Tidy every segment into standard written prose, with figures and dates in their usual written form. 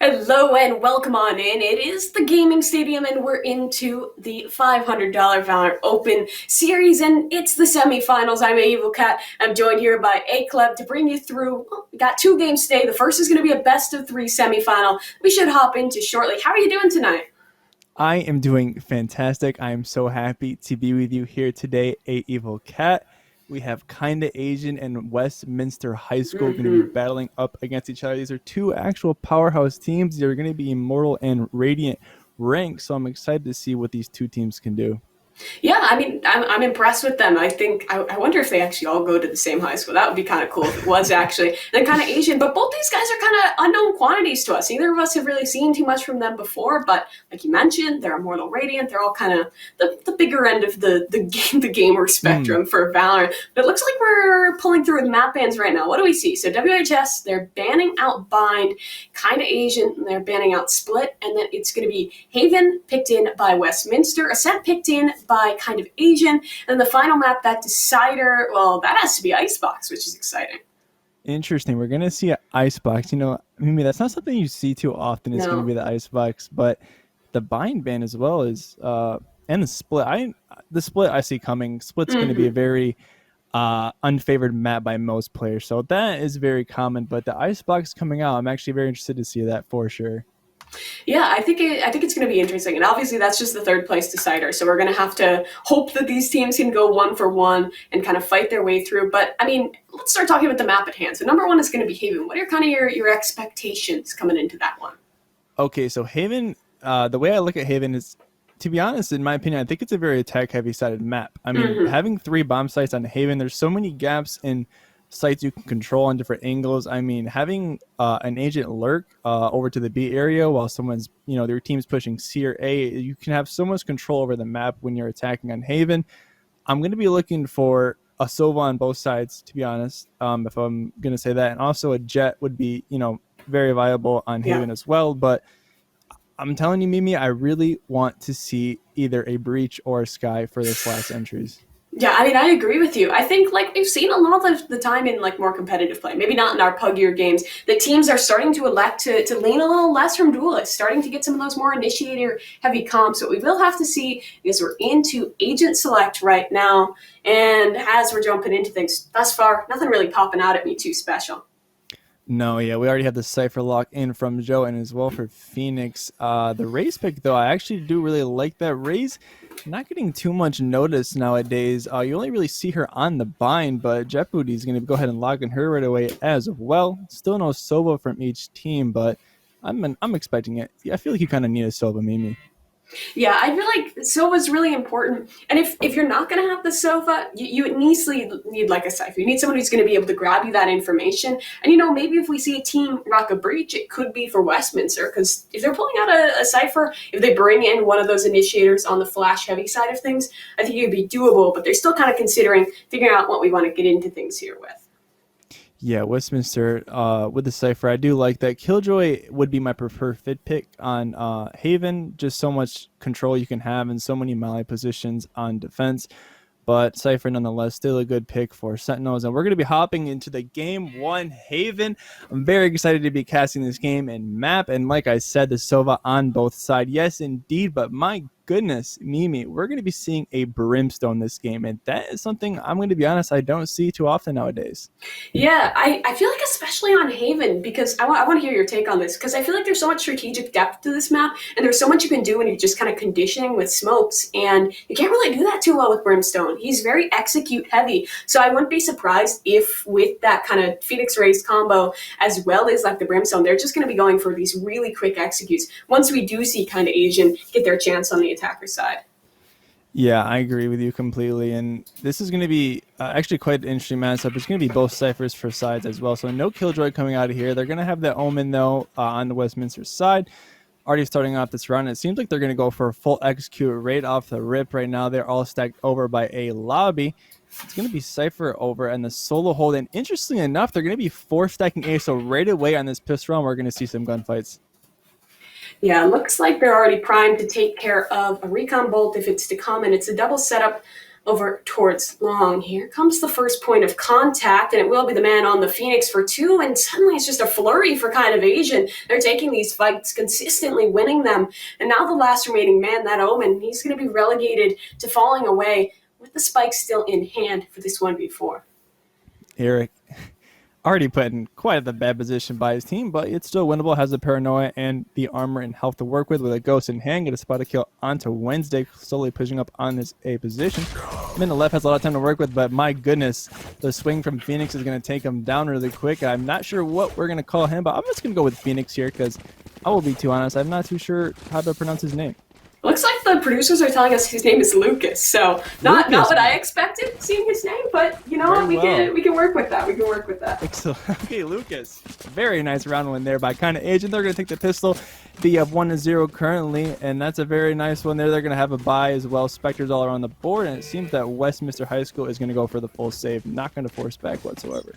Hello and welcome on in. It is the gaming stadium and we're into the $500 Valorant Open series and it's the semifinals. I'm Evil Cat. I'm joined here by A Club to bring you through. We got 2 games today. The first is going to be a best of 3 semifinal. We should hop into shortly. How are you doing tonight? I am doing fantastic. I am so happy to be with you here today, A Evil Cat. We have Kinda Asian and Westminster High School going to be battling up against each other. These are 2 actual powerhouse teams. They're going to be Immortal and Radiant ranked, so I'm excited to see what these 2 teams can do. Yeah, I mean, I'm impressed with them. I wonder if they actually all go to the same high school. That would be kind of cool if it was actually. And then kind of Asian, but both these guys are kind of unknown quantities to us. Neither of us have really seen too much from them before, but like you mentioned, they're Immortal Radiant. They're all kind of the bigger end of the gamer spectrum for Valorant. But it looks like we're pulling through with map bans right now. What do we see? So WHS, they're banning out Bind, kind of Asian, and they're banning out Split, and then it's going to be Haven picked in by Westminster, Ascent picked in by kind of Asian, and the final map, that decider, well, that has to be Icebox, which is exciting. Interesting. We're going to see an Icebox. Mimi, that's not something you see too often. It's going to be the Icebox, but the Bind ban as well is, and the Split. The Split I see coming. Split's going to be a very unfavored map by most players, so that is very common. But the Icebox coming out, I'm actually very interested to see that for sure. Yeah, I think it's going to be interesting, and obviously that's just the third place decider. So we're going to have to hope that these teams can go 1 for 1 and kind of fight their way through. But I mean, let's start talking about the map at hand. So number 1 is going to be Haven. What are kind of your expectations coming into that one? Okay, so Haven, the way I look at Haven is, to be honest, in my opinion, I think it's a very attack-heavy sided map. I mean, having 3 bomb sites on Haven, there's so many gaps in sites you can control on different angles. I mean, having an agent lurk over to the B area while someone's, their team's pushing C or A, you can have so much control over the map when you're attacking on Haven. I'm going to be looking for a Sova on both sides, to be honest, if I'm going to say that. And also a Jet would be, very viable on Haven as well. But I'm telling you, Mimi, I really want to see either a Breach or a Sky for this last entries. Yeah, I mean, I agree with you. I think like we've seen a lot of the time in like more competitive play, maybe not in our puggier games, that teams are starting to elect to lean a little less from duelists, starting to get some of those more initiator heavy comps. What we will have to see is we're into agent select right now, and as we're jumping into things thus far, nothing really popping out at me too special. No, yeah, we already have the Cypher lock in from Joe and as well for Phoenix. The Raze pick, though, I actually do really like that. Raze not getting too much notice nowadays. You only really see her on the bind, but Jetbooty is going to go ahead and lock in her right away as well. Still no Sova from each team, but I'm expecting it. I feel like you kind of need a Sova, Mimi. Yeah, I feel like Sova's really important. And if you're not going to have the Sova, you initially need like a Cypher. You need someone who's going to be able to grab you that information. And, maybe if we see a team rock a Breach, it could be for Westminster. Because if they're pulling out a Cypher, if they bring in one of those initiators on the flash heavy side of things, I think it would be doable. But they're still kind of considering figuring out what we want to get into things here with. Yeah, Westminster with the Cypher. I do like that. Killjoy would be my preferred fit pick on Haven. Just so much control you can have and so many melee positions on defense. But Cypher, nonetheless, still a good pick for Sentinels. And we're going to be hopping into the Game 1 Haven. I'm very excited to be casting this game and map. And like I said, the Sova on both sides. Yes, indeed. But my goodness, Mimi, we're going to be seeing a Brimstone this game. And that is something, I'm going to be honest, I don't see too often nowadays. Yeah, I feel like especially on Haven, because I want to hear your take on this, because I feel like there's so much strategic depth to this map, and there's so much you can do when you're just kind of conditioning with smokes, and you can't really do that too well with Brimstone. He's very execute heavy, so I wouldn't be surprised if with that kind of Phoenix Raze combo, as well as like the Brimstone, they're just going to be going for these really quick executes once we do see kind of Asian get their chance on the attacker side. Yeah, I agree with you completely. And this is going to be actually quite an interesting matchup. It's going to be both Cyphers for sides as well. So no Killjoy coming out of here. They're going to have that Omen, though, on the Westminster side. Already starting off this round. It seems like they're going to go for a full execute right off the rip right now. They're all stacked over by a lobby. It's going to be Cypher over and the solo hold. And interestingly enough, they're going to be 4-stacking A. So right away on this pistol round, we're going to see some gunfights. Yeah, looks like they're already primed to take care of a recon bolt if it's to come, and it's a double setup. over towards long. Here comes the first point of contact, and it will be the man on the Phoenix for 2, and suddenly it's just a flurry for kind of Asian. They're taking these fights, consistently winning them, and now the last remaining man, that Omen, he's going to be relegated to falling away with the spike still in hand for this 1v4. Eric already put in quite a bad position by his team, but it's still winnable. Has the paranoia and the armor and health to work with a ghost in hand. Get a spot to kill onto Wednesday, slowly pushing up on this A position. Min the left has a lot of time to work with, but my goodness, the swing from Phoenix is going to take him down really quick. I'm not sure what we're going to call him, but I'm just going to go with Phoenix here because I will be too honest, I'm not too sure how to pronounce his name. Looks like the producers are telling us his name is Lucas, so not what I expected seeing his name, but you know what, we can work with that. We can work with that. Excellent. Okay, Lucas. Very nice round one there by kind of Asian. They're going to take the pistol. Be up 1-0 currently, and that's a very nice one there. They're going to have a bye as well. Spectres all around the board, and it seems that Westminster High School is going to go for the full save. Not going to force back whatsoever.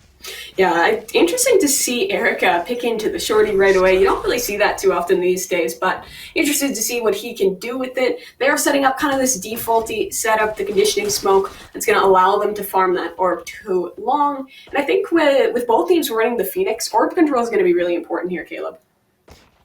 Yeah, interesting to see Erica pick into the shorty right away. You don't really see that too often these days, but interested to see what he can do with it. They're setting up kind of this defaulty setup, the conditioning smoke, that's going to allow them to farm that orb too long. And I think with both teams running the Phoenix, orb control is going to be really important here, Caleb.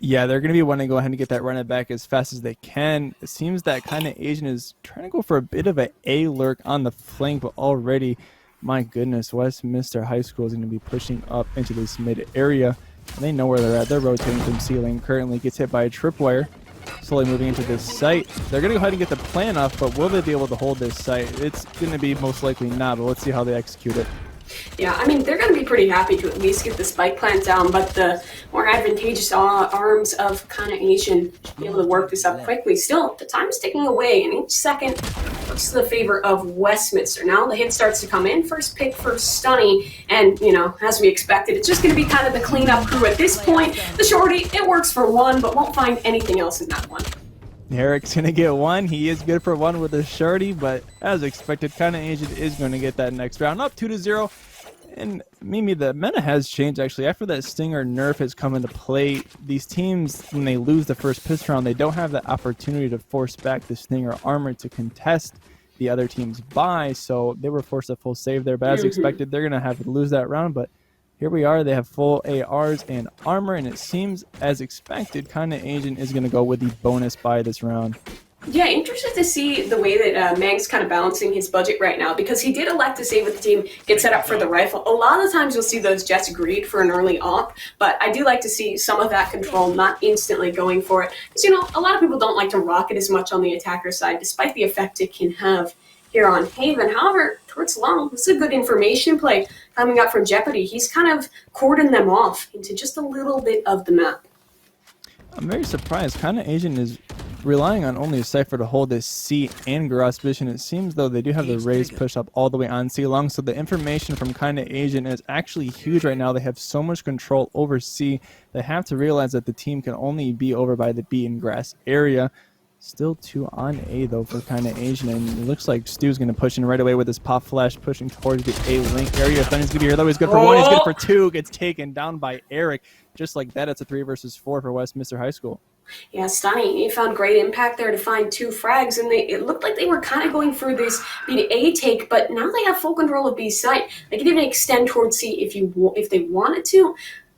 Yeah, they're going to be wanting to go ahead and get that run it back as fast as they can. It seems that kind of Asian is trying to go for a bit of a lurk on the flank, but already, my goodness, Westminster High School is going to be pushing up into this mid area. And they know where they're at. They're rotating from ceiling. Currently gets hit by a tripwire. Slowly moving into this site. They're going to go ahead and get the plan off, but will they be able to hold this site? It's going to be most likely not, but let's see how they execute it. Yeah, I mean, they're going to be pretty happy to at least get the spike plant down, but the more advantageous arms of kind of Asian should be able to work this up quickly. Still, the time is ticking away, and each second works to the favor of Westminster. Now the hit starts to come in. First pick for Stunny, and, you know, as we expected, it's just going to be kind of the cleanup crew at this point. The shorty, it works for one, but won't find anything else in that one. Eric's going to get one. He is good for one with a shorty, but as expected, kind of Asian is going to get that next round. Up 2-0. And Mimi, the meta has changed actually. After that Stinger nerf has come into play, these teams, when they lose the first pistol round, they don't have the opportunity to force back the Stinger armor to contest the other team's buy. So they were forced a full save there. But as expected, they're going to have to lose that round. But here we are. They have full ARs and armor. And it seems, as expected, kind of Asian is going to go with the bonus buy this round. Yeah, interested to see the way that Mang's kind of balancing his budget right now, because he did elect to save with the team, get set up for the rifle. A lot of the times you'll see those Jets agreed for an early op, but I do like to see some of that control, not instantly going for it. Because, you know, a lot of people don't like to rock it as much on the attacker side, despite the effect it can have here on Haven. However, towards long, this is a good information play coming up from Jeopardy. He's kind of cordoned them off into just a little bit of the map. I'm very surprised. Kind of Asian is relying on only a Cypher to hold this C and garage position. It seems though they do have the raise push up all the way on C long, so the information from kind of Asian is actually huge right now. They have so much control over C. They have to realize that the team can only be over by the B and grass area. Still 2 on A though for kind of Asian, and it looks like Stu's going to push in right away with his pop flash, pushing towards the A link area. Thunny's going to be here though. He's good for 1, he's good for 2, gets taken down by Eric. Just like that, it's a 3 versus 4 for Westminster High School. Yeah, Stunny, he found great impact there to find 2 frags, and it looked like they were kind of going for this B to A take, but now they have full control of B site. They can even extend towards C if they wanted to.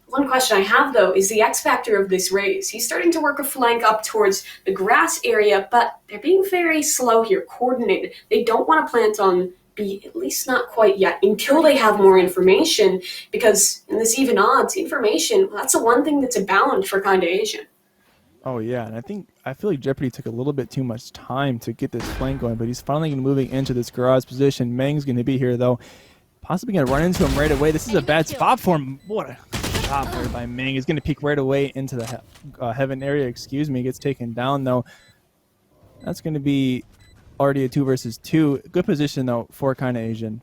One question I have, though, is the X factor of this raise. He's starting to work a flank up towards the grass area, but they're being very slow here, coordinated. They don't want to plant on B, at least not quite yet, until they have more information, because in this even odds, information, that's the one thing that's abound for kind of Asian. Oh yeah, and I feel like Jeopardy took a little bit too much time to get this flank going, but he's finally moving into this garage position. Mang's going to be here though, possibly going to run into him right away. This is a bad spot for him. What a shot there by Mang. He's going to peek right away into the heaven area. Excuse me, gets taken down though. That's going to be already a 2 versus 2. Good position though for kind of Asian.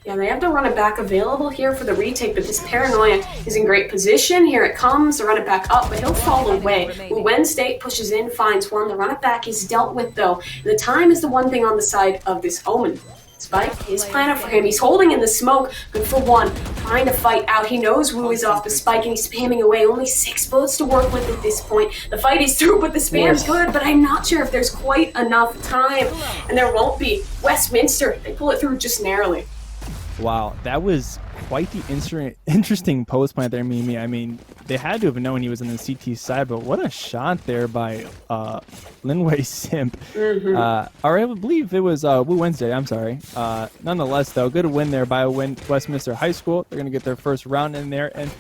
Yeah, they have to run it back available here for the retake, but this Paranoia is in great position. Here it comes, the run it back up, but he'll fall away. Wednesday pushes in, finds one. The run it back is dealt with, though. And the time is the one thing on the side of this Omen. Spike is planted for him. He's holding in the smoke. Good for one. Trying to fight out. He knows Wu is off the spike and he's spamming away. Only 6 bullets to work with at this point. The fight is through, but the spam's good. But I'm not sure if there's quite enough time. And there won't be. Westminster, they pull it through just narrowly. Wow, that was quite the interesting post plant there, Mimi. I mean, they had to have known he was on the CT side, but what a shot there by Linway Simp. Or I believe it was Wu Wednesday, I'm sorry. Nonetheless, though, good win there by Westminster High School. They're going to get their first round in there, and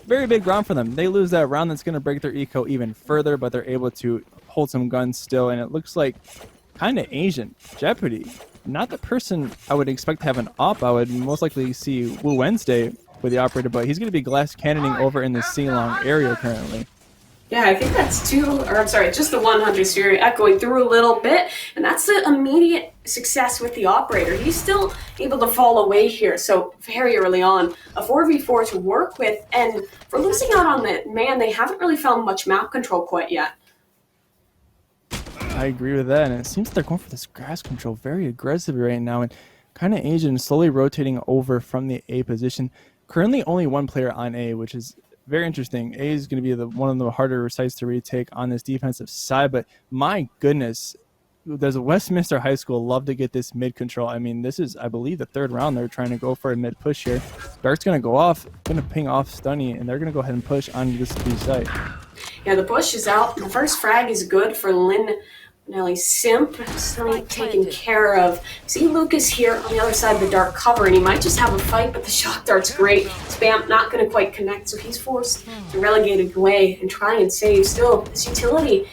very big round for them. They lose that round, that's going to break their eco even further, but they're able to hold some guns still, and it looks like kind of Asian. Jeopardy. Not the person I would expect to have an op. I would most likely see Wu Wednesday with the operator, but he's going to be glass cannoning over in the C-long area currently. Yeah, I think that's just the 100 series echoing through a little bit, and that's the immediate success with the operator. He's still able to fall away here, so very early on, a 4v4 to work with, and for losing out on the man, they haven't really found much map control quite yet. I agree with that, and it seems they're going for this grass control very aggressively right now, and kind of Asian slowly rotating over from the A position. Currently only one player on A, which is very interesting. A is going to be one of the harder sites to retake on this defensive side, but my goodness, does Westminster High School love to get this mid control. I mean, this is, I believe, the third round they're trying to go for a mid push here. Dark's going to go off, going to ping off Stunny, and they're going to go ahead and push on this B site. Yeah, the push is out. The first frag is good for Nelly Simp. Stunny taken care of. See Lucas here on the other side of the dark cover, and he might just have a fight, but the shock dart's great. Spam not going to quite connect, so he's forced to relegate it away and try and save. Still, this utility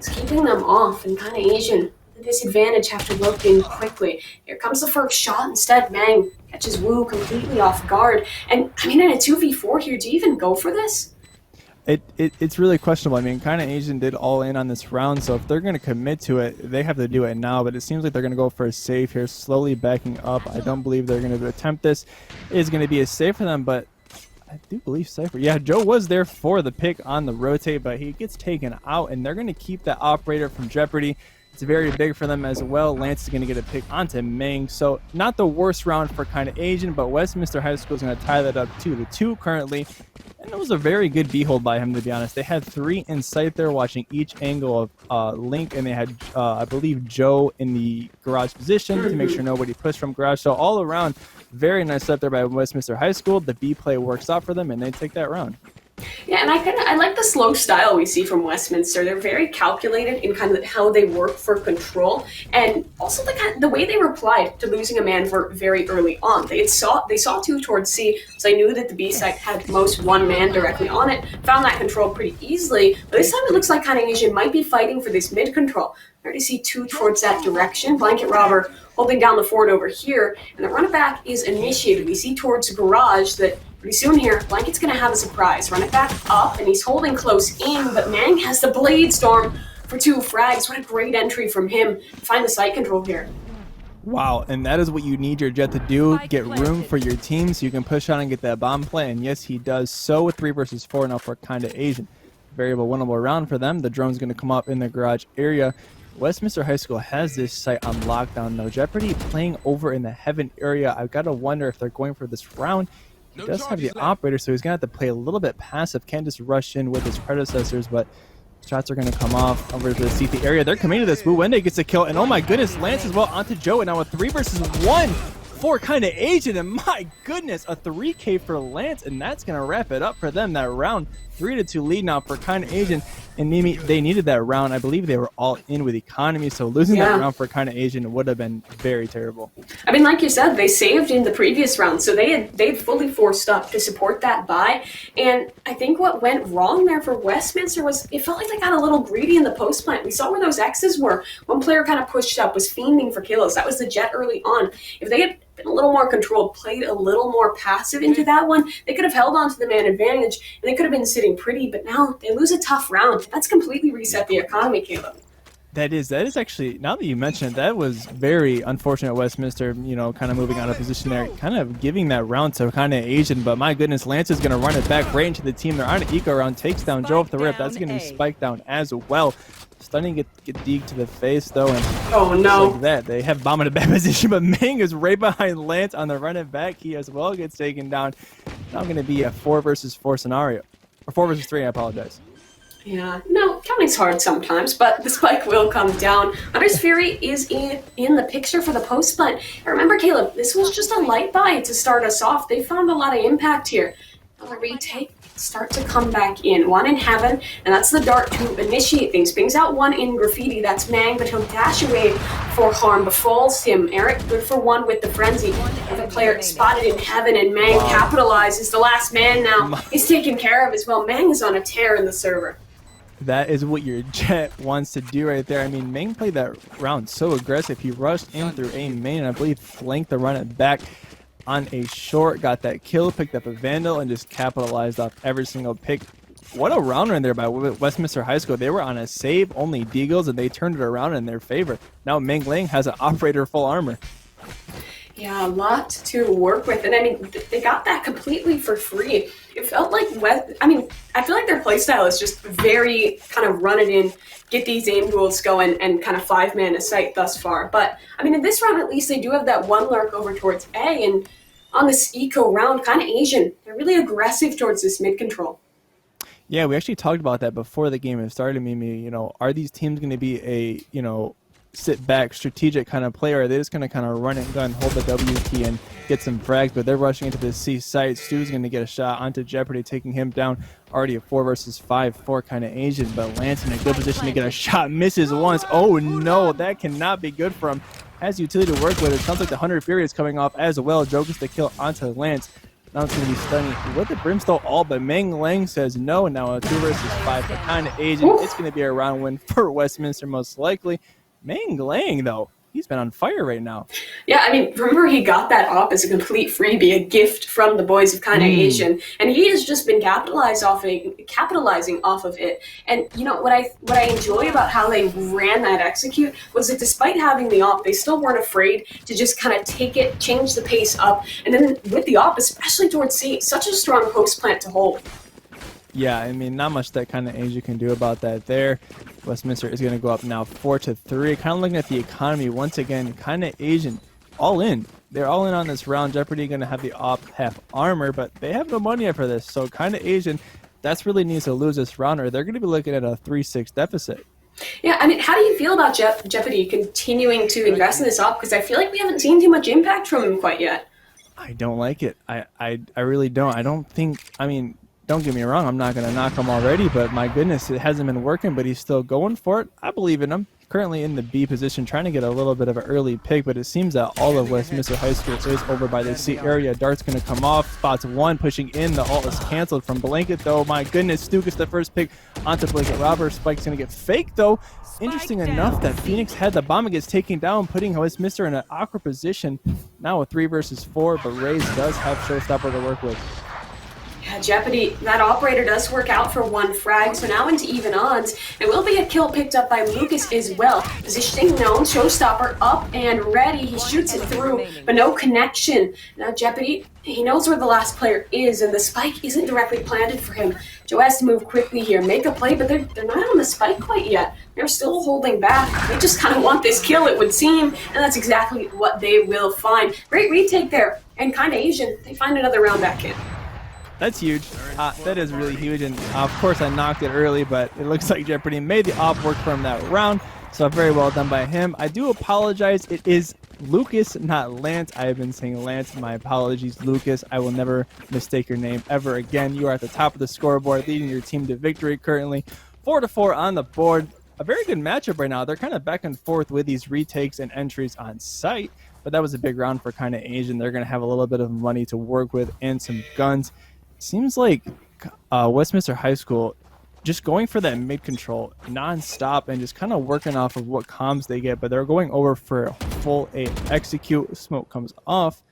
is keeping them off, and kind of Asian. The disadvantage have to look in quickly. Here comes the first shot. Instead, Mang catches Wu completely off guard. And I mean, in a 2v4 here, do you even go for this? It's really questionable. I mean, kind of Asian did all in on this round, so if they're going to commit to it, they have to do it now, but it seems like they're going to go for a save here, slowly backing up. I don't believe they're going to attempt this. It is going to be a save for them, but I do believe Cypher. Yeah, Joe was there for the pick on the rotate, but he gets taken out, and they're going to keep that operator from Jeopardy. It's very big for them as well. Lance is going to get a pick onto Ming, so not the worst round for kind of Asian, but Westminster High School is going to tie that up 2-2 currently. And it was a very good B-hold by him, to be honest. They had 3 in sight there, watching each angle of Link, and they had, I believe, Joe in the garage position to make sure nobody pushed from garage. So all around, very nice setup there by Westminster High School. The B play works out for them, and they take that round. Yeah, and I like the slow style we see from Westminster. They're very calculated in kind of how they work for control, and also the way they replied to losing a man for very early on. They saw 2 towards C, so they knew that the B site had most 1 man directly on it. Found that control pretty easily, but this time it looks like kind of Asian might be fighting for this mid control. I already see 2 towards that direction. Blanket Robber holding down the fort over here, and the run it back is initiated. We see towards garage that pretty soon here, Blanket's going to have a surprise. Run it back up, and he's holding close in, but Mang has the Blade Storm for 2 frags. What a great entry from him to find the site control here. Wow, and that is what you need your Jet to do. Get room for your team so you can push on and get that bomb play, and yes, he does so with 3 versus 4 now for kind of Asian. Variable winnable round for them. The drone's going to come up in the garage area. Westminster High School has this site on lockdown, though. Jeopardy playing over in the Heaven area. I've got to wonder if they're going for this round. He does have the operator, so he's going to have to play a little bit passive. Can't just rush in with his predecessors, but shots are going to come off over to the CT area. They're committing to this. Wu Wende gets a kill, and oh my goodness, Lance as well onto Joe, and now a 3 versus 1 for kind of Asian, and my goodness, a 3K for Lance, and that's going to wrap it up for them. That round, 3-2 lead now for kind of Asian. And Mimi, they needed that round. I believe they were all in with economy, so losing that round for kind of Asian would have been very terrible. I mean, like you said, they saved in the previous round, so they'd fully forced up to support that buy. And I think what went wrong there for Westminster was it felt like they got a little greedy in the post plant. We saw where those X's were. One player kind of pushed up, was fiending for kills. That was the Jet early on. If they had been a little more controlled, played a little more passive into that one, they could have held on to the man advantage, and they could have been sitting pretty, but now they lose a tough round. That's completely reset the economy, Caleb. That is actually, now that you mention it, that was very unfortunate. Westminster, kind of moving out of position there, kind of giving that round to kind of Asian. But my goodness, Lance is going to run it back right into the team. They're on an eco round, takes down Joe off the rip. That's going to be spiked down as well. Stunning get deeked to the face though, and oh no, like that they have bomb in a bad position. But Ming is right behind Lance on the run it back. He as well gets taken down. Now going to be a 4 versus 4 scenario, or 4 versus 3. I apologize. Yeah, no, counting's hard sometimes, but the spike will come down. Hunter's Fury is in the picture for the post plant. And remember, Caleb, this was just a light buy to start us off. They found a lot of impact here. Now the retake start to come back in. One in Heaven, and that's the dart to initiate things. Brings out one in Graffiti, that's Mang, but he'll dash away for harm. Befalls him. Eric, good for one with the Frenzy. The player spotted in Heaven, and Mang capitalizes. The last man now is taken care of as well. Mang is on a tear in the server. That is what your Jet wants to do right there. I mean, Ming played that round so aggressive. He rushed in through a main, and I believe flanked the run it back on a short, got that kill, picked up a Vandal, and just capitalized off every single pick. What a round run there by Westminster High School. They were on a save-only deagles, and they turned it around in their favor. Now Ming Lang has an operator full armor. Yeah, a lot to work with, and I mean, they got that completely for free. It felt like I feel like their playstyle is just very kind of run it in, get these aim duels going, and kind of 5-man a sight thus far. But I mean, in this round at least, they do have that one lurk over towards A, and on this eco round, kind of Asian. They're really aggressive towards this mid control. Yeah, we actually talked about that before the game had started. Mimi, are these teams going to be a sit back strategic kind of player? Are they just going to kind of run and gun, hold the W key and get some frags? But they're rushing into the C site. Stu's going to get a shot onto Jeopardy, taking him down. Already a 4 versus 5, 4 kind of Asian, but Lance in a good position to get a shot, misses once. Oh no, that cannot be good for him. Has utility to work with. It sounds like the Hunter Fury is coming off as well. Joe gets the kill onto Lance. Now it's going to be stunning with the Brimstone all, but Meng Lang says no. Now a 2 versus 5 for kind of Asian. It's going to be a round win for Westminster most likely. Meng Lang, though, he's been on fire right now. Yeah, I mean, remember he got that op as a complete freebie, a gift from the boys of kind of Asian, and he has just been capitalizing off of it. And what I enjoy about how they ran that execute was that despite having the op, they still weren't afraid to just kind of take it, change the pace up, and then with the op, especially towards C, such a strong post plant to hold. Yeah, I mean, not much that kind of Asia can do about that there. Westminster is going to go up now 4-3. Kind of looking at the economy once again, kind of Asian, all in. They're all in on this round. Jeopardy going to have the op half armor, but they have no money for this. So kind of Asian, that's really needs to lose this round, or they're going to be looking at a 3-6 deficit. Yeah, I mean, how do you feel about Jeopardy continuing to invest in this op? Because I feel like we haven't seen too much impact from him quite yet. I don't like it. I really don't. I don't think, I mean, don't get me wrong, I'm not going to knock him already, but my goodness, it hasn't been working, but he's still going for it. I believe in him. Currently in the B position, trying to get a little bit of an early pick, but it seems that all of Westminster High School is over by the C area. Dart's going to come off. Spots 1, pushing in. The ult is canceled from Blanket, though. My goodness, Stu gets the first pick onto Blanket. Robert Spike's going to get faked, though. Interesting enough that Phoenix had the bomb and gets taken down, putting Westminster in an awkward position. Now a 3 versus 4, but Rays does have Showstopper to work with. Yeah, Jeopardy, that operator does work out for 1 frag, so now into even odds. There will be a kill picked up by Lucas as well. Positioning known, Showstopper up and ready. He shoots it through, but no connection. Now Jeopardy, he knows where the last player is, and the spike isn't directly planted for him. Joe has to move quickly here, make a play, but they're not on the spike quite yet. They're still holding back. They just kind of want this kill, it would seem, and that's exactly what they will find. Great retake there, and kind of Asian. They find another round back in. That's huge. That is really huge, and of course I knocked it early, but it looks like Jeopardy made the op work from that round, so very well done by him. I do apologize. It is Lucas, not Lance. I have been saying Lance. My apologies, Lucas. I will never mistake your name ever again. You are at the top of the scoreboard, leading your team to victory currently. 4-4 on the board. A very good matchup right now. They're kind of back and forth with these retakes and entries on site, but that was a big round for kind of Asian. They're going to have a little bit of money to work with and some guns. Seems like Westminster High School just going for that mid control non-stop and just kind of working off of what comms they get, but they're going over for a full 8 execute. Smoke comes off.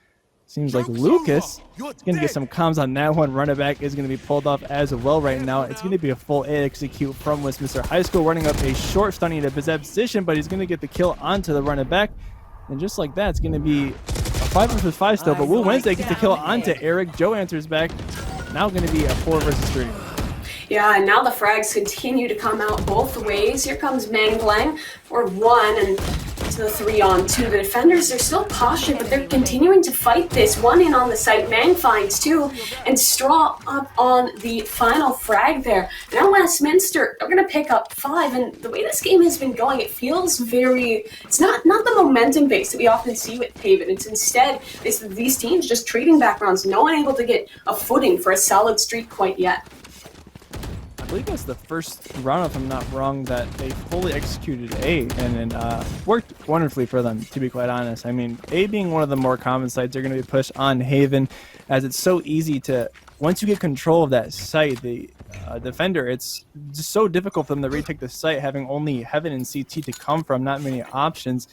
Seems like Lucas is going to get some comms on that one. Running back is going to be pulled off as well right now. It's going to be a full A execute from Westminster High School, running up a short stunning to possess position, but he's going to get the kill onto the running back. And just like that, it's going to be a 5 versus 5 still, but Wu Wednesday gets the kill onto Eric. Joe answers back. Now going to be a 4 versus 3. Yeah, and now the frags continue to come out both ways. Here comes Mang Blang for 1 and to the 3-on-2. The defenders are still cautious, but they're continuing to fight this. 1 in on the site, Mang finds 2, and Straw up on the final frag there. Now Westminster are going to pick up 5, and the way this game has been going, it feels very, it's not the momentum base that we often see with Haven. It's instead these teams just trading backgrounds, no one able to get a footing for a solid streak quite yet. I believe that's the first round, if I'm not wrong, that they fully executed A, and worked wonderfully for them, to be quite honest. I mean, A being one of the more common sites, they're going to be pushed on Haven, as it's so easy to, once you get control of that site, the defender, it's just so difficult for them to retake the site, having only Heaven and CT to come from, not many options.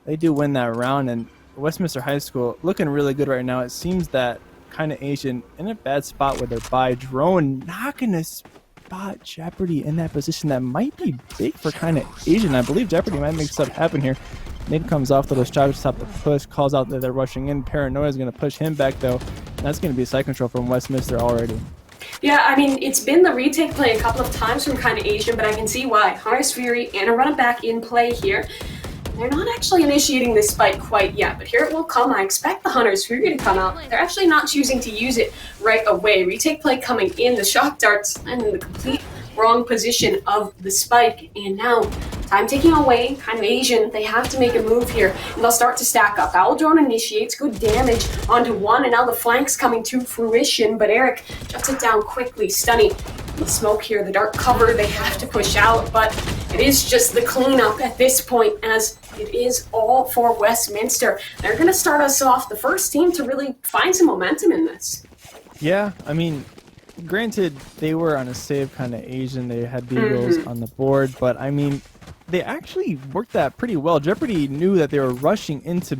They do win that round, and Westminster High School looking really good right now. It seems that kind of Asian in a bad spot with their buy. Drone not going to spot Jeopardy in that position. That might be big for kind of Asian. I believe Jeopardy might make stuff happen here. Nate comes off the little shot to stop the push, calls out that they're rushing in. Paranoia is going to push him back though. That's going to be side control from Westminster already. Yeah, I mean, it's been the retake play a couple of times from kind of Asian, but I can see why. Hunter's Fury and a running back in play here. They're not actually initiating this spike quite yet, but here it will come. I expect the Hunter's Fury to come out. They're actually not choosing to use it right away. Retake play coming in, the shock darts, and in the complete wrong position of the spike. And now, time ticking away, kind of Asian. They have to make a move here, and they'll start to stack up. Owl Drone initiates, good damage onto 1, and now the flank's coming to fruition, but Eric shuts it down quickly. Stunning the smoke here, the dark cover, they have to push out, but it is just the cleanup at this point, as it is all for Westminster. They're going to start us off, the first team to really find some momentum in this. Yeah, I mean, granted, they were on a save kind of Asian. They had Beagles on the board, but I mean, they actually worked that pretty well. Jeopardy knew that they were rushing into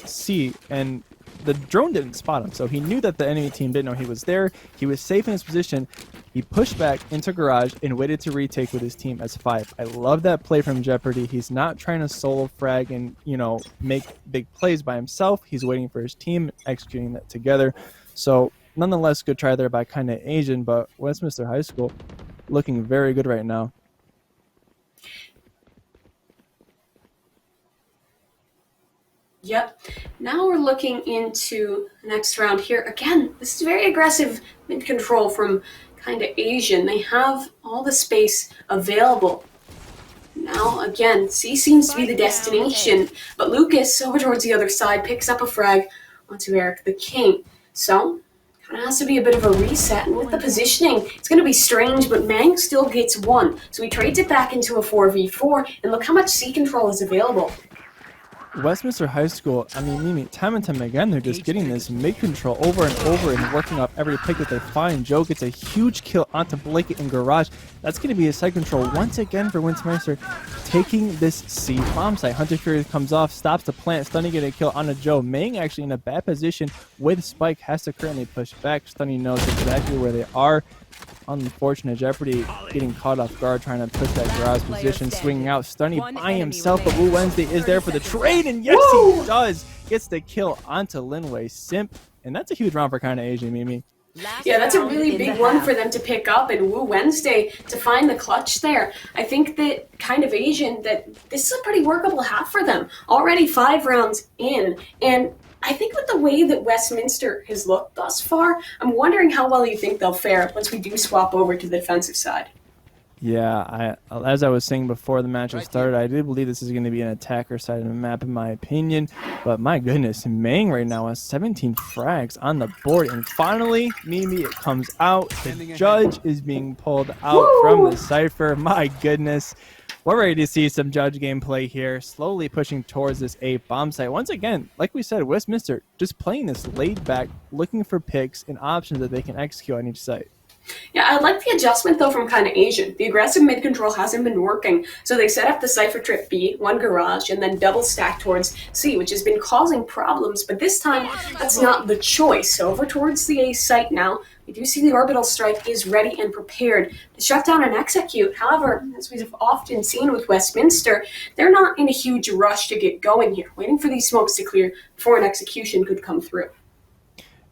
C, and the drone didn't spot him, so he knew that the enemy team didn't know he was there. He was safe in his position. He pushed back into garage and waited to retake with his team as 5. I love that play from Jeopardy. He's not trying to solo frag and, you know, make big plays by himself. He's waiting for his team, executing that together. So nonetheless, good try there by kind of Asian, but Westminster High School looking very good right now. Yep. Now we're looking into the next round here. Again, this is very aggressive mid-control from kind of Asian. They have all the space available. Now, again, C seems to be the destination, but Lucas, over towards the other side, picks up a frag onto Eric the King. So, kind of has to be a bit of a reset, and with the positioning, it's going to be strange, but Mang still gets 1. So he trades it back into a 4v4, and look how much C control is available. Westminster High School, I mean, time and time again, they're just getting this mid-control over and over and working up every pick that they find. Joe gets a huge kill onto Blake in garage. That's going to be a side control once again for Westminster, taking this C bomb site. Hunter Fury comes off, stops the plant, Stunning getting a kill onto Joe. Mang actually in a bad position with Spike, has to currently push back. Stunning knows exactly where they are. Unfortunate, Jeopardy getting caught off guard, trying to push that garage position, swinging out, Stunning by himself, but Wu Wednesday is there for the trade, and yes, he does! Gets the kill onto Linway Simp, and that's a huge round for kind of Asian, Mimi. Yeah, that's a really big one for them to pick up, and Wu Wednesday to find the clutch there. I think that kind of Asian, that this is a pretty workable half for them. Already 5 rounds in, and I think with the way that Westminster has looked thus far, I'm wondering how well you think they'll fare once we do swap over to the defensive side. Yeah, as I was saying before the match started, I do believe this is going to be an attacker side of the map in my opinion. But my goodness, Mang right now has 17 frags on the board. And finally, Mimi, it comes out. The judge is being pulled out from the Cypher. My goodness. We're ready to see some judge gameplay here, slowly pushing towards this A bomb site. Once again, like we said, Westminster just playing this laid back, looking for picks and options that they can execute on each site. Yeah, I like the adjustment though from kind of Asian. The aggressive mid control hasn't been working, so they set up the Cypher trip B, one garage, and then double stack towards C, which has been causing problems, but this time that's not the choice. So over towards the A site now, we do see the orbital strike is ready and prepared to shut down and execute. However, as we've often seen with Westminster, they're not in a huge rush to get going here, waiting for these smokes to clear before an execution could come through.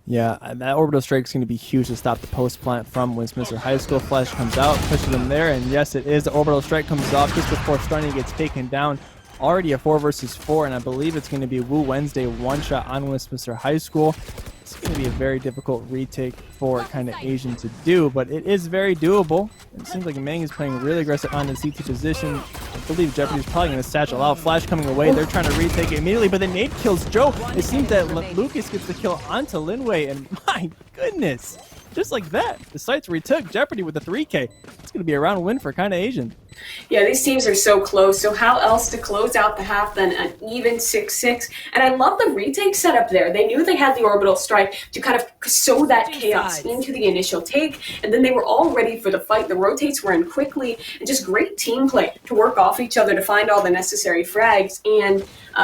Yeah, that orbital strike is going to be huge to stop the post plant from Westminster High School. Flash comes out, pushes them there, and yes, it is. The orbital strike comes off just before Stunning gets taken down. Already a 4 versus 4, and I believe it's going to be Wu Wednesday one shot on Westminster High School. It's going to be a very difficult retake for kind of Asian to do, but it is very doable. It seems like Mang is playing really aggressive on the CT position. I believe Jeopardy's probably going to satchel out. Flash coming away. They're trying to retake it immediately, but the nade kills Joe. It seems that Lucas gets the kill onto Linway, and my goodness, just like that, the sites retook Jeopardy with the 3K. It's going to be a round win for kind of Asian. Yeah, these teams are so close. So how else to close out the half than an even 6-6? And I love the retake setup there. They knew they had the orbital strike to kind of sow that chaos into the initial take, and then they were all ready for the fight. The rotates were in quickly, and just great team play to work off each other to find all the necessary frags. And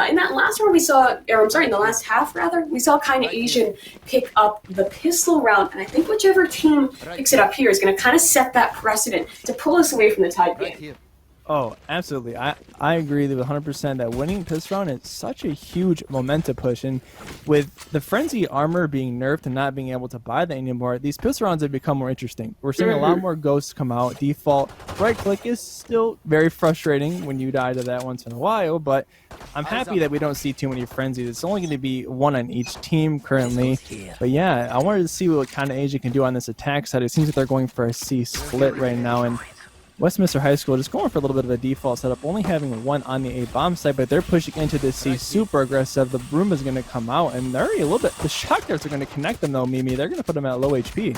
in that last round we saw, or I'm sorry, in the last half rather, we saw kind of Asian pick up the pistol round, and I think whichever team picks it up here is going to kind of set that precedent to pull us away from the tied game. Oh, absolutely. I agree with 100% that winning pistol round is such a huge momentum push. And with the Frenzy armor being nerfed and not being able to buy that anymore, these pistol rounds have become more interesting. We're seeing a lot more ghosts come out. Default right click is still very frustrating when you die to that once in a while, but I'm happy that we don't see too many Frenzies. It's only going to be one on each team currently. But yeah, I wanted to see what kind of Asia can do on this attack side. It seems like they're going for a C split right now, and Westminster High School just going for a little bit of a default setup, only having one on the A bomb site, but they're pushing into the C super aggressive. The Broom is going to come out, and they're already a little bit. The shock darts are going to connect them though, Mimi. They're going to put them at low HP.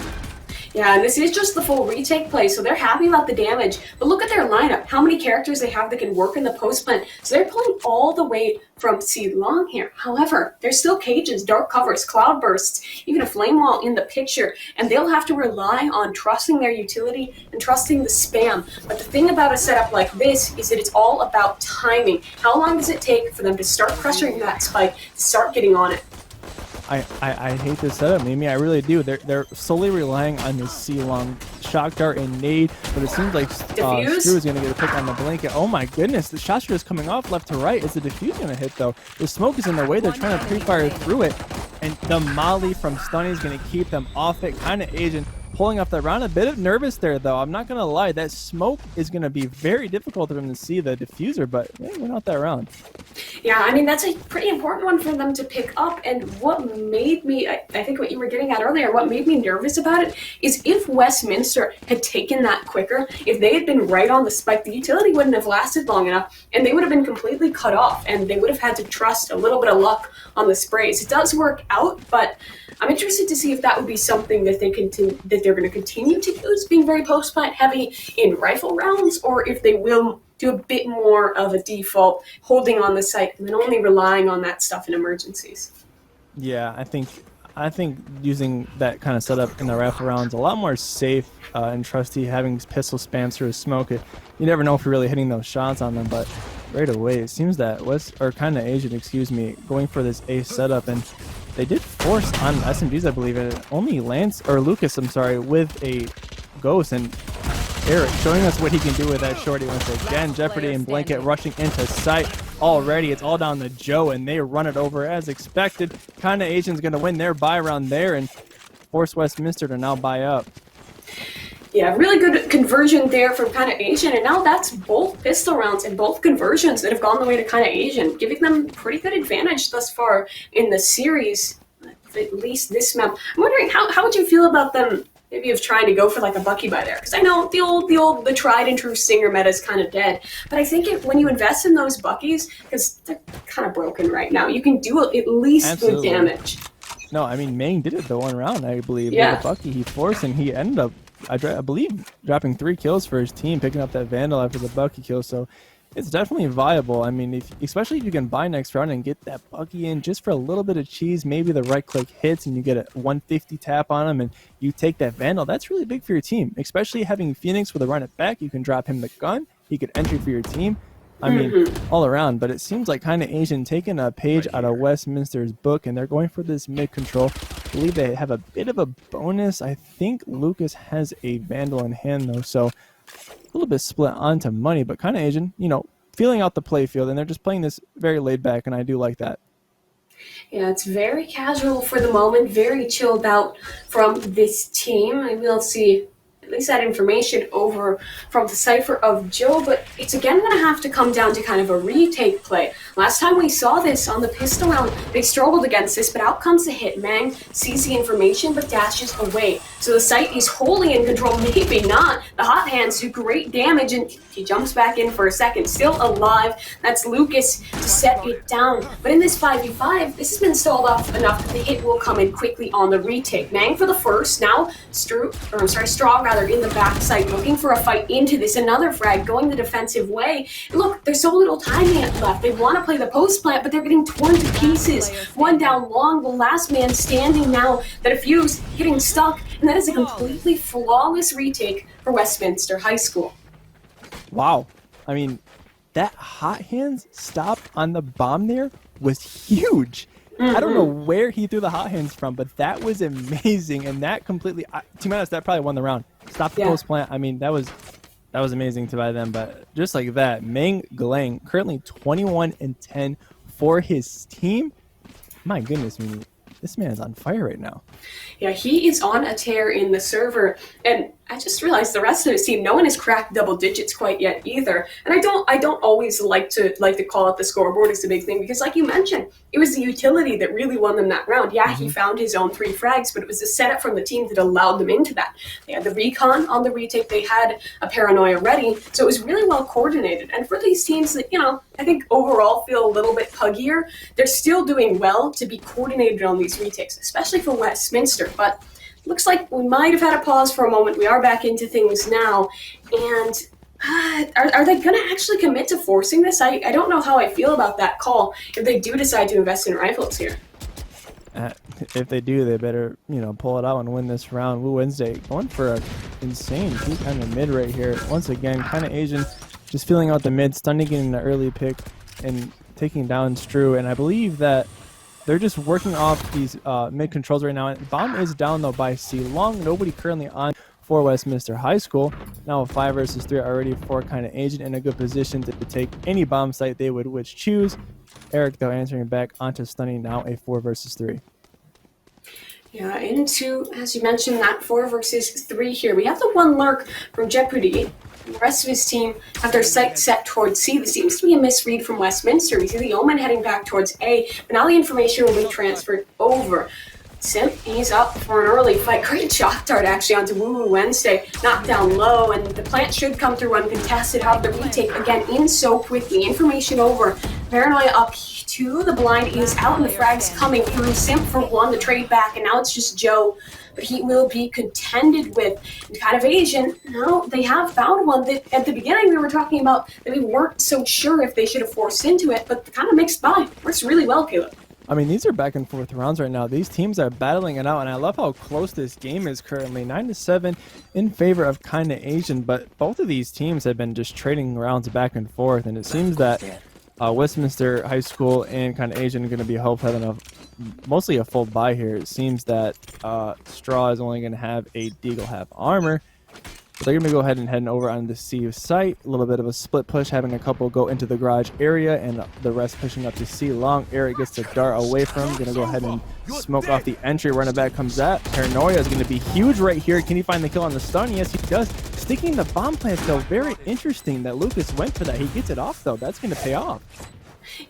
Yeah, and this is just the full retake play, so they're happy about the damage. But look at their lineup, how many characters they have that can work in the post plant. So they're pulling all the way from C long here. However, there's still cages, dark covers, cloud bursts, even a flame wall in the picture, and they'll have to rely on trusting their utility and trusting the spam. But the thing about a setup like this is that it's all about timing. How long does it take for them to start pressuring that spike, to start getting on it? I hate this setup, Mimi. I really do. They're solely relying on the C-long shock dart and nade, but it seems like Screw is going to get a pick on the blanket. Oh my goodness, the shot is coming off left to right. Is the defuse going to hit though? The smoke is in their way. They're trying to pre-fire through it, and the molly from Stunning is going to keep them off it. Kind of Asian pulling off that round. A bit of nervous there though. I'm not going to lie. That smoke is going to be very difficult for them to see the diffuser, but they went out that round. Yeah, I mean, that's a pretty important one for them to pick up, and what made me, I think what you were getting at earlier, what made me nervous about it is if Westminster had taken that quicker, if they had been right on the spike, the utility wouldn't have lasted long enough, and they would have been completely cut off, and they would have had to trust a little bit of luck on the sprays. It does work out, but I'm interested to see if that would be something that they're going to continue to use, being very post-plant heavy in rifle rounds, or if they will do a bit more of a default, holding on the site and then only relying on that stuff in emergencies. Yeah, I think using that kind of setup in the rifle rounds a lot more safe and trusty. Having pistol spams through smoke, you never know if you're really hitting those shots on them. But right away, it seems that kind of Asian, going for this A setup, and they did force on SMGs, I believe, and it only Lance or Lucas, I'm sorry, with a ghost, and Eric showing us what he can do with that shorty once again. Jeopardy and Blanket rushing into sight already. It's all down to Joe, and they run it over as expected. Kind of Asian's going to win their buy round there and force Westminster to now buy up. Yeah, really good conversion there from kind of Asian, and now that's both pistol rounds and both conversions that have gone the way to kind of Asian, giving them pretty good advantage thus far in the series, at least this map. I'm wondering, how would you feel about them maybe of trying to go for like a Bucky buy there? Because I know the tried and true Stinger meta is kind of dead, but I think when you invest in those Buckies, because they're kind of broken right now, you can do at least good damage. No, I mean, Mang did it the one round, I believe. Yeah. With the Bucky he forced, and he ended up, I believe, dropping 3 kills for his team, picking up that Vandal after the Bucky kill. So It's definitely viable. I mean, especially if you can buy next round and get that Bucky in just for a little bit of cheese, maybe the right click hits and you get a 150 tap on him and you take that Vandal. That's really big for your team, especially having Phoenix with a run it back. You can drop him the gun. He could entry for your team. I mean, all around. But it seems like kind of Asian taking a page out of Westminster's book, and they're going for this mid control. I believe they have a bit of a bonus. I think Lucas has a Vandal in hand, though, so a little bit split onto money, but kind of Asian, feeling out the play field, and they're just playing this very laid back, and I do like that. Yeah, it's very casual for the moment, very chilled out from this team. I will see at least that information over from the cipher of Joe, but it's again going to have to come down to kind of a retake play. Last time we saw this on the pistol round, they struggled against this, but out comes the hit. Mang sees the information but dashes away. So the site is wholly in control, maybe not. The hot hands do great damage, and he jumps back in for a second, still alive. That's Lucas to set it down. But in this 5v5, this has been stalled off enough that the hit will come in quickly on the retake. Mang for the first, now Straw in the backside, looking for a fight into this. Another frag going the defensive way. And look, there's so little time left. They want to play the post plant, but they're getting torn to pieces. One down long, the last man standing now. The defuse getting stuck, and that is a completely flawless retake for Westminster High School. Wow. I mean, that hot hands stop on the bomb there was huge. I don't know where he threw the hot hands from, but that was amazing, and that completely, to be honest, that probably won the round. Stop the post plant. I mean, that was amazing to buy them, but just like that, Meng Glang currently 21-10 for his team. My goodness, Mimi, this man is on fire right now. Yeah, he is on a tear in the server, and I just realized the rest of his team, no one has cracked double digits quite yet either. And I don't always like to call out the scoreboard as the big thing, because like you mentioned, it was the utility that really won them that round. Yeah, he found his own 3 frags, but it was the setup from the team that allowed them into that. They had the recon on the retake, they had a paranoia ready, so it was really well coordinated. And for these teams that, I think overall feel a little bit puggier, they're still doing well to be coordinated on these retakes, especially for Westminster. But looks like we might have had a pause for a moment. We are back into things now. And are they going to actually commit to forcing this? I don't know how I feel about that call if they do decide to invest in rifles here. If they do, they better, pull it out and win this round. Woo Wednesday going for an insane peak on the mid right here. Once again, kind of Asian, just feeling out the mid, stunning in the early pick and taking down Stru. And I believe that they're just working off these mid controls right now. And bomb is down though by C Long. Nobody currently on for Westminster High School. Now a 5 versus 3 already for kind of Agent in a good position to take any bomb site they would which choose. Eric though answering back onto stunning, now a 4 versus 3. Yeah, into, as you mentioned, that 4 versus 3 here. We have the one lurk from Jeopardy. The rest of his team have their sights set towards C. This seems to be a misread from Westminster. We see the Omen heading back towards A, but now the information will be transferred over. Simp, he's up for an early fight. Great shock dart actually onto Woo Woo Wednesday. Knocked down low, and the plant should come through uncontested. Have the retake again in so quickly. Information over. Paranoia up to the blind is out, and the frags coming through. Simp for 1 to trade back, and now it's just Joe. But he will be contended with. And kind of Asian, no, they have found one that at the beginning we were talking about that we weren't so sure if they should have forced into it, but kind of mixed by. Works really well, Caleb. I mean, these are back and forth rounds right now. These teams are battling it out, and I love how close this game is currently. 9-7 in favor of kinda Asian, but both of these teams have been just trading rounds back and forth, and it seems that Westminster High School and kinda Asian are going to be having mostly a full buy here. It seems that Straw is only going to have a Deagle half armor. But they're going to go ahead and head over on the C site. A little bit of a split push, having a couple go into the garage area and the rest pushing up to C long. Eric gets to dart away from him. Going to go ahead and smoke off the entry. Running back comes that. Paranoia is going to be huge right here. Can he find the kill on the stun? Yes, he does. Sticking the bomb plant, though. Very interesting that Lucas went for that. He gets it off, though. That's going to pay off.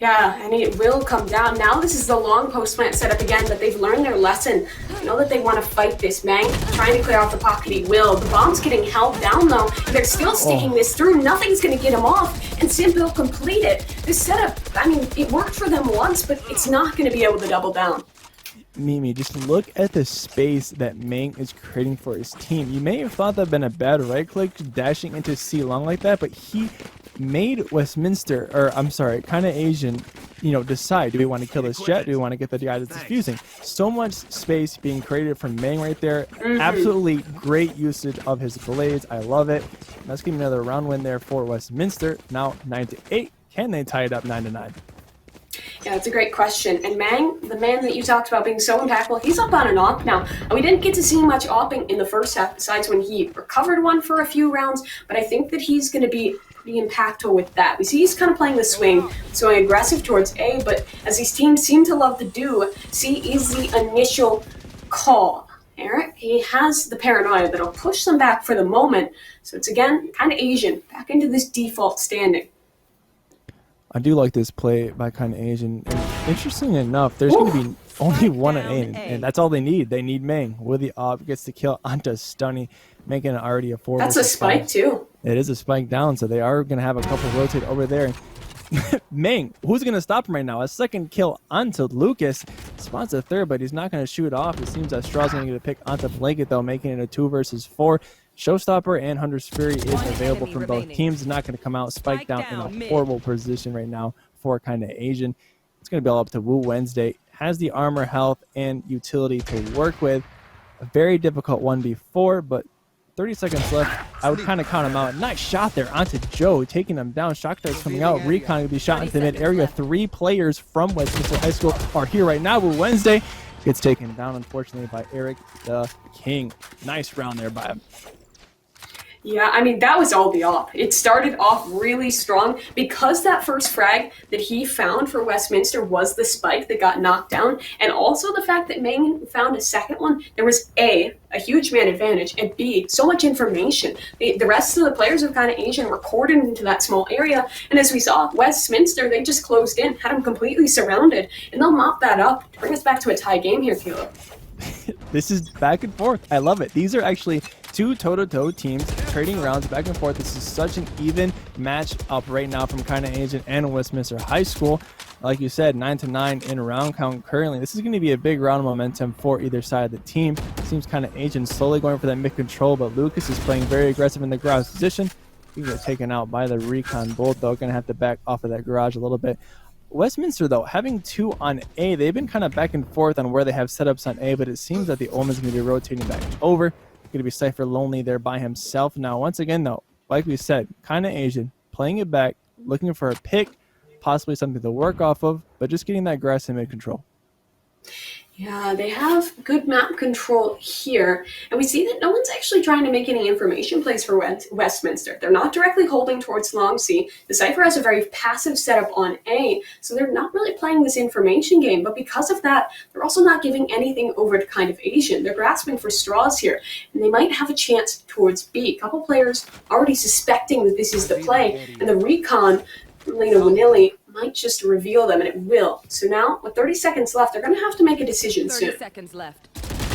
Yeah, and it will come down. Now this is the long post plant setup again, but they've learned their lesson. I know that they want to fight this. Mang trying to clear off the pocket, he will. The bomb's getting held down though. They're still sticking this through. Nothing's going to get him off, and Simp will complete it. This setup, I mean, it worked for them once, but it's not going to be able to double down. Mimi, just look at the space that Mang is creating for his team. You may have thought that been a bad right click dashing into C long like that, but he made Westminster, or I'm sorry, kind of Asian, decide, do we want to kill this jet? Do we want to get the guy that's defusing? So much space being created from Mang right there. Absolutely great usage of his blades. I love it. Let's give another round win there for Westminster. Now 9-8. Can they tie it up 9-9? Yeah, that's a great question. And Mang, the man that you talked about being so impactful, he's up on an AWP now. We didn't get to see much AWPing in the first half, besides when he recovered one for a few rounds, but I think that he's going to be pretty impactful with that. We see he's kind of playing the swing, so aggressive towards A, but as these teams seem to love to do, C is the initial call. Eric, he has the paranoia that'll push them back for the moment, so it's again kind of Asian, back into this default standing. I do like this play by kind of Asian. And interestingly enough, there's going to be only one at A, and that's all they need. They need Mang. With the AWP, gets the kill onto Stunny, making it already a 4. That's a spike, 5. too. It is a spike down, so they are going to have a couple rotate over there. Mang, who's going to stop him right now? A second kill onto Lucas. Spawns a third, but he's not going to shoot off. It seems that Straw's going to get a pick onto Blanket, though, making it a 2 versus 4. Showstopper and Hunter's Fury is available from both teams. Not going to come out. Spike down in a horrible position right now for kind of Asian. It's going to be all up to Wu Wednesday. Has the armor, health, and utility to work with. A very difficult 1v4, but 30 seconds left. I would kind of count him out. Nice shot there onto Joe, taking him down. Shock darts coming out. Recon will be shot into mid area. 3 players from Westminster High School are here right now. Wu Wednesday gets taken down, unfortunately, by Eric the King. Nice round there by him. Yeah, I mean, that was all the AWP. It started off really strong because that first frag that he found for Westminster was the spike that got knocked down, and also the fact that Mang found a second one. There was A, huge man advantage, and B, so much information. The rest of the players of kind of Asian were cordoned into that small area, and as we saw, Westminster, they just closed in, had them completely surrounded, and they'll mop that up to bring us back to a tie game here, Caleb. This is back and forth. I love it. These are actually 2 toe-to-toe teams trading rounds back and forth. This is such an even match up right now from kind of Asian and Westminster High School. Like you said, 9-9 in round count currently. This is going to be a big round of momentum for either side of the team. Seems kind of Asian slowly going for that mid control, but Lucas is playing very aggressive in the garage position. He get taken out by the recon bolt, though. Going to have to back off of that garage a little bit. Westminster, though, having 2 on A, they've been kind of back and forth on where they have setups on A, but it seems that the Omen's going to be rotating back over. Going to be Cypher lonely there by himself. Now, once again, though, like we said, kind of Asian, playing it back, looking for a pick, possibly something to work off of, but just getting that grass in mid-control. Yeah, they have good map control here, and we see that no one's actually trying to make any information plays for Westminster. They're not directly holding towards long C. The Cypher has a very passive setup on A, so they're not really playing this information game, but because of that, they're also not giving anything over to kind of Asian. They're grasping for straws here, and they might have a chance towards B. A couple players already suspecting that this is the play, and the recon from Lena Wanilli might just reveal them, and it will. So now, with 30 seconds left, they're going to have to make a decision soon. 30 seconds left.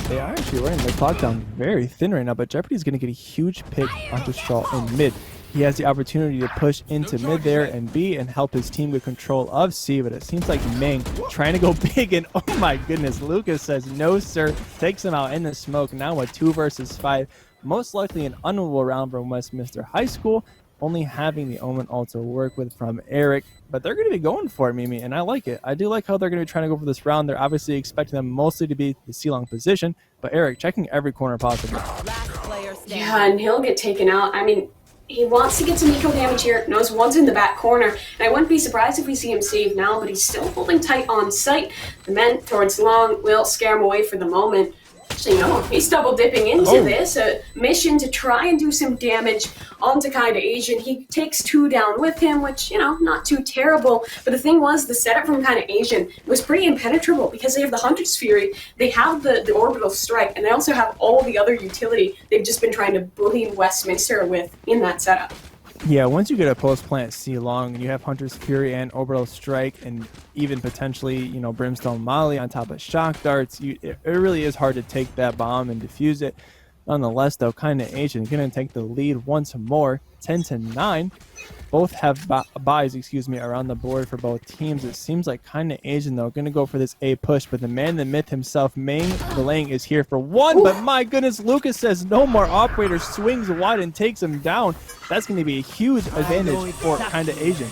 They are actually running the clock down very thin right now, but Jeopardy's going to get a huge pick onto Straw in mid. He has the opportunity to push into mid there and B and help his team get control of C, but it seems like Mang trying to go big, and oh my goodness, Lucas says no sir, takes him out in the smoke. Now a 2 versus 5, most likely an unwinnable round from Westminster High School, only having the Omen also work with from Eric, but they're going to be going for it, Mimi, and I like it. I do like how they're going to be trying to go for this round. They're obviously expecting them mostly to be the C-long position, but Eric checking every corner possible. Yeah, and he'll get taken out. I mean, he wants to get some eco damage here, knows one's in the back corner, and I wouldn't be surprised if we see him save now, but he's still holding tight on sight. The men towards long will scare him away for the moment. Actually, no, he's double dipping into this, a mission to try and do some damage onto kind of Asian. He takes 2 down with him, which, not too terrible. But the thing was, the setup from kind of Asian was pretty impenetrable because they have the Hunter's Fury, they have the Orbital Strike, and they also have all the other utility they've just been trying to bully Westminster with in that setup. Yeah, once you get a post-plant C-long and you have Hunter's Fury and Orbital Strike and even potentially, Brimstone Molly on top of Shock Darts, it really is hard to take that bomb and defuse it. Nonetheless, though, kind of Asian going to take the lead once more, 10-9. Both have buys, around the board for both teams. It seems like kind of Asian, though, going to go for this A push, but the man, the myth himself, Meng Delang, is here for one. But my goodness, Lucas says no more. Operator swings wide and takes him down. That's going to be a huge advantage for kind of Asian.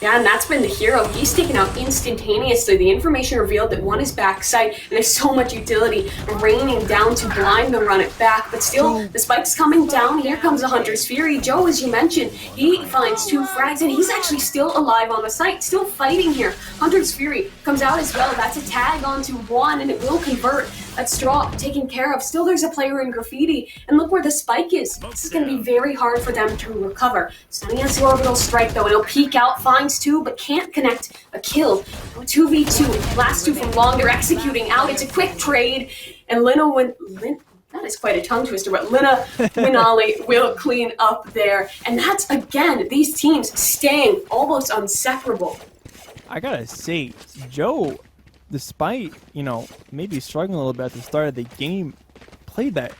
Yeah, and that's been the hero. He's taken out instantaneously. The information revealed that one is backside, and there's so much utility raining down to blind them run it back. But still, the spike's coming down. Here comes the Hunter's Fury. Joe, as you mentioned, he finds 2 frags, and he's actually still alive on the site, still fighting here. Hunter's Fury comes out as well. That's a tag onto 1, and it will convert. That's Straw taken care of. Still, there's a player in Graffiti, and look where the spike is. This is going to be very hard for them to recover. Sunny has the orbital strike, though, and he'll peek out, finds 2, but can't connect a kill. 2v2, last 2 from long. They're executing out. It's a quick trade, and that is quite a tongue twister, but Lina Winali will clean up there. And that's, again, these teams staying almost inseparable. I gotta say, Joe, despite, maybe struggling a little bit at the start of the game, played that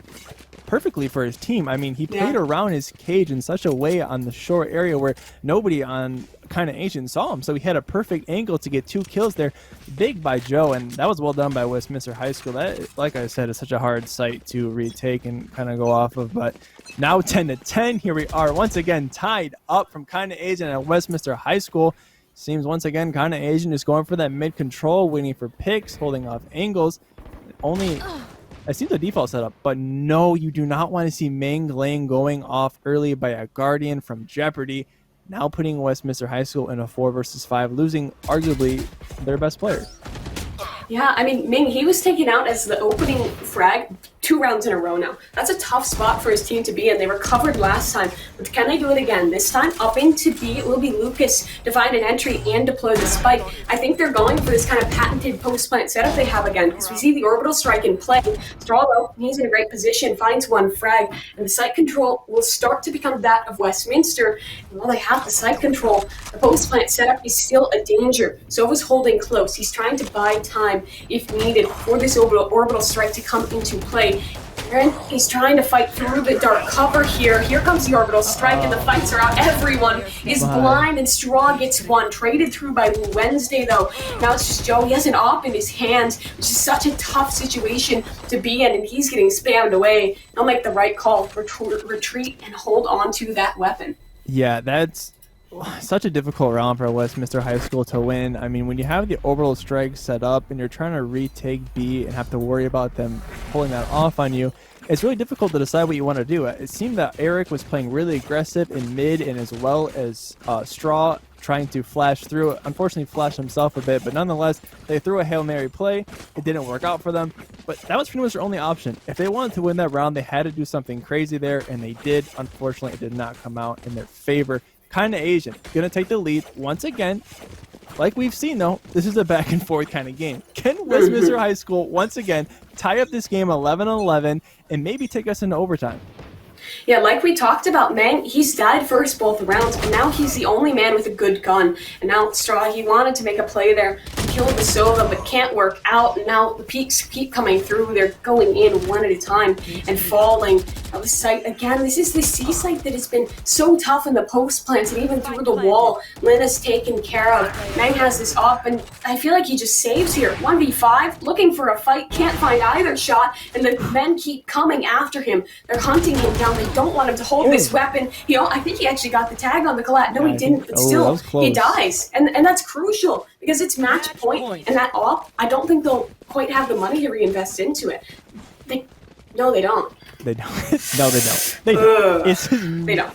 perfectly for his team. I mean, he played around his cage in such a way on the short area where nobody on kind of Asian saw him. So he had a perfect angle to get 2 kills there. Big by Joe, and that was well done by Westminster High School. That, like I said, is such a hard site to retake and kind of go off of. But now 10-10, here we are once again tied up from kind of Asian at Westminster High School. Seems once again kind of Asian is going for that mid control, waiting for picks, holding off angles. I see the default setup, but no, you do not want to see Meng Lang going off early by a Guardian from Jeopardy. Now putting Westminster High School in a 4 versus 5, losing arguably their best player. Yeah, I mean, Ming, he was taken out as the opening frag 2 rounds in a row now. That's a tough spot for his team to be in. They recovered last time, but can they do it again? This time, up into B, it will be Lucas to find an entry and deploy the spike. I think they're going for this kind of patented post-plant setup they have again, because we see the orbital strike in play. Straw, though, he's in a great position, finds 1 frag, and the site control will start to become that of Westminster. And while they have the site control, the post-plant setup is still a danger. Sova's holding close. He's trying to buy time, if needed, for this orbital strike to come into play. And he's trying to fight through the dark cover here. Here comes the orbital strike, and the fights are out. Everyone is blind, and Straw gets 1. Traded through by Wednesday, though. Now it's just Joe. He has an op in his hands, which is such a tough situation to be in, and he's getting spammed away. He'll make the right call for retreat and hold on to that weapon. Yeah, that's such a difficult round for Westminster High School to win. I mean, when you have the orbital strike set up and you're trying to retake B and have to worry about them pulling that off on you, it's really difficult to decide what you want to do. It seemed that Eric was playing really aggressive in mid, and as well as Straw trying to flash through. Unfortunately, flashed himself a bit, but nonetheless, they threw a Hail Mary play. It didn't work out for them, but that was pretty much their only option. If they wanted to win that round, they had to do something crazy there, and they did. Unfortunately, it did not come out in their favor. Kind of Asian gonna take the lead once again. Like we've seen, though, this is a back and forth kind of game. Can Westminster High School once again tie up this game 11-11 and maybe take us into overtime? Yeah, like we talked about, Meng, he's died first both rounds, but now he's the only man with a good gun. And now Straw, he wanted to make a play there, kill the Sova, but can't work out. And now the peaks keep coming through. They're going in one at a time and falling. Now the site, again, this is the C site that has been so tough in the post plants, and even through the wall, Lina's taken care of. Meng has this up, and I feel like he just saves here. 1v5, looking for a fight, can't find either shot, and the men keep coming after him. They're hunting him down. They don't want him to hold this weapon. I think he actually got the tag on the collat. No, he didn't, but still, he dies. And that's crucial, because it's match point, and that op, I don't think they'll quite have the money to reinvest into it. They don't. They don't. No, they don't. They don't. They don't.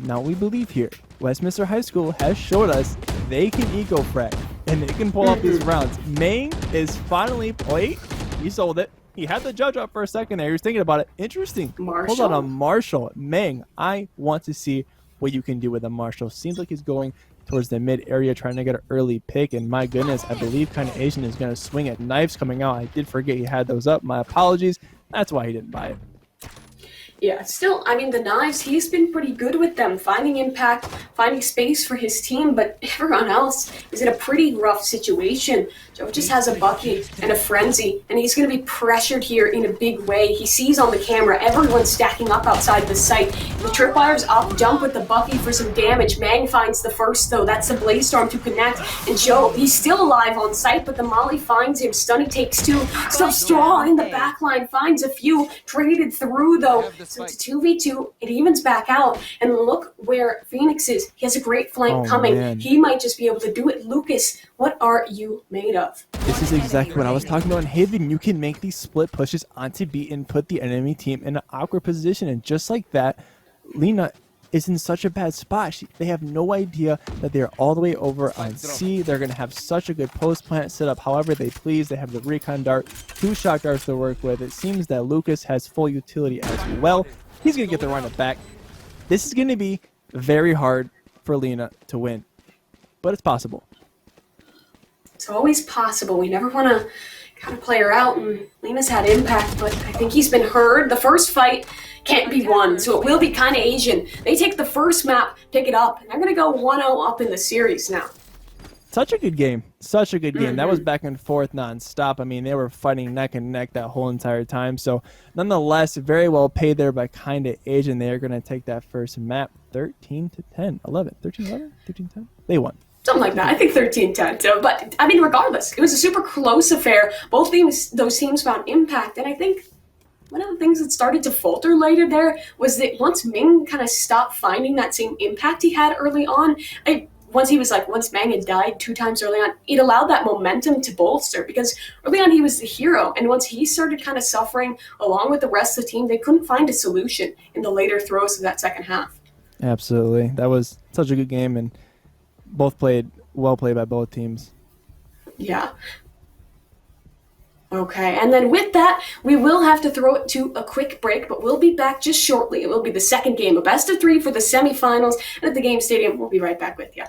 Now we believe here. Westminster High School has showed us they can eco frag, and they can pull off these rounds. Meng is finally played. He sold it. He had the judge up for a second there. He was thinking about it. Interesting. Marshall. Hold on, a Marshall. Meng, I want to see what you can do with a Marshall. Seems like he's going towards the mid area, trying to get an early pick. And my goodness, I believe kind of Asian is going to swing at knives coming out. I did forget he had those up. My apologies. That's why he didn't buy it. Yeah, still, I mean, the knives, he's been pretty good with them, finding impact, finding space for his team, but everyone else is in a pretty rough situation. Joe just has a Bucky and a Frenzy, and he's going to be pressured here in a big way. He sees on the camera everyone stacking up outside the site. The Tripwire's up, jump with the Bucky for some damage. Mang finds the first, though. That's the Blaze Storm to connect. And Joe, he's still alive on site, but the Molly finds him. Stunny takes 2. Still Straw in the backline, finds a few. Traded through, though. So it's a 2v2. It evens back out. And look where Phoenix is. He has a great flank coming. Man. He might just be able to do it. Lucas, what are you made of? This is exactly what I was talking about in Haven. You can make these split pushes onto B and put the enemy team in an awkward position. And just like that, Lena is in such a bad spot. They have no idea that they're all the way over on C. They're going to have such a good post plant set up however they please. They have the recon dart, 2 shock darts to work with. It seems that Lucas has full utility as well. He's going to get the run it back. This is going to be very hard for Lena to win, but it's possible. It's always possible. We never want to kind of play her out, and Lena's had impact, but I think he's been heard. The first fight can't be won, so it will be kind of Asian. They take the first map, pick it up, and they're going to go 1-0 up in the series now. Such a good game. Such a good game. That was back and forth nonstop. I mean, they were fighting neck and neck that whole entire time. So, nonetheless, very well paid there by kind of Asian. They are going to take that first map 13-10. 11. 13-11? 13-10? They won. Something like that. I think 13-10. So, but, I mean, regardless, it was a super close affair. Both those teams found impact, and I think one of the things that started to falter later there was that once Ming kind of stopped finding that same impact he had early on, once Mang had died 2 times early on, it allowed that momentum to bolster because early on he was the hero, and once he started kind of suffering along with the rest of the team, they couldn't find a solution in the later throws of that second half. Absolutely. That was such a good game, and well played by both teams. Yeah. Okay, and then with that, we will have to throw it to a quick break, but we'll be back just shortly. It will be the second game, a best of 3 for the semifinals, and at the Game Stadium, we'll be right back with you.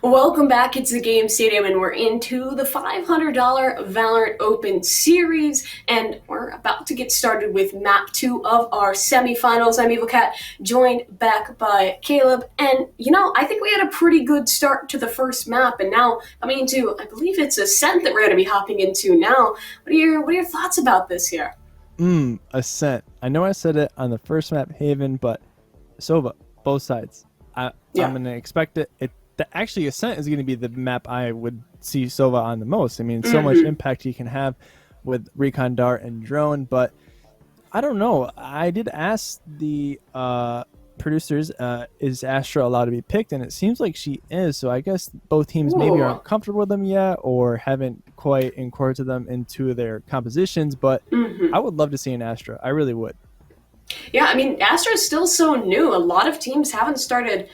Welcome back. It's the Game Stadium, and we're into the $500 Valorant Open Series, and we're about to get started with Map 2 of our semifinals. I'm EvilCat, joined back by Caleb, and I think we had a pretty good start to the first map, and now coming into, I believe it's Ascent that we're going to be hopping into now. What are your thoughts about this here? Ascent. I know I said it on the first map, Haven, but Sova, both sides. I'm going to expect it. Actually, Ascent is going to be the map I would see Sova on the most. I mean, so much impact he can have with Recon Dart and Drone, but I don't know. I did ask the producers, is Astra allowed to be picked? And it seems like she is, so I guess both teams maybe aren't comfortable with them yet or haven't quite incorporated them into their compositions, but I would love to see an Astra. I really would. Yeah, I mean, Astra is still so new. A lot of teams haven't started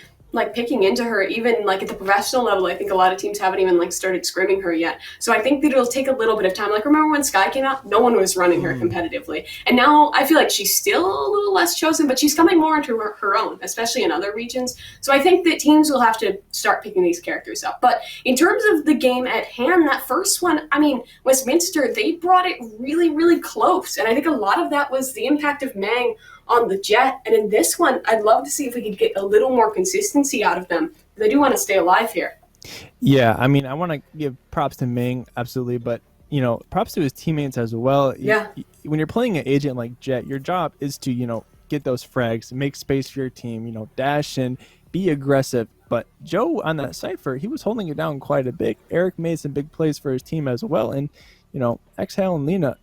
picking into her, even at the professional level. I think a lot of teams haven't even started scrimming her yet. So I think that it'll take a little bit of time. Remember when Sky came out? No one was running her competitively. And now I feel like she's still a little less chosen, but she's coming more into her own, especially in other regions. So I think that teams will have to start picking these characters up. But in terms of the game at hand, that first one, I mean, Westminster, they brought it really, really close. And I think a lot of that was the impact of Mang on the Jet, and in this one, I'd love to see if we could get a little more consistency out of them. They do want to stay alive here. Yeah, I mean, I want to give props to Ming, absolutely, but props to his teammates as well. Yeah. When you're playing an agent like Jet, your job is to get those frags, make space for your team, dash and be aggressive. But Joe on that Cypher, he was holding it down quite a bit. Eric made some big plays for his team as well, and Exhale and Lena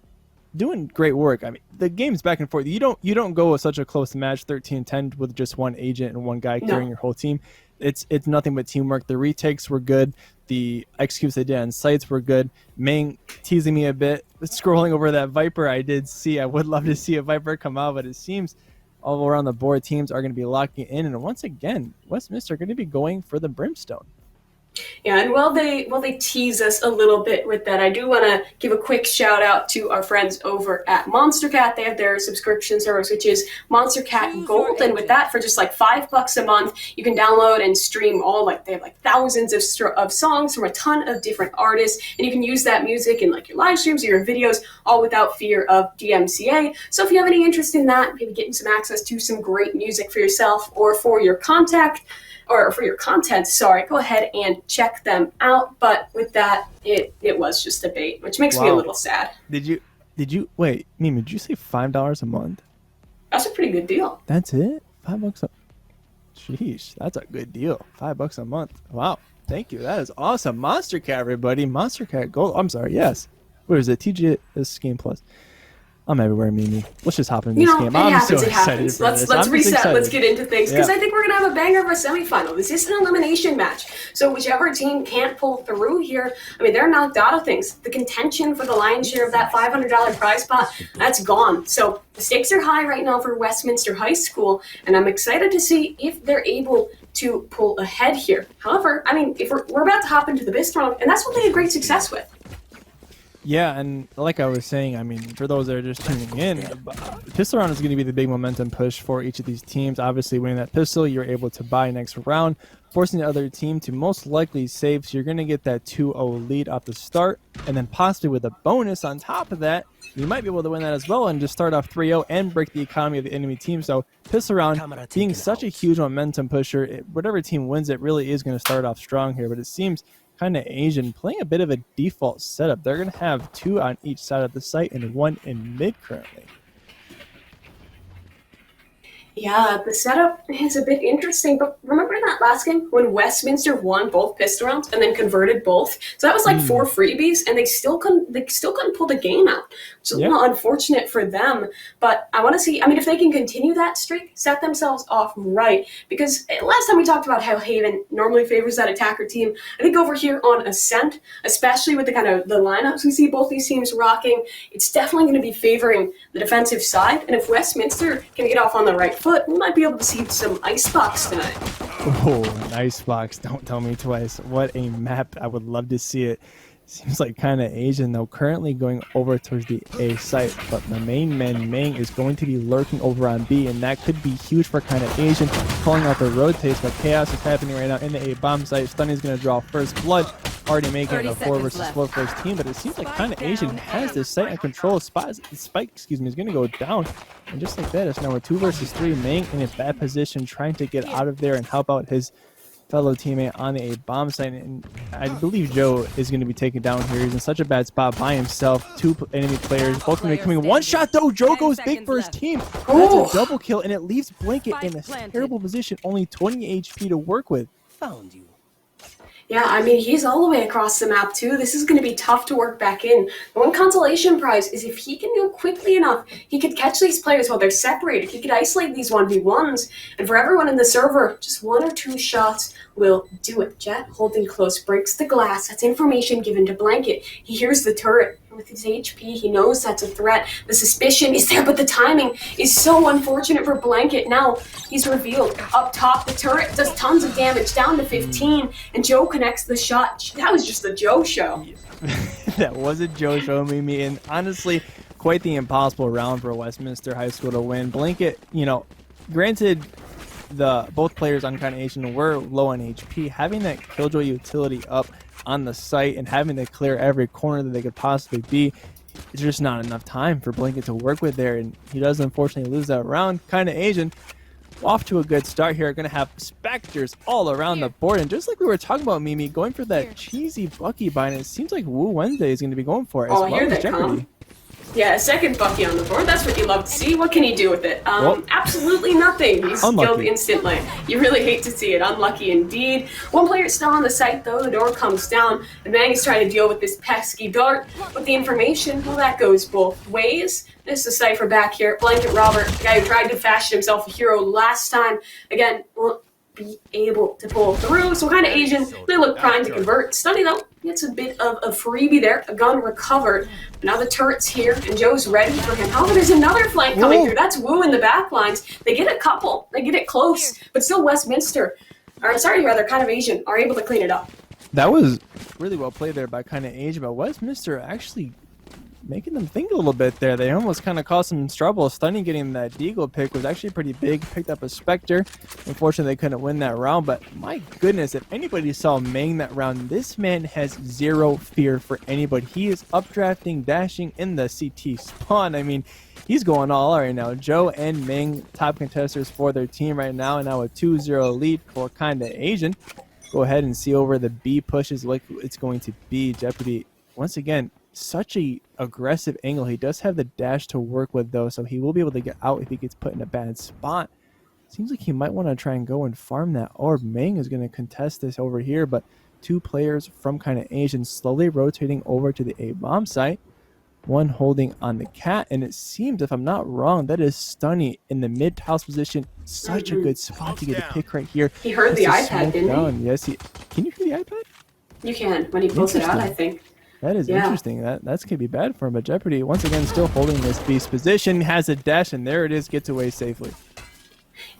doing great work. I mean, the game's back and forth. You don't go with such a close match 13-10 with just one agent and one guy carrying your whole team. It's nothing but teamwork. The retakes were good. The executes they did on sites were good. Ming teasing me a bit, scrolling over that Viper I did see. I would love to see a Viper come out, but it seems all around the board teams are going to be locking in. And once again, Westminster are going to be going for the Brimstone. Yeah, and while they tease us a little bit with that, I do want to give a quick shout out to our friends over at Monster Cat. They have their subscription service, which is Monster Cat Gold, and with that, for just $5 a month, you can download and stream all they have thousands of songs from a ton of different artists, and you can use that music in your live streams or your videos, all without fear of DMCA. So if you have any interest in that, maybe getting some access to some great music for yourself or for your content, go ahead and check them out. But with that, it was just a bait, which makes me a little sad. Did you wait, Mimi, did you say $5 a month? That's a pretty good deal. That's it? $5 a Sheesh, that's a good deal. $5 a month. Wow. Thank you. That is awesome. Monster Cat, everybody. Monster Cat Gold. I'm sorry. Yes. Where is it? TGS Game Plus. I'm everywhere, Mimi. Let's just hop into this game. I'm so excited for this. Let's reset. Let's get into things because I think we're gonna have a banger of a semifinal. This is an elimination match, so whichever team can't pull through here, I mean, they're knocked out of things. The contention for the lion's share of that $500 prize pot, that's gone. So the stakes are high right now for Westminster High School, and I'm excited to see if they're able to pull ahead here. However, I mean, if we're about to hop into the Bist round, and that's what they had great success with. Yeah, and like I was saying, I mean, for those that are just tuning in, pistol round is going to be the big momentum push for each of these teams. Obviously, winning that pistol, you're able to buy next round, forcing the other team to most likely save. So you're going to get that 2-0 lead off the start, and then possibly with a bonus on top of that, you might be able to win that as well and just start off 3-0 and break the economy of the enemy team. So pistol round being such a huge momentum pusher, whatever team wins it really is going to start off strong here, but it seems kind of Asian playing a bit of a default setup. They're going to have 2 on each side of the site and 1 in mid currently. Yeah, the setup is a bit interesting, but remember in that last game when Westminster won both pistol rounds and then converted both? So that was like 4 freebies, and they still couldn't pull the game out. Which is a little unfortunate for them. But I want to see, I mean, if they can continue that streak, set themselves off right. Because last time we talked about how Haven normally favors that attacker team. I think over here on Ascent, especially with the kind of the lineups we see both these teams rocking, it's definitely going to be favoring the defensive side. And if Westminster can get off on the right foot, we might be able to see some Icebox tonight. Oh, an Icebox. Don't tell me twice. What a map. I would love to see it. Seems like kind of Asian, though. Currently going over towards the A site, but the main man, Meng, is going to be lurking over on B, and that could be huge for kind of Asian, calling out the rotates, but chaos is happening right now in the A bomb site. Stunny's going to draw first blood, already making it a 4 versus 4 first team, but it seems like kind of Asian has this site in control. Spike, excuse me, is going to go down, and just like that, it's now a 2 versus 3. Meng in a bad position, trying to get out of there and help out his fellow teammate on the A bomb site, and I believe Joe is going to be taken down here. He's in such a bad spot by himself. 2 enemy players, both going to be coming. One shot though, Joe goes big for his team. That's a double kill, and it leaves Blanket in a terrible position. Only 20 HP to work with. Found you. Yeah, I mean, he's all the way across the map, too. This is going to be tough to work back in. The one consolation prize is if he can do quickly enough, he could catch these players while they're separated. He could isolate these 1v1s. And for everyone in the server, just 1 or 2 shots will do it. Jet, holding close, breaks the glass. That's information given to Blanket. He hears the turret. With his HP, he knows that's a threat. The suspicion is there, but the timing is so unfortunate for Blanket. Now he's revealed up top. The turret does tons of damage, down to 15, and Joe connects the shot. That was just the Joe show. That was a Joe show, Mimi, and honestly, quite the impossible round for Westminster High School to win. Blanket, you know, granted, both players on kind of Asian were low on HP. Having that Killjoy utility up on the site and having to clear every corner that they could possibly be, it's just not enough time for Blanket to work with there, and he does unfortunately lose that round. Kind of Asian off to a good start here. Going to have Spectres all around the board, and just like we were talking about, Mimi, going for that cheesy Bucky buy, and it seems like Wu Wednesday is going to be going for it as well as Jeopardy. Yeah, a second Bucky on the board. That's what you love to see. What can he do with it? Absolutely nothing. He's killed instantly. You really hate to see it. Unlucky indeed. One player still on the site, though. The door comes down, and Mang is trying to deal with this pesky dart. With the information, well, that goes both ways. This is Cypher back here. Blanket Robert, the guy who tried to fashion himself a hero last time. Again, won't be able to pull through. So kind of Asian. They look primed to convert. Stunny, though, gets a bit of a freebie there. A gun recovered. But now the turret's here, and Joe's ready for him. However, there's another flank coming through. That's Wu in the back lines. They get a couple. They get it close. But still Westminster, or sorry, rather, kind of Asian, are able to clean it up. That was really well played there by kind of Asian, but Westminster actually making them think a little bit there. They almost kind of caused some trouble. Stunny getting that Deagle pick was actually pretty big. Picked up a Spectre. Unfortunately, they couldn't win that round, but my goodness, if anybody saw Meng that round, this man has zero fear for anybody. He is updrafting, dashing in the CT spawn. I mean, he's going all out right now. Joe and Meng, top contesters for their team right now, and now a 2-0 lead for kinda Asian. go ahead and see over the B pushes like it's going to be. Jeopardy, once again, such a aggressive angle. He does have the dash to work with, though, so he will be able to get out if he gets put in a bad spot. Seems like he might want to try and go and farm that orb. Meng is going to contest this over here, but two players from kind of Asian slowly rotating over to the A bomb site. One holding on the cat, and it seems, if I'm not wrong, that is Stunny in the mid house position. Such a good spot to get a pick right here. He heard the iPad, didn't he? Yes, can you hear the iPad? You can, when he pulls it out, I think. That is interesting. That's gonna be bad for him. But Jeopardy, once again, still holding this beast position, has a dash, and there it is, gets away safely.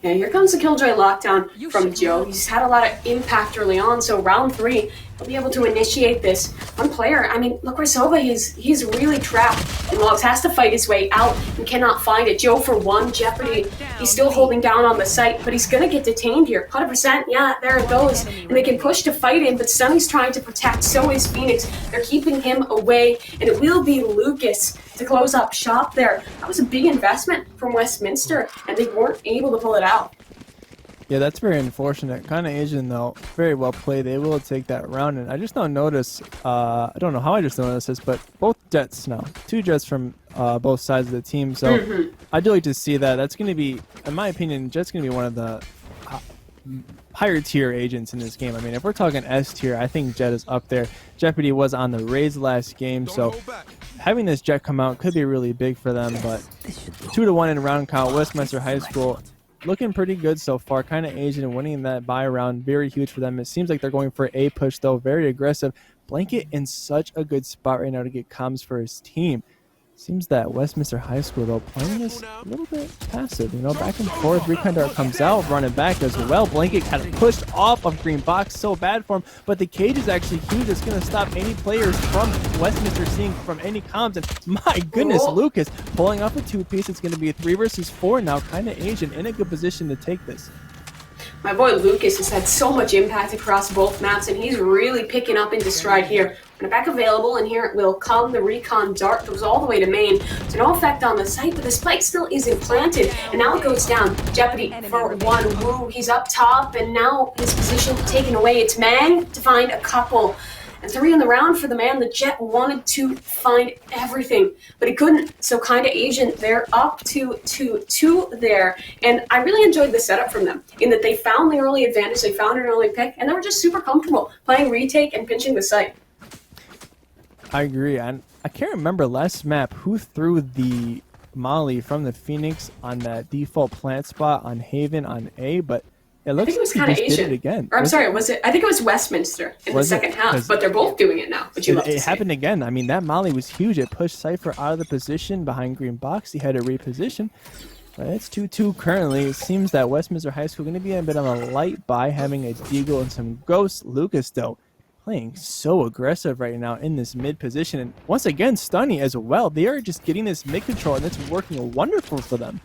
Yeah, here comes the Killjoy lockdown from Joe. He's had a lot of impact early on, so round 3, he'll be able to initiate this. One player, I mean, look where Sova, he's really trapped. And Logs has to fight his way out and cannot find it. Joe for 1, Jeopardy, he's still holding down on the site, but he's gonna get detained here. 100%, yeah, there it goes. And they can push to fight him, but Sunny's trying to protect, so is Phoenix. They're keeping him away, and it will be Lucas to close up shop there. That was a big investment from Westminster, and they weren't able to pull it out. Yeah, that's very unfortunate. Kind of Asian, though. Very well played. They will take that round. And I just now notice, I don't know how I just noticed this, but both Jets now. 2 Jets from both sides of the team. So I do like to see that. That's going to be, in my opinion, Jet's going to be one of the higher tier agents in this game. I mean, if we're talking S tier, I think Jet is up there. Jeopardy was on the Rays last game, so having this Jet come out could be really big for them. But 2-1 in round count. Westminster High School looking pretty good so far. Kind of Asian and winning that bye round, very huge for them. It seems like they're going for a push, though, very aggressive. Blanket in such a good spot right now to get comms for his team. Seems that Westminster High School, though, playing this a little bit passive, you know, back and forth. Recon Dart comes out, running back as well. Blanket kind of pushed off of Green Box, so bad for him, but the cage is actually huge. It's going to stop any players from Westminster seeing from any comms, and my goodness, Lucas pulling off a 2-piece. It's going to be a 3 versus 4 now, kind of Asian, in a good position to take this. My boy Lucas has had so much impact across both maps, and he's really picking up into stride here. When back available, and here it will come. The Recon Dart goes all the way to main. So no effect on the site, but the spike still isn't planted. And now it goes down. Jeopardy for 1. Woo, he's up top, and now his position taken away. It's Mang to find a couple. And 3 in the round for the man. The Jet wanted to find everything, but he couldn't. So kind of Asian, they're up to 2 there. And I really enjoyed the setup from them in that they found the early advantage, they found an early pick, and they were just super comfortable playing retake and pinching the site. I agree. I can't remember last map who threw the molly from the Phoenix on that default plant spot on Haven on A, but it looks like he just did it again. Or I'm sorry, was it? I think it was Westminster in the second half, but they're both doing it now. But it happened again. I mean, that molly was huge. It pushed Cypher out of the position behind Green Box. He had to reposition. But it's 2-2 currently. It seems that Westminster High School going to be a bit on a light by having a Deagle and some Ghosts. Lucas, though, playing so aggressive right now in this mid position. And once again, Stunny as well. They are just getting this mid control, and it's working wonderful for them.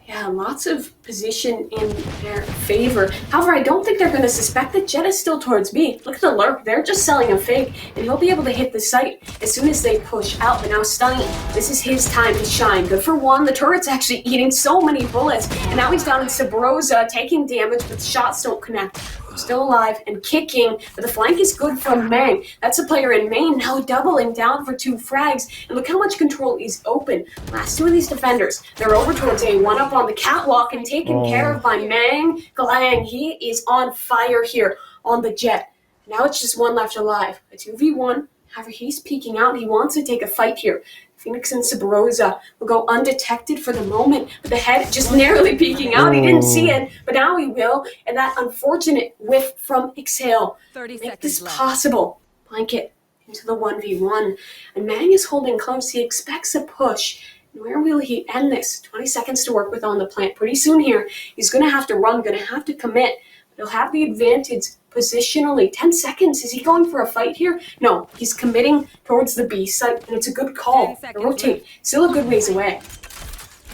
Yeah, lots of position in their favor. However, I don't think they're going to suspect that Jet is still towards B. Look at the lurk. They're just selling a fake, and he'll be able to hit the site as soon as they push out. But now Stunny, this is his time to shine. Good for 1. The turret's actually eating so many bullets, and now he's down in Sabrosa, taking damage, but shots don't connect. Still alive and kicking, but the flank is good from Mang. That's a player in main, now doubling down for 2 frags. And look how much control is open. Last 2 of these defenders, they're over towards A, 1 up on the catwalk and taken care of by Mang. Glang, he is on fire here on the Jet. Now it's just 1 left alive. A 2v1. However, he's peeking out. He wants to take a fight here. Phoenix and Sabrosa will go undetected for the moment, but the head just narrowly peeking out. He didn't see it, but now he will. And that unfortunate whiff from Exhale make this possible. Blanket into the 1v1. And Mang is holding close. He expects a push. And where will he end this? 20 seconds to work with on the plant. Pretty soon here, he's going to have to run, going to have to commit. But he'll have the advantage positionally. 10 seconds. Is he going for a fight here? No, he's committing towards the B site, and it's a good call. Rotate. Still a good ways away.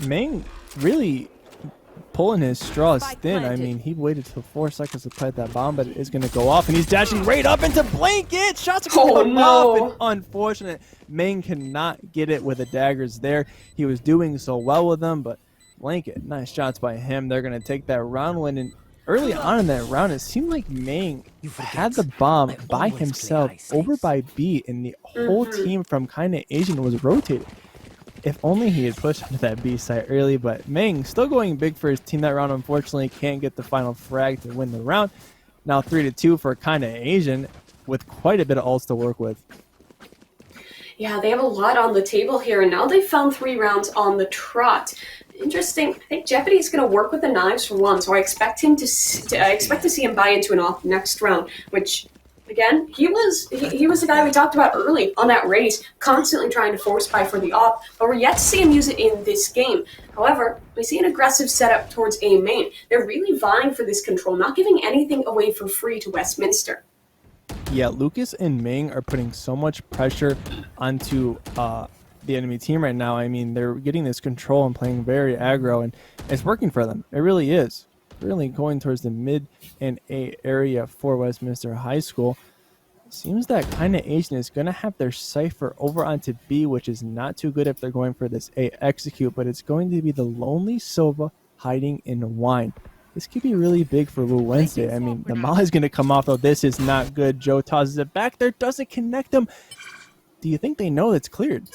Mang really pulling his straws thin. I mean, he waited till 4 seconds to plant that bomb, but it is going to go off, and he's dashing right up into Blanket. Shots are going off, and unfortunate. Mang cannot get it with the daggers there. He was doing so well with them, but Blanket, nice shots by him. They're going to take that round win, and early on in that round, it seemed like Ming had the bomb by himself over by B, and the whole team from kind of Asian was rotating. If only he had pushed into that B site early, but Ming still going big for his team that round. Unfortunately, can't get the final frag to win the round. Now 3-2 for kind of Asian, with quite a bit of ults to work with. Yeah, they have a lot on the table here, and now they've found 3 rounds on the trot. Interesting. I think Jeopardy is going to work with the knives for one, so I expect to see him buy into an off next round. Which, again, he was the guy we talked about early on that race, constantly trying to force buy for the off, but we're yet to see him use it in this game. However, we see an aggressive setup towards A main. They're really vying for this control, not giving anything away for free to Westminster. Yeah, Lucas and Ming are putting so much pressure onto the enemy team right now. I mean, they're getting this control and playing very aggro, and it's working for them. It really is. Really going towards the mid and A area for Westminster High School. Seems that kind of Asian is going to have their cipher over onto B, which is not too good if they're going for this A execute, but it's going to be the Lonely Sova hiding in Wine. This could be really big for Wu Wednesday. I mean, the Molly's going to come off, though. This is not good. Joe tosses it back there. Doesn't connect them. Do you think they know it's cleared?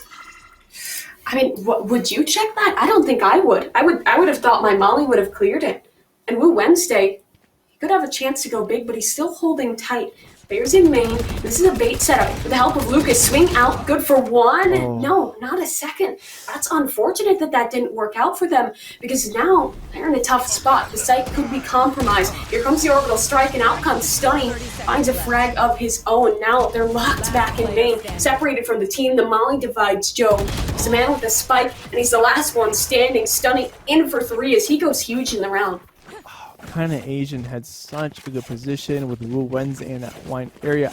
I mean, would you check that? I don't think I would. I would have thought my Molly would have cleared it. And Wu Wednesday, he could have a chance to go big, but he's still holding tight. Bears in main. This is a bait setup with the help of Lucas. Swing out, good for one. Oh. No, not a second. That's unfortunate that didn't work out for them, because now they're in a tough spot. The site could be compromised. Here comes the orbital strike, and out comes Stunny. Finds a frag of his own. Now they're locked back in main, separated from the team. The Molly divides Joe. He's a man with a spike, and he's the last one standing. Stunny in for 3 as he goes huge in the round. Kind of Asian had such a good position with Wu Wednesday in that wine area.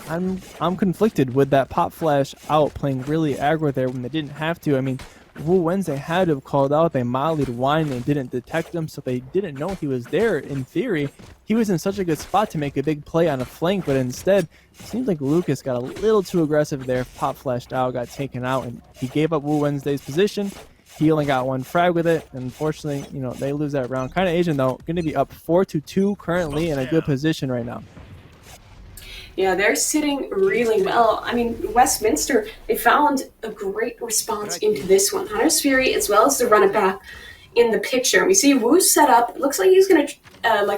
I'm conflicted with that pop flash out, playing really aggro there when they didn't have to. I mean, Wu Wednesday had to have called out. They mollied Wine and didn't detect him, so they didn't know he was there. In theory, he was in such a good spot to make a big play on a flank, but instead, it seems like Lucas got a little too aggressive there. Pop flashed out, got taken out, and he gave up Wu Wednesday's position. He only got 1 frag with it, and unfortunately, they lose that round. Kind of Asian, though, going to be up 4-2 currently in a good position right now. Yeah, they're sitting really well. I mean, Westminster, they found a great response into this one. Hunter's Fury, as well as the run it back in the picture. We see Wu set up. It looks like he's going to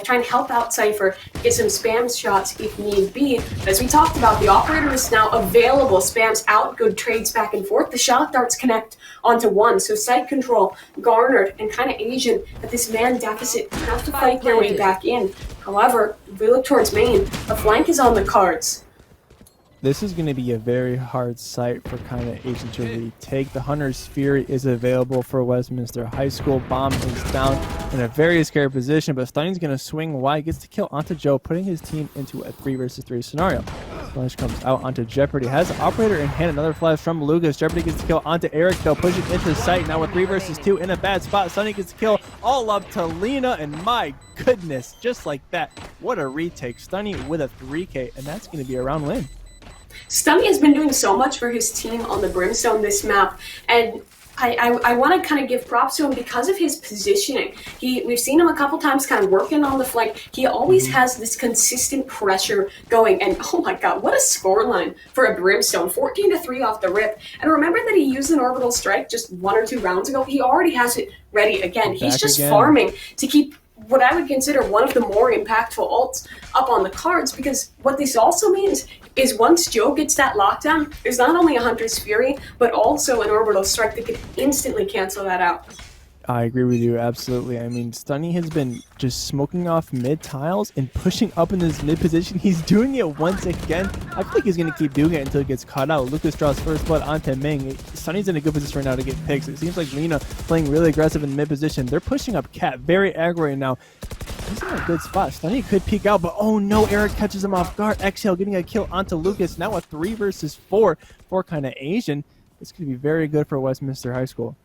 try and help out Cypher, get some spam shots if need be. But as we talked about, the operator is now available. Spams out, good trades back and forth. The shock darts connect onto 1. So site control garnered, and kind of Asian at this man deficit have to fight their way back in. However, if we look towards main, a flank is on the cards. This is going to be a very hard site for kind of Asian to retake. The Hunter's Fury is available for Westminster High School. Bomb is down in a very scary position, but Stunny's going to swing wide, gets to kill onto Joe, putting his team into a 3 versus 3 scenario. Flash comes out onto Jeopardy. Has the operator in hand. Another flash from Lucas. Jeopardy gets to kill onto Eric, though, pushing into the site. Now with 3 versus 2 in a bad spot. Stunny gets to kill all up to Lena, and my goodness, just like that. What a retake. Stunny with a 3K, and that's going to be a round win. Stunny has been doing so much for his team on the Brimstone this map, and I want to kind of give props to him because of his positioning. We've seen him a couple times kind of working on the flank. He always has this consistent pressure going, and oh my god, what a scoreline for a Brimstone. 14-3 off the rip. And remember that he used an orbital strike just 1 or 2 rounds ago? He already has it ready again. He's just farming to keep what I would consider one of the more impactful ults up on the cards, because what this also means is once Joe gets that lockdown, there's not only a Hunter's Fury, but also an orbital strike that could instantly cancel that out. I agree with you, absolutely. I mean, Stunny has been just smoking off mid tiles and pushing up in this mid position. He's doing it once again. I feel like he's going to keep doing it until he gets caught out. Lucas draws first blood onto Ming. Stunny's in a good position right now to get picks. It seems like Lena playing really aggressive in mid position. They're pushing up Cat very aggro right now. He's in a good spot. Stunny could peek out, but oh no, Eric catches him off guard. Exhale getting a kill onto Lucas. Now a 3 versus 4 for kind of Asian. It's going to be very good for Westminster High School.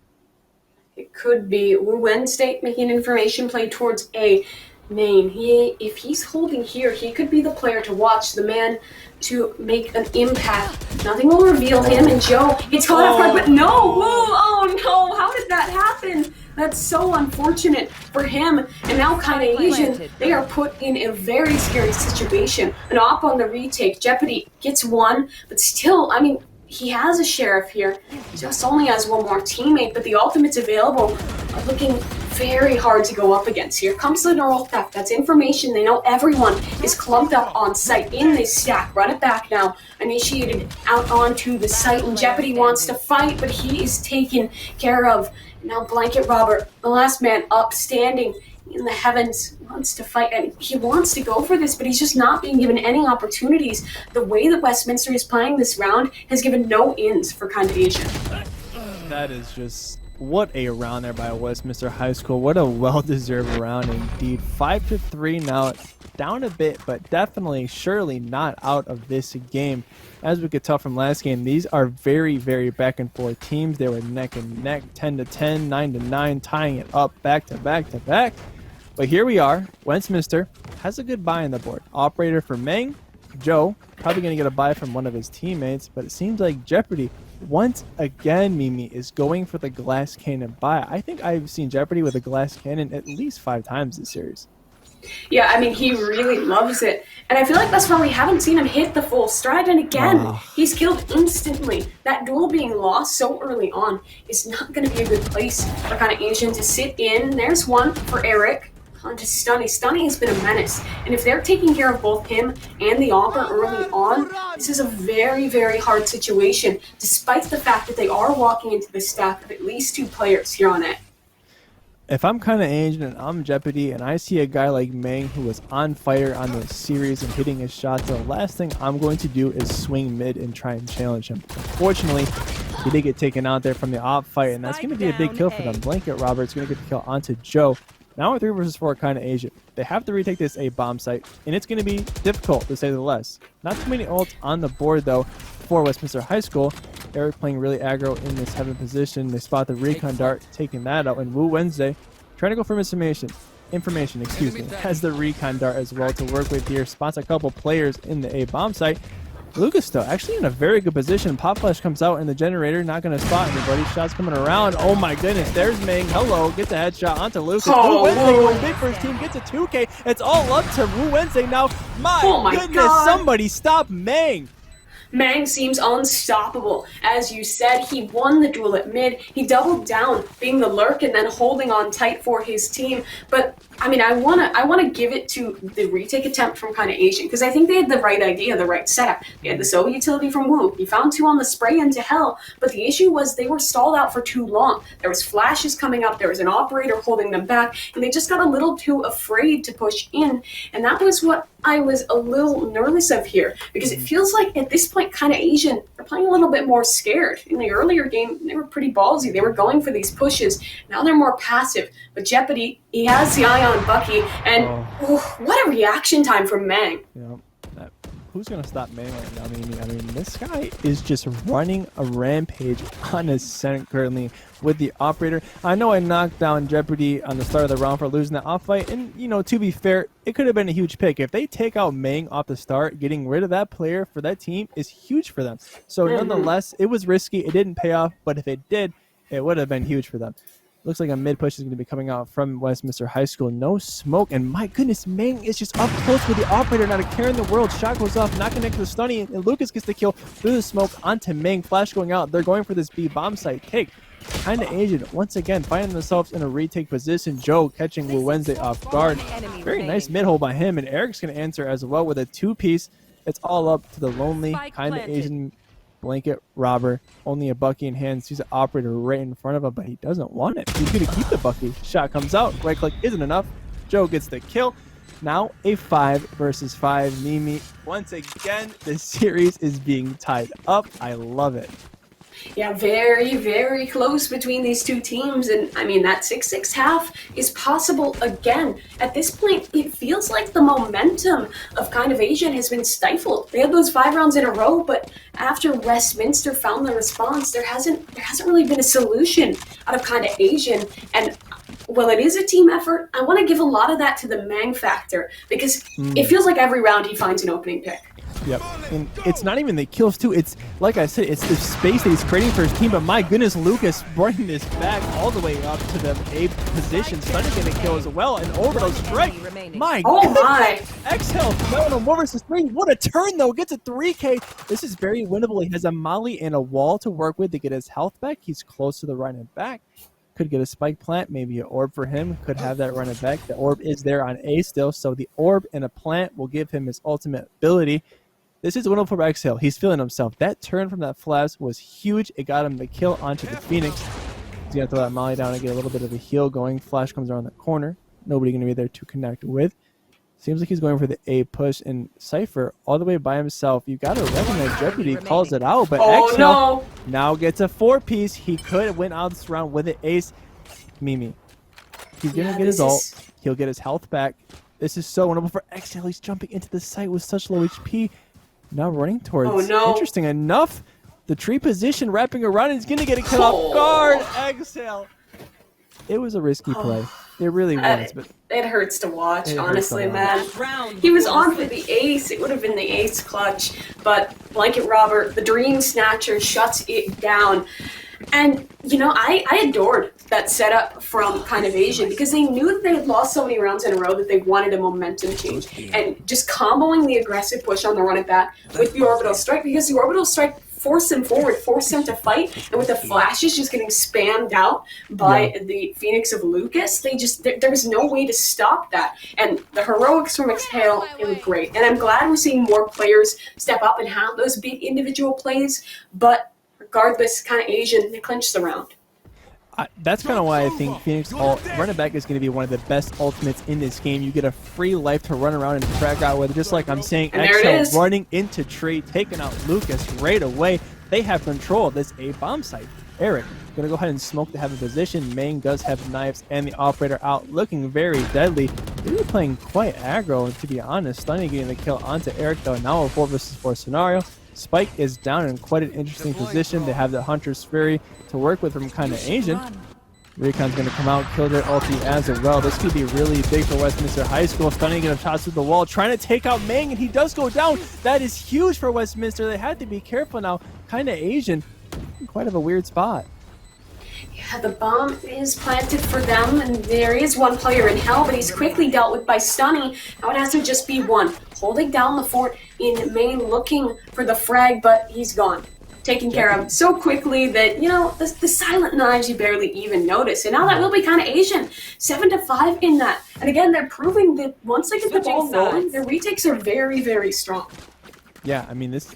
It could be Wu Wednesday making an information play towards A main. If he's holding here, he could be the player to watch, the man to make an impact. Nothing will reveal him, and Joe gets caught off guard, but no! Whoa, oh no, how did that happen? That's so unfortunate for him. And now kind of Asian, they are put in a very scary situation. An op on the retake. Jeopardy gets one, but still, I mean, he has a sheriff here. He just only has one more teammate, but the ultimates available are looking very hard to go up against. Here comes the neural theft. That's information. They know everyone is clumped up on site in this stack. Run it back now. Initiated out onto the site, and Jeopardy wants to fight, but he is taken care of. Now Blanket Robert, the last man up, standing in the heavens, wants to fight, and he wants to go for this, but he's just not being given any opportunities. The way that Westminster is playing this round has given no ins for kind of Asian. That is just what a round there by Westminster High School. What a well-deserved round indeed. 5-3 now, down a bit, but definitely, surely not out of this game. As we could tell from last game, these are very, very back and forth teams. They were neck and neck, 10-10, 9-9, tying it up back to back to back. But here we are. Westminster has a good buy on the board. Operator for Meng. Joe probably going to get a buy from one of his teammates, but it seems like Jeopardy once again, Mimi, is going for the glass cannon buy. I think I've seen Jeopardy with a glass cannon at least 5 times this series. Yeah, I mean, he really loves it. And I feel like that's why we haven't seen him hit the full stride. And again, he's killed instantly. That duel being lost so early on is not going to be a good place for kind of Asian to sit in. There's one for Eric. Onto Stunny. Stunny has been a menace, and if they're taking care of both him and the Opera early on, this is a very, very hard situation, despite the fact that they are walking into the stack of at least 2 players here on it. If I'm kind of Asian and I'm Jeopardy and I see a guy like Meng who was on fire on this series and hitting his shots, the last thing I'm going to do is swing mid and try and challenge him. Unfortunately, he did get taken out there from the op fight, and that's going to be a big kill for them. Blanket Robert's going to get the kill onto Joe. Now we're 3 versus 4 kind of Asian. They have to retake this A bomb site, and it's going to be difficult to say the less. Not too many ults on the board though for Westminster High School. Eric playing really aggro in this heaven position. They spot the recon dart, taking that out, and Wu Wednesday trying to go for information, has the recon dart as well to work with here. Spots a couple players in the A bomb site. Lucas, though, actually in a very good position. Pop Flash comes out in the generator, not going to spot anybody. Shots coming around. Oh my goodness, there's Meng. Hello, gets a headshot onto Lucas. Wu Wednesday going big for his team, gets a 2K. It's all up to Wu Wednesday now. My goodness, God. Somebody stop Meng. Meng seems unstoppable. As you said, he won the duel at mid. He doubled down, being the lurk and then holding on tight for his team. But I mean, I wanna give it to the retake attempt from kind of Asian, because I think they had the right idea, the right setup. They had the solo utility from Wu. He found 2 on the spray into hell, but the issue was they were stalled out for too long. There was flashes coming up, there was an operator holding them back, and they just got a little too afraid to push in. And that was what I was a little nervous of here, because it feels like at this point kind of Asian are playing a little bit more scared. In the earlier game, they were pretty ballsy. They were going for these pushes. Now they're more passive. But Jeopardy, he has the eye on Bucky, and what a reaction time from Meng. Yep. Who's going to stop Meng right now? I mean, this guy is just running a rampage on his center currently with the operator. I know I knocked down Jeopardy on the start of the round for losing that off fight, and you know, to be fair, it could have been a huge pick. If they take out Meng off the start, getting rid of that player for that team is huge for them. So nonetheless, it was risky. It didn't pay off, but if it did, it would have been huge for them. Looks like a mid push is going to be coming out from Westminster High School. No smoke, and my goodness, Meng is just up close with the operator, not a care in the world. Shot goes off, not connected to the stunny, and Lucas gets the kill through the smoke onto Meng. Flash going out. They're going for this B bomb site take. Kinda Asian once again finding themselves in a retake position. Joe catching Wu Wednesday off guard. Very nice mid hole by him, and Eric's going to answer as well with a 2-piece. It's all up to the lonely kinda Asian Blanket Robber. Only a Bucky in hand. Sees the operator right in front of him, but he doesn't want it. He's going to keep the Bucky. Shot comes out. Right click isn't enough. Joe gets the kill. Now a 5 versus 5 Mimi. Once again, this series is being tied up. I love it. Yeah, very, very close between these two teams. And I mean, that 6-6 half is possible again. At this point, it feels like the momentum of kind of Asian has been stifled. They had those 5 rounds in a row, but after Westminster found the response, there hasn't really been a solution out of kind of Asian. And while it is a team effort, I want to give a lot of that to the Meng factor, because it feels like every round he finds an opening pick. Yep. And it's not even the kills, too. It's, like I said, it's the space that he's creating for his team. But my goodness, Lucas bringing this back all the way up to the A position. Stunning getting a kill as well. And orbital strike. My Oh my! Exhale. No, 1 versus 3. What a turn, though. Gets a 3K. This is very winnable. He has a molly and a wall to work with to get his health back. He's close to the run and back. Could get a spike plant, maybe an orb for him. Could have that run it back. The orb is there on A still, so the orb and a plant will give him his ultimate ability. This is winnable for Exhale. He's feeling himself. That turn from that flash was huge. It got him the kill onto the Phoenix. He's going to throw that molly down and get a little bit of a heal going. Flash comes around the corner. Nobody going to be there to connect with. Seems like he's going for the A push, and Cypher all the way by himself. You got to recognize Jeopardy calls it out, but Exhale now gets a 4-piece. He could have went out this round with an ace. Mimi. He's going to get his ult. He'll get his health back. This is so winnable for Exhale. He's jumping into the site with such low HP. Now running towards. Interesting enough. The tree position wrapping around, and he's going to get a kill off guard. Exhale. It was a risky play. It really was. But it hurts to watch, honestly, man. He was on for the ace. It would have been the ace clutch. But Blanket Robber, the Dream Snatcher, shuts it down. And, you know, I adored that setup from Kind of Asian because they knew that they had lost so many rounds in a row that they wanted a momentum change. And just comboing the aggressive push on the run it back with the orbital strike, because the orbital strike forced him forward, forced him to fight, and with the flashes just getting spammed out by the Phoenix of Lucas, there was no way to stop that. And the heroics from Exhale, it was great. And I'm glad we're seeing more players step up and have those big individual plays, but regardless, Kind of Asian, they clinched the round. That's kind of why I think Phoenix running back is going to be one of the best ultimates in this game. You get a free life to run around and frag out with, just like I'm saying. Exhale running into tree, taking out Lucas right away. They have control of this A bomb site. Eric going to go ahead and smoke to have a position. Main does have knives and the operator out, looking very deadly. Really playing quite aggro, to be honest. Stunning getting the kill onto Eric, though. Now a 4 versus 4 scenario. Spike is down in quite an interesting position. They have the Hunter's Fury to work with from Kind of Asian. Recon's going to come out, kill their ulti as well. This could be really big for Westminster High School. Stunning getting shots through the wall, trying to take out Mang, and he does go down. That is huge for Westminster. They had to be careful now. Kind of Asian, quite of a weird spot. Yeah, the bomb is planted for them, and there is one player in hell, but he's quickly dealt with by Stunning. Now it has to just be one. Holding down the fort in main, looking for the frag, but he's gone. Taken care of so quickly that, you know, the silent knives you barely even notice. And now that will be Kind of Asian. 7-5 in that. And again, they're proving that once they get the ball rolling, their retakes are very, very strong. Yeah, I mean, this...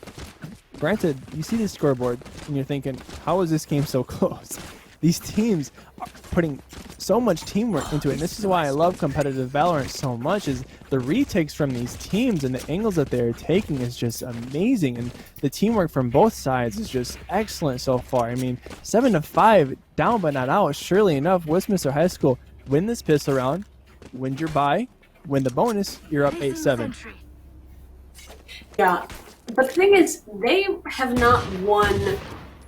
Granted, you see this scoreboard, and you're thinking, how is this game so close? These teams are putting so much teamwork into it, and this is why I love competitive Valorant so much, is the retakes from these teams and the angles that they're taking is just amazing, and the teamwork from both sides is just excellent so far. I mean, 7-5, down but not out. Surely enough, Westminster High School win this pistol round, win your bye, win the bonus, you're up 8-7. Yeah, but the thing is, they have not won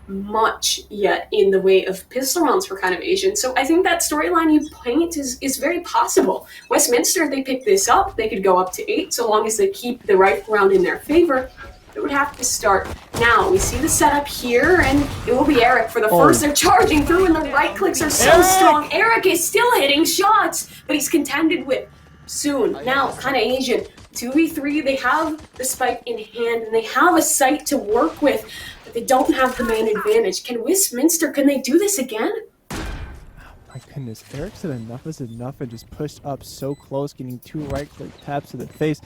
much yet in the way of pistol rounds for Kind of Asian. So I think that storyline you paint is very possible. Westminster, they pick this up. They could go up to 8 so long as they keep the rifle round in their favor. It would have to start now. We see the setup here, and it will be Eric for the first. They're charging through, and the right clicks are so strong. Eric is still hitting shots, but he's contended with soon. Now, Kind of Asian. 2v3, they have the spike in hand, and they have a site to work with. They don't have the main advantage. Can Westminster, can they do this again? My goodness, Eric said enough is enough and just pushed up so close, getting 2 right-click taps to the face.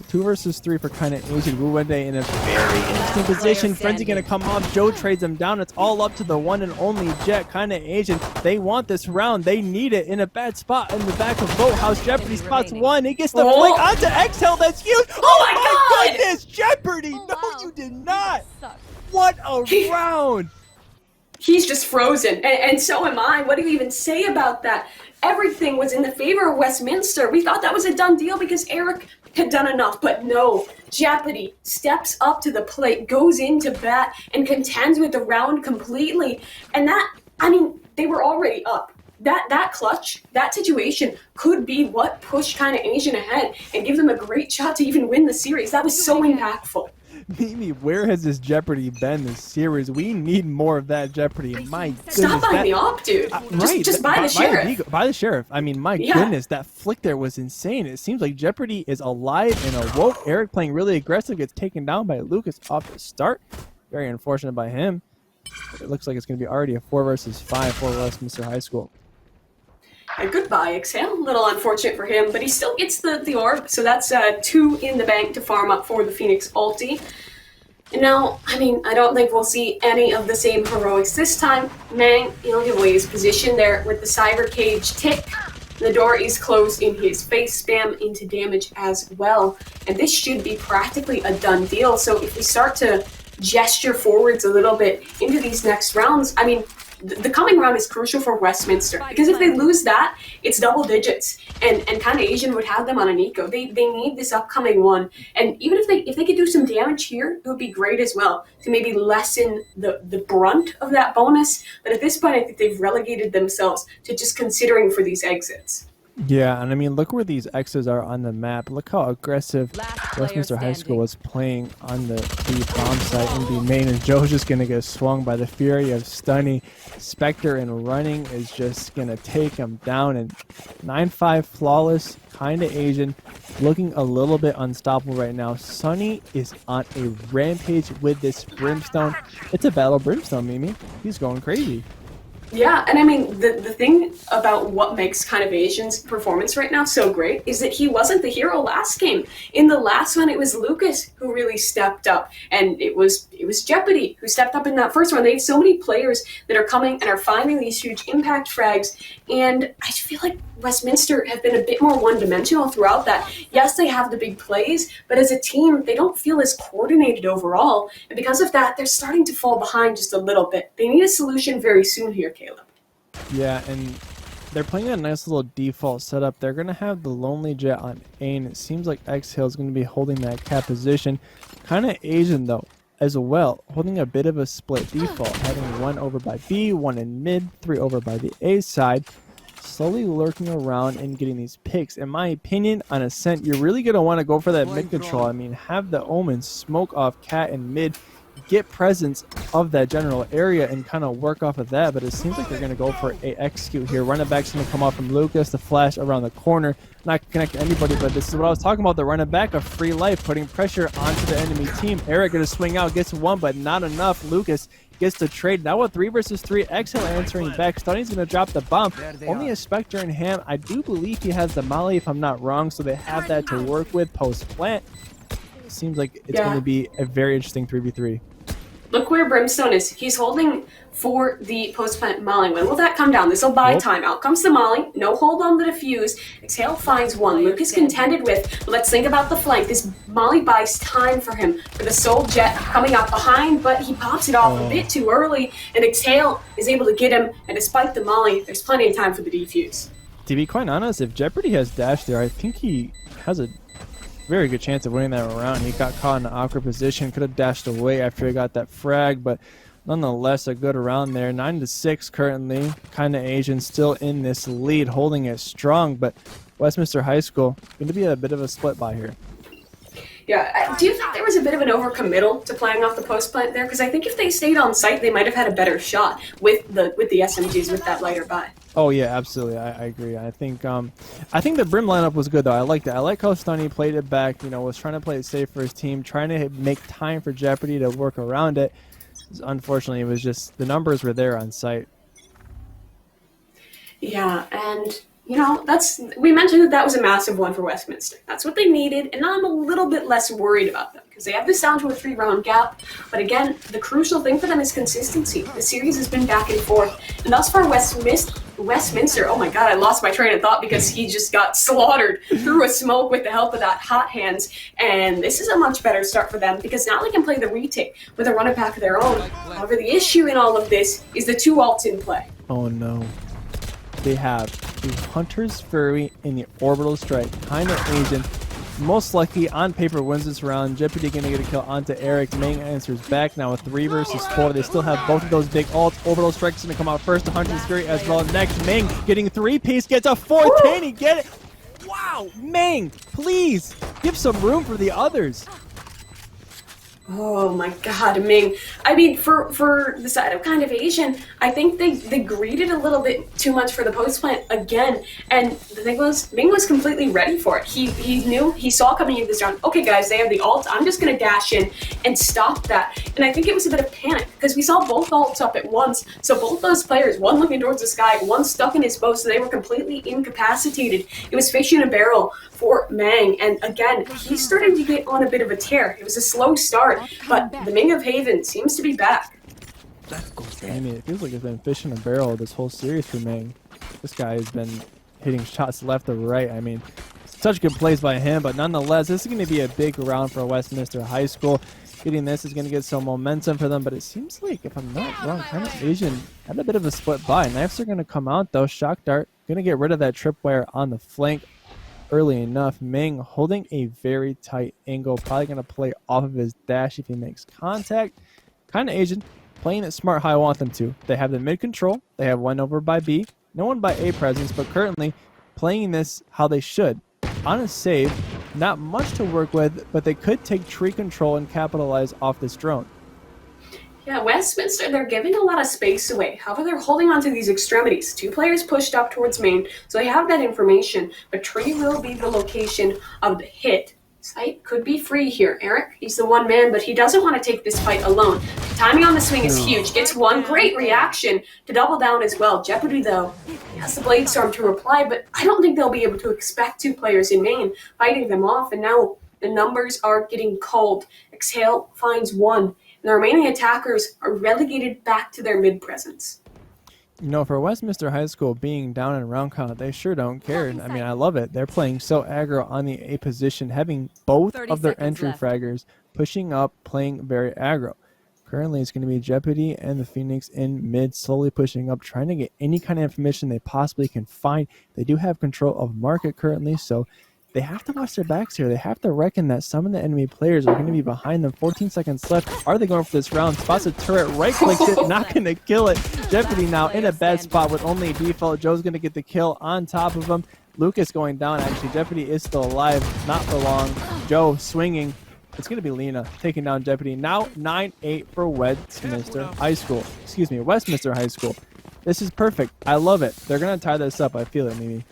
2 versus 3 for Kind of Asian. Wuwende in a very interesting position. Frenzy gonna come off. Joe trades him down. It's all up to the one and only Jet. Kind of Asian. They want this round. They need it in a bad spot in the back of Boathouse. Jeopardy spots one. He gets the flick onto Exhale. That's huge. Oh my goodness, Jeopardy! No, you did not. What a round! He's just frozen, and so am I. What do you even say about that? Everything was in the favor of Westminster. We thought that was a done deal because Eric had done enough, but no. Jeopardy steps up to the plate, goes into bat, and contends with the round completely. And that, I mean, they were already up that clutch, that situation could be what pushed kind of Asian ahead and give them a great shot to even win the series. That was so impactful. Mimi, where has this Jeopardy been this series? We need more of that Jeopardy. My goodness. Stop buying the op, dude. Right. Just buy the sheriff. Buy the sheriff. I mean, my goodness, that flick there was insane. It seems like Jeopardy is alive and awoke. Eric playing really aggressive, gets taken down by Lucas off the start. Very unfortunate by him. It looks like it's going to be already a 4 versus 5 for Westminster High School. And goodbye, Exhale. A little unfortunate for him, but he still gets the orb, so that's 2 in the bank to farm up for the Phoenix ulti. And now, I mean, I don't think we'll see any of the same heroics this time. Mang, he'll give away his position there with the Cyber Cage tick. The door is closed in his face, spam into damage as well. And this should be practically a done deal, so if we start to gesture forwards a little bit into these next rounds, I mean, the coming round is crucial for Westminster, because if they lose that, it's double digits, and kind of Asian would have them on an eco. They need this upcoming one, and even if they could do some damage here, it would be great as well to maybe lessen the brunt of that bonus. But at this point, I think they've relegated themselves to just considering for these exits. Yeah, and I mean, look where these X's are on the map. Look how aggressive Westminster High School was playing on the bomb site in B main, and Joe's just going to get swung by the fury of Stunny. Spectre and running is just going to take him down, and 9-5 flawless, kind of Asian, looking a little bit unstoppable right now. Sunny is on a rampage with this Brimstone. It's a battle Brimstone, Mimi. He's going crazy. Yeah, and I mean, the thing about what makes kind of Asian's performance right now so great is that he wasn't the hero last game. In the last one, it was Lucas who really stepped up, and it was Jeopardy who stepped up in that first one. They have so many players that are coming and are finding these huge impact frags, and I feel like Westminster have been a bit more one-dimensional throughout that. Yes, they have the big plays, but as a team, they don't feel as coordinated overall, and because of that, they're starting to fall behind just a little bit. They need a solution very soon here, Caleb. Yeah, and they're playing a nice little default setup. They're going to have the Lonely Jet on A, and it seems like Exhale is going to be holding that cap position. Kind of Asian, though, as well, holding a bit of a split default, having 1 over by B, 1 in mid, 3 over by the A side. Slowly lurking around and getting these picks. In my opinion, on Ascent, you're really going to want to go for that mid control. I mean, have the Omen smoke off Cat and mid, get presence of that general area and kind of work off of that, but it seems like they're going to go for a execute here. Running back's going to come off from Lucas, the flash around the corner, not connect to anybody, but this is what I was talking about, the running back of free life, putting pressure onto the enemy team. Eric going to swing out, gets 1, but not enough. Lucas gets the trade. Now a 3 versus 3. Exhale answering back. Stunny's going to drop the bomb. Only a Spectre in hand. I do believe he has the Molly, if I'm not wrong, so they have that to work with post-plant. Seems like it's going to be a very interesting 3v3. Look where Brimstone is. He's holding for the post-plant Molly. When will that come down? This will buy time. Out comes the Molly. No hold on the defuse. Exhale finds 1. Luke is contended with. But let's think about the flank. This Molly buys time for him. For the Soul Jet coming up behind, but he pops it off a bit too early. And Exhale is able to get him. And despite the Molly, there's plenty of time for the defuse. To be quite honest, if Jeopardy has dash there, I think he has a very good chance of winning that round. He got caught in an awkward position, could have dashed away after he got that frag, but nonetheless a good round there. 9-6 currently, kind of Asian still in this lead, holding it strong, but Westminster High School going to be a bit of a split by here. Yeah, do you think there was a bit of an overcommittal to playing off the post plant there? Because I think if they stayed on site, they might have had a better shot with the SMGs with that lighter buy. Oh yeah, absolutely. I agree. I think the Brim lineup was good though. I liked it. I like how Stunny played it back. You know, was trying to play it safe for his team, trying to make time for Jeopardy to work around it. Unfortunately, it was just the numbers were there on site. Yeah, and you know, we mentioned that was a massive one for Westminster. That's what they needed, and now I'm a little bit less worried about them because they have this down to a 3-round gap. But again, the crucial thing for them is consistency. The series has been back and forth, and thus far Westminster, oh my god, I lost my train of thought because he just got slaughtered through a smoke with the help of that hot hands, and this is a much better start for them because now they can play the retake with a running back of their own. However, the issue in all of this is the 2 ults in play. Oh no. They have the Hunter's Fury in the Orbital Strike, kind of Asian, most likely on paper wins this round. Jeopardy going to get a kill onto Eric. Ming answers back now with 3 versus 4. They still have both of those big ults. Orbital Strike's going to come out first. 100 Fury as well. Next, Ming getting 3-piece. Gets a 4th. Can he get it? Wow, Ming, please give some room for the others. Oh my god, Ming. I mean, for the side of kind of Asian, I think they greeted a little bit too much for the post plant again. And the thing was, Ming was completely ready for it. He knew, he saw coming in this round, okay guys, they have the ult, I'm just gonna dash in and stop that. And I think it was a bit of panic because we saw both ults up at once. So both those players, one looking towards the sky, one stuck in his bow, so they were completely incapacitated. It was fish in a barrel for Mang. And again, he's starting to get on a bit of a tear. It was a slow start, but the Ming of Haven seems to be back. I mean, it feels like it's been fish in a barrel this whole series for Ming. This guy has been hitting shots left or right. I mean, such good plays by him, but nonetheless, this is going to be a big round for Westminster High School. Getting this is going to get some momentum for them, but it seems like, if I'm not wrong, kind of Asian had a bit of a split buy. Knives are going to come out, though. Shock Dart going to get rid of that tripwire on the flank early enough. Ming holding a very tight angle, probably going to play off of his dash if he makes contact. Kind of Asian, playing it smart how I want them to. They have the mid control, they have one over by B, no one by A presence, but currently playing this how they should. On a save, not much to work with, but they could take tree control and capitalize off this drone. Yeah, Westminster, they're giving a lot of space away. However, they're holding on to these extremities. 2 players pushed up towards main, so they have that information. But tree will be the location of the hit. Site could be free here. Eric, he's the one man, but he doesn't want to take this fight alone. Timing on the swing is huge. Gets one great reaction to double down as well. Jeopardy, though, he has the Blade Storm to reply, but I don't think they'll be able to expect 2 players in main fighting them off. And now the numbers are getting called. Exhale finds 1. And the remaining attackers are relegated back to their mid presence. You know, for Westminster High School being down in round count, they sure don't care. I mean, I love it. They're playing so aggro on the A position, having both of their entry fraggers pushing up, playing very aggro. Currently, it's going to be Jeopardy and the Phoenix in mid, slowly pushing up, trying to get any kind of information they possibly can find. They do have control of market currently, so they have to watch their backs here. They have to reckon that some of the enemy players are going to be behind them. 14 seconds left. Are they going for this round? Spots a turret, right-clicks it, not going to kill it. Jeopardy now in a bad spot with only a default. Joe's going to get the kill on top of him. Lucas going down, actually. Jeopardy is still alive. Not for long. Joe swinging. It's going to be Lena taking down Jeopardy. Now 9-8 for Westminster High School. Excuse me, Westminster High School. This is perfect. I love it. They're going to tie this up. I feel it, Mimi.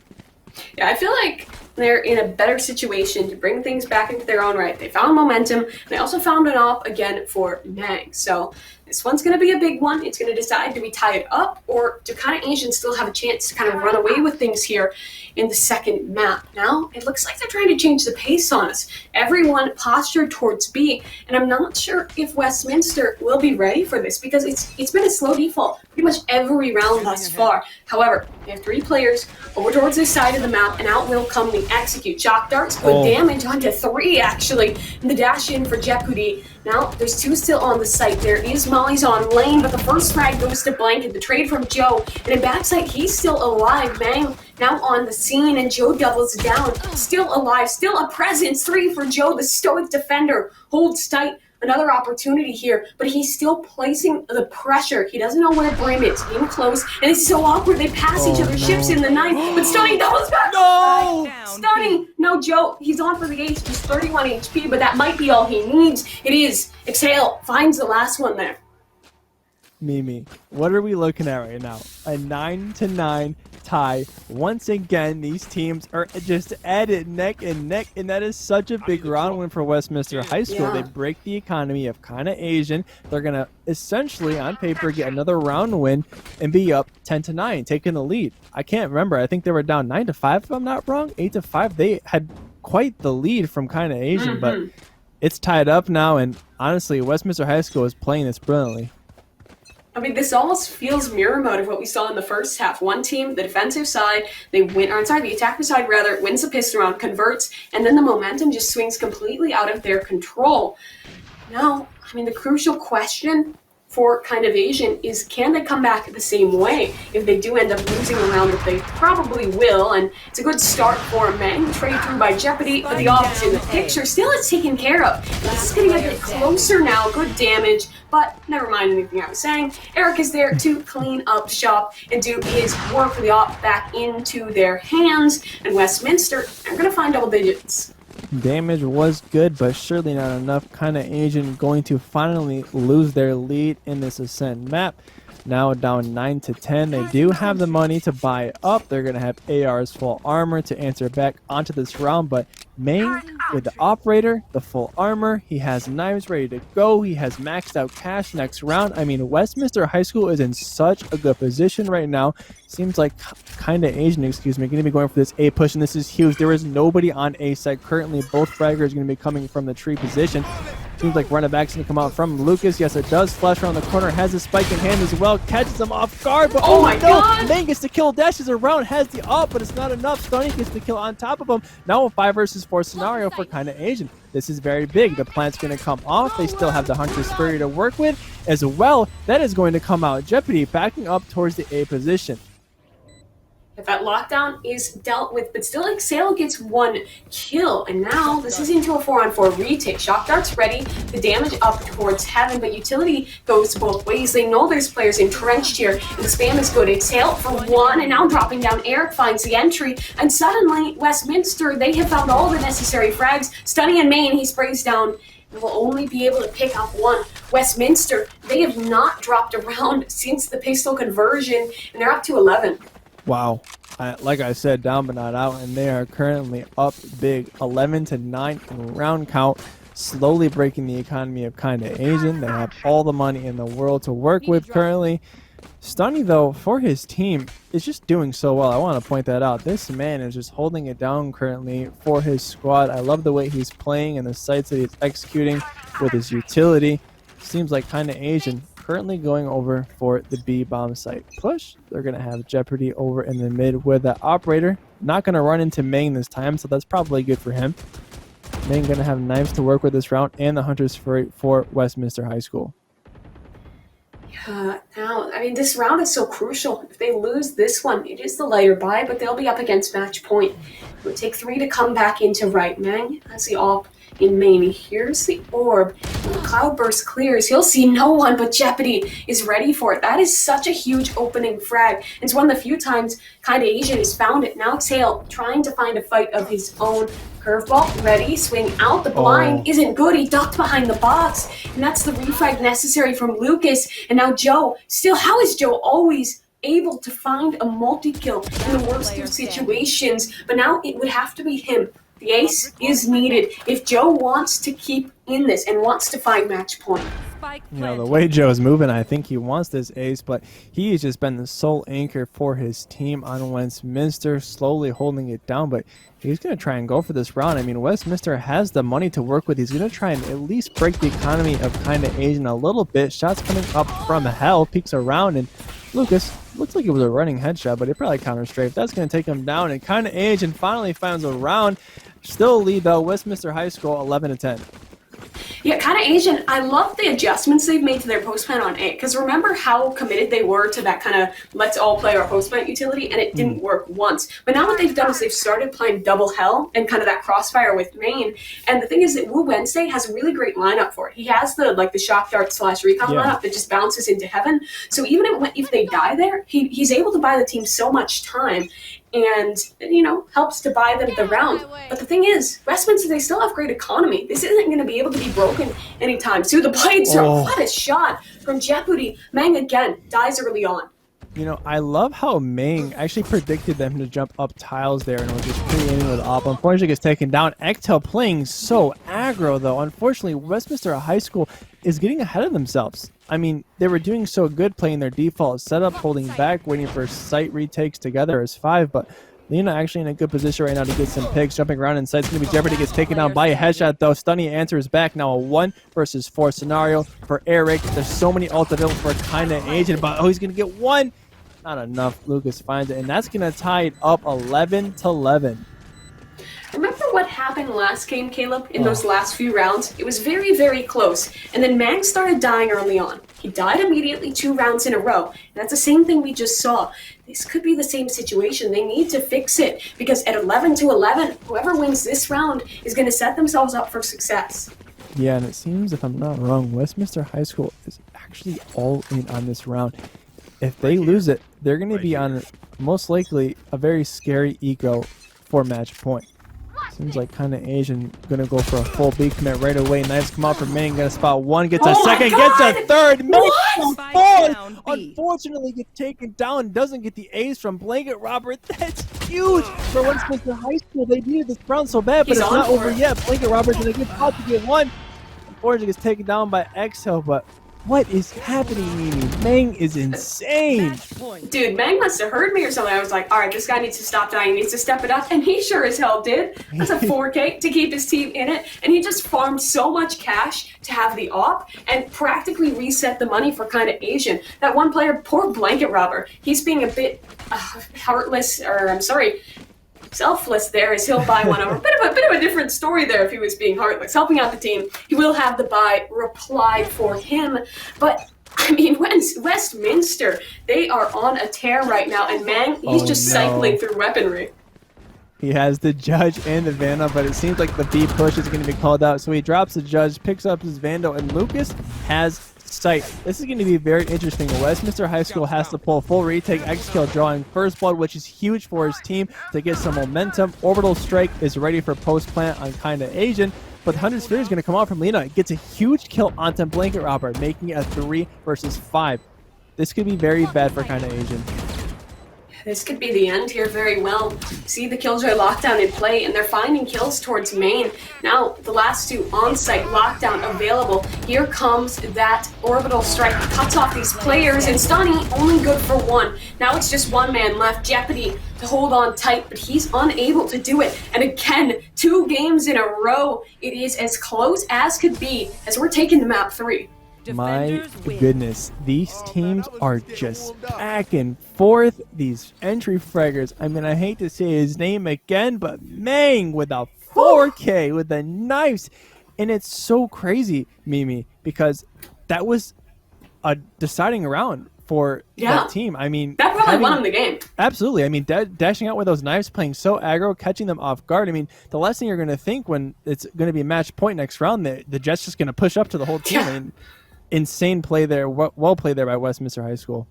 Yeah, I feel like they're in a better situation to bring things back into their own right. They found momentum, and they also found it off again for Mang. So this one's going to be a big one. It's going to decide, do we tie it up, or do kind of Asians still have a chance to kind of run away with things here in the second map? Now, it looks like they're trying to change the pace on us. Everyone postured towards B, and I'm not sure if Westminster will be ready for this because it's been a slow default pretty much every round thus far. However, they have 3 players over towards this side of the map, and out will come the execute. Shock darts, good damage onto 3 actually. And the dash in for Jeopardy. Now, there's 2 still on the site. There is Molly's on lane, but the first frag goes to Blanket. The trade from Joe. And in backside, he's still alive. Mang now on the scene, and Joe doubles down. Still alive, still a presence. 3 for Joe, the stoic defender. Holds tight. Another opportunity here, but he's still placing the pressure. He doesn't know where Brim is. In close, and it's so awkward. They pass each other's ships in the 9, but Stunning doubles back. No! Stunning! No, Joe, he's on for the ace. Just 31 HP, but that might be all he needs. It is. Exhale finds the last one there. Mimi, what are we looking at right now? A 9-9 tie. Once again, these teams are just at it neck and neck, and that is such a big round win for Westminster High School. Yeah. They break the economy of kind of Asian. They're going to essentially, on paper, get another round win and be up 10-9, taking the lead. I can't remember. I think they were down 9-5, if I'm not wrong. 8-5. They had quite the lead from kind of Asian, but it's tied up now, and honestly, Westminster High School is playing this brilliantly. I mean, this almost feels mirror mode of what we saw in the first half. One team, the defensive side, the attacker side rather, wins the pistol round, converts, and then the momentum just swings completely out of their control. Now, I mean, the crucial question, for kind of Asian is, can they come back the same way if they do end up losing a round, that they probably will, and it's a good start for Meng. Trade through by Jeopardy, but the off's in the picture. Still, it's taken care of. This is getting a bit closer now. Good damage, but never mind anything I was saying. Eric is there to clean up shop and do his work for the off back into their hands, and Westminster are going to find double digits. Damage was good, but surely not enough. Kinda Asian going to finally lose their lead in this Ascent map. Now down 9 to 10. They do have the money to buy up. They're going to have AR's full armor to answer back onto this round, but Meng with the operator, the full armor, he has knives ready to go. He has maxed out cash next round. I mean, Westminster High School is in such a good position right now. Seems like Kinda Asian, going to be going for this A push, and this is huge. There is nobody on A side currently. Both fraggers going to be coming from the tree position. Seems like running back's going to come out from Lucas. Yes, it does. Flash around the corner. Has a spike in hand as well. Catches him off guard. But oh my God! Meng gets the kill. Dashes around. Has the up, but it's not enough. Stunning gets the kill on top of him. Now a 5 versus 4 scenario for Kinda Asian. This is very big. The plant's going to come off. They still have the Hunter's Fury to work with as well. That is going to come out. Jeopardy backing up towards the A position. If that lockdown is dealt with, but still Exhale gets 1 kill, and now this is into a 4-on-4 retake. Shock Dart's ready, the damage up towards Heaven, but Utility goes both ways. They know there's players entrenched here, and the spam is good. Exhale for 1, and now dropping down. Eric finds the entry, and suddenly Westminster, they have found all the necessary frags. Stunning in main, he sprays down, and will only be able to pick up 1. Westminster, they have not dropped a round since the pistol conversion, and they're up to 11. Wow. Like I said, down but not out, and they are currently up big, 11 to 9 in round count, slowly breaking the economy of Kinda Asian. They have all the money in the world to work with currently. Stunny, though, for his team, is just doing so well. I want to point that out. This man is just holding it down currently for his squad. I love the way he's playing and the sights that he's executing with his utility. Seems like Kinda Asian currently going over for the B bomb site push. They're going to have Jeopardy over in the mid with the operator. Not going to run into Meng this time, so that's probably good for him. Meng going to have knives to work with this round and the Hunter's Fury for Westminster High School. Now, I mean, this round is so crucial. If they lose this one, it is the lighter buy, but they'll be up against match point. It would take 3 to come back into right. Meng has the op in main. He hears the orb. When the cloudburst clears, he'll see no one, but Jeopardy is ready for it. That is such a huge opening frag. It's one of the few times Kinda Asian has found it. Now Exhale trying to find a fight of his own. Curveball ready, swing out. The blind isn't good. He ducked behind the box, and that's the refrag necessary from Lucas. And now Joe, still, how is Joe always able to find a multi-kill in the worst of situations? But now it would have to be him. The ace is needed if Joe wants to keep in this and wants to find match point. You know, the way Joe's moving, I think he wants this ace, but he has just been the sole anchor for his team on Westminster, slowly holding it down, but he's going to try and go for this round. I mean, Westminster has the money to work with. He's going to try and at least break the economy of Kinda Asian a little bit. Shots coming up from hell, peeks around, and Lucas, looks like it was a running headshot, but it probably counter-strafed. That's going to take him down, and Kinda Asian finally finds a round. Still lead, though, Westminster High School 11 to 10. Yeah, Kinda Asian, I love the adjustments they've made to their post plant on A, because remember how committed they were to that kind of let's all play our post plant utility, and it didn't work once. But now what they've done is they've started playing double hell and kind of that crossfire with main. And the thing is that Wu Wednesday has a really great lineup for it. He has the shock dart / recon lineup that just bounces into heaven. So even if they die there, he's able to buy the team so much time. And, you know, helps to buy them the round. But the thing is, Westminster, they still have great economy. This isn't going to be able to be broken anytime soon. The blades are what a shot from Jeopardy. Meng again dies early on. You know, I love how Meng actually predicted them to jump up tiles there and was just pre-aiming with op. Unfortunately, gets taken down. Ektel playing so aggro, though. Unfortunately, Westminster High School is getting ahead of themselves. I mean, they were doing so good playing their default setup, holding back, waiting for site retakes together as 5, but Lena actually in a good position right now to get some picks, jumping around inside. It's going to be Jeopardy, gets taken down by a headshot, though. Stunny answers back. Now a 1 versus 4 scenario for Eric. There's so many ult available for Kinda Asian, but he's going to get 1. Not enough. Lucas finds it, and that's going to tie it up 11 to 11. Remember what happened last game, Caleb, in those last few rounds? It was very, very close. And then Mang started dying early on. He died immediately 2 rounds in a row. And that's the same thing we just saw. This could be the same situation. They need to fix it because at 11-11, whoever wins this round is going to set themselves up for success. Yeah, and it seems, if I'm not wrong, Westminster High School is actually all in on this round. If they lose it, they're going to be on, most likely, a very scary eco for match point. Seems like kind of Asian going to go for a full B commit right away. Knives come out for Ming, going to spot one, gets a second, gets a third. Ming fourth. Unfortunately, gets taken down, doesn't get the ace from Blanket Robert. That's huge for Westminster High School. They needed this round so bad, but it's not over yet. Blanket Robert's going to get out to get one. Unfortunately, gets taken down by Exhale, but what is happening, Mimi? Mang is insane. Dude, Mang must have heard me or something. I was like, all right, this guy needs to stop dying. He needs to step it up. And he sure as hell did. That's a 4K to keep his team in it. And he just farmed so much cash to have the op and practically reset the money for kind of Asian. That one player, poor Blanket Robber, he's being a bit heartless, or I'm sorry, selfless there, as he'll buy one over. A bit of a different story there if he was being heartless, helping out the team. He will have the buy replied for him. But I mean, Westminster, they are on a tear right now, and Mang, he's just cycling through weaponry. He has the Judge and the Vandal, but it seems like the B push is going to be called out. So he drops the Judge, picks up his Vandal, and Lucas has sight. This is going to be very interesting. Westminster High School has to pull full retake, X-Kill drawing first blood, which is huge for his team to get some momentum. Orbital Strike is ready for post-plant on Kinda Asian, but the 100 Sphere is going to come out from Lena. It gets a huge kill onto Blanket Robber, making it a 3 versus 5. This could be very bad for Kinda Asian. This could be the end here very well. See the Killjoy lockdown in play, and they're finding kills towards main. Now, the last 2 on-site lockdown available. Here comes that Orbital Strike. Cuts off these players, and Stunny only good for 1. Now it's just 1 man left. Jeopardy to hold on tight, but he's unable to do it. And again, 2 games in a row. It is as close as could be as we're taking the map 3. My goodness, these teams are just back and forth. These entry fraggers. I mean, I hate to say his name again, but Mang with a 4K with the knives. And it's so crazy, Mimi, because that was a deciding round for that team. I mean, that probably won him the game. Absolutely. I mean, dashing out with those knives, playing so aggro, catching them off guard. I mean, the last thing you're going to think when it's going to be match point next round, the Jets just going to push up to the whole team. I mean, insane play there, well played there by Westminster High School.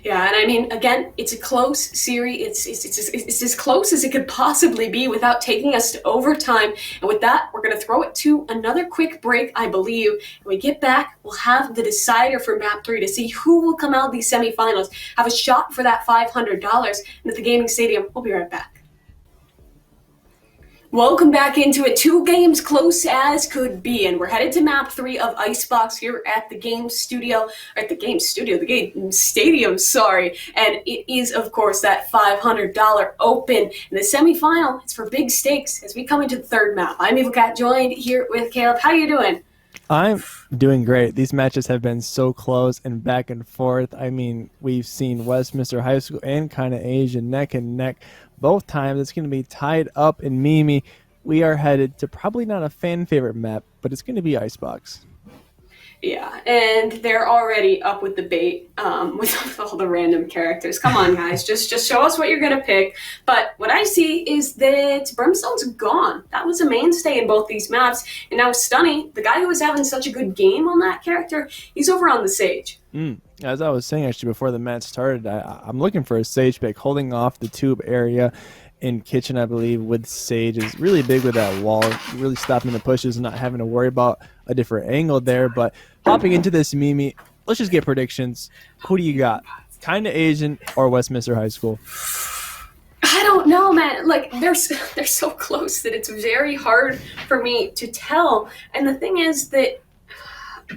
Yeah, and I mean, again, it's a close series. It's as close as it could possibly be without taking us to overtime. And with that, we're going to throw it to another quick break, I believe. When we get back, we'll have the decider for Map 3 to see who will come out of these semifinals, have a shot for that $500. And at the gaming stadium, we'll be right back. Welcome back into it. 2 games close as could be, and we're headed to map 3 of Icebox here at the game stadium, sorry. And it is, of course, that $500 open. In the semifinal, it's for big stakes as we come into the 3rd map. I'm Evil Cat, joined here with Caleb. How you doing? I'm doing great. These matches have been so close and back and forth. I mean, we've seen Westminster High School and Kinda Asian neck and neck. Both times it's going to be tied up in Mimi. We are headed to probably not a fan favorite map, but it's going to be Icebox. Yeah, and they're already up with the bait with all the random characters. Come on, guys, just show us what you're going to pick. But what I see is that Brimstone's gone. That was a mainstay in both these maps. And now Stunny, the guy who was having such a good game on that character, he's over on the Sage. As I was saying, actually, before the match started, I'm looking for a Sage pick, holding off the tube area in kitchen, I believe, with Sage is really big with that wall, really stopping the pushes and not having to worry about a different angle there. But hopping into this, Mimi, let's just get predictions. Who do you got? Kinda Asian or Westminster High School? I don't know, man. Like, they're so close that it's very hard for me to tell. And the thing is that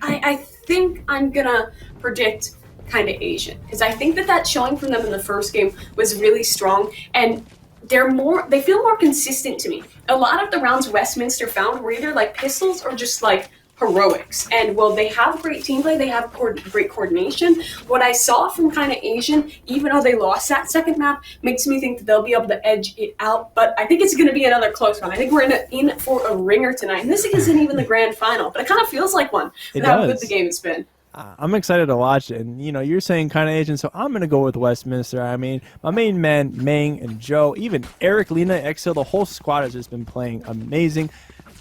I think I'm gonna predict Kinda Asian, because I think that showing from them in the first game was really strong, and they feel more consistent to me. A lot of the rounds Westminster found were either like pistols or just like heroics. And while they have great team play, they have great coordination. What I saw from Kinda Asian, even though they lost that second map, makes me think that they'll be able to edge it out. But I think it's going to be another close one. I think we're in for a ringer tonight. And this isn't even the grand final, but it kind of feels like one with how good the game has been. I'm excited to watch it. And, you know, you're saying kind of Asian, so I'm going to go with Westminster. I mean, my main man, Mang and Joe, even Eric, Lena, Exil, the whole squad has just been playing amazing.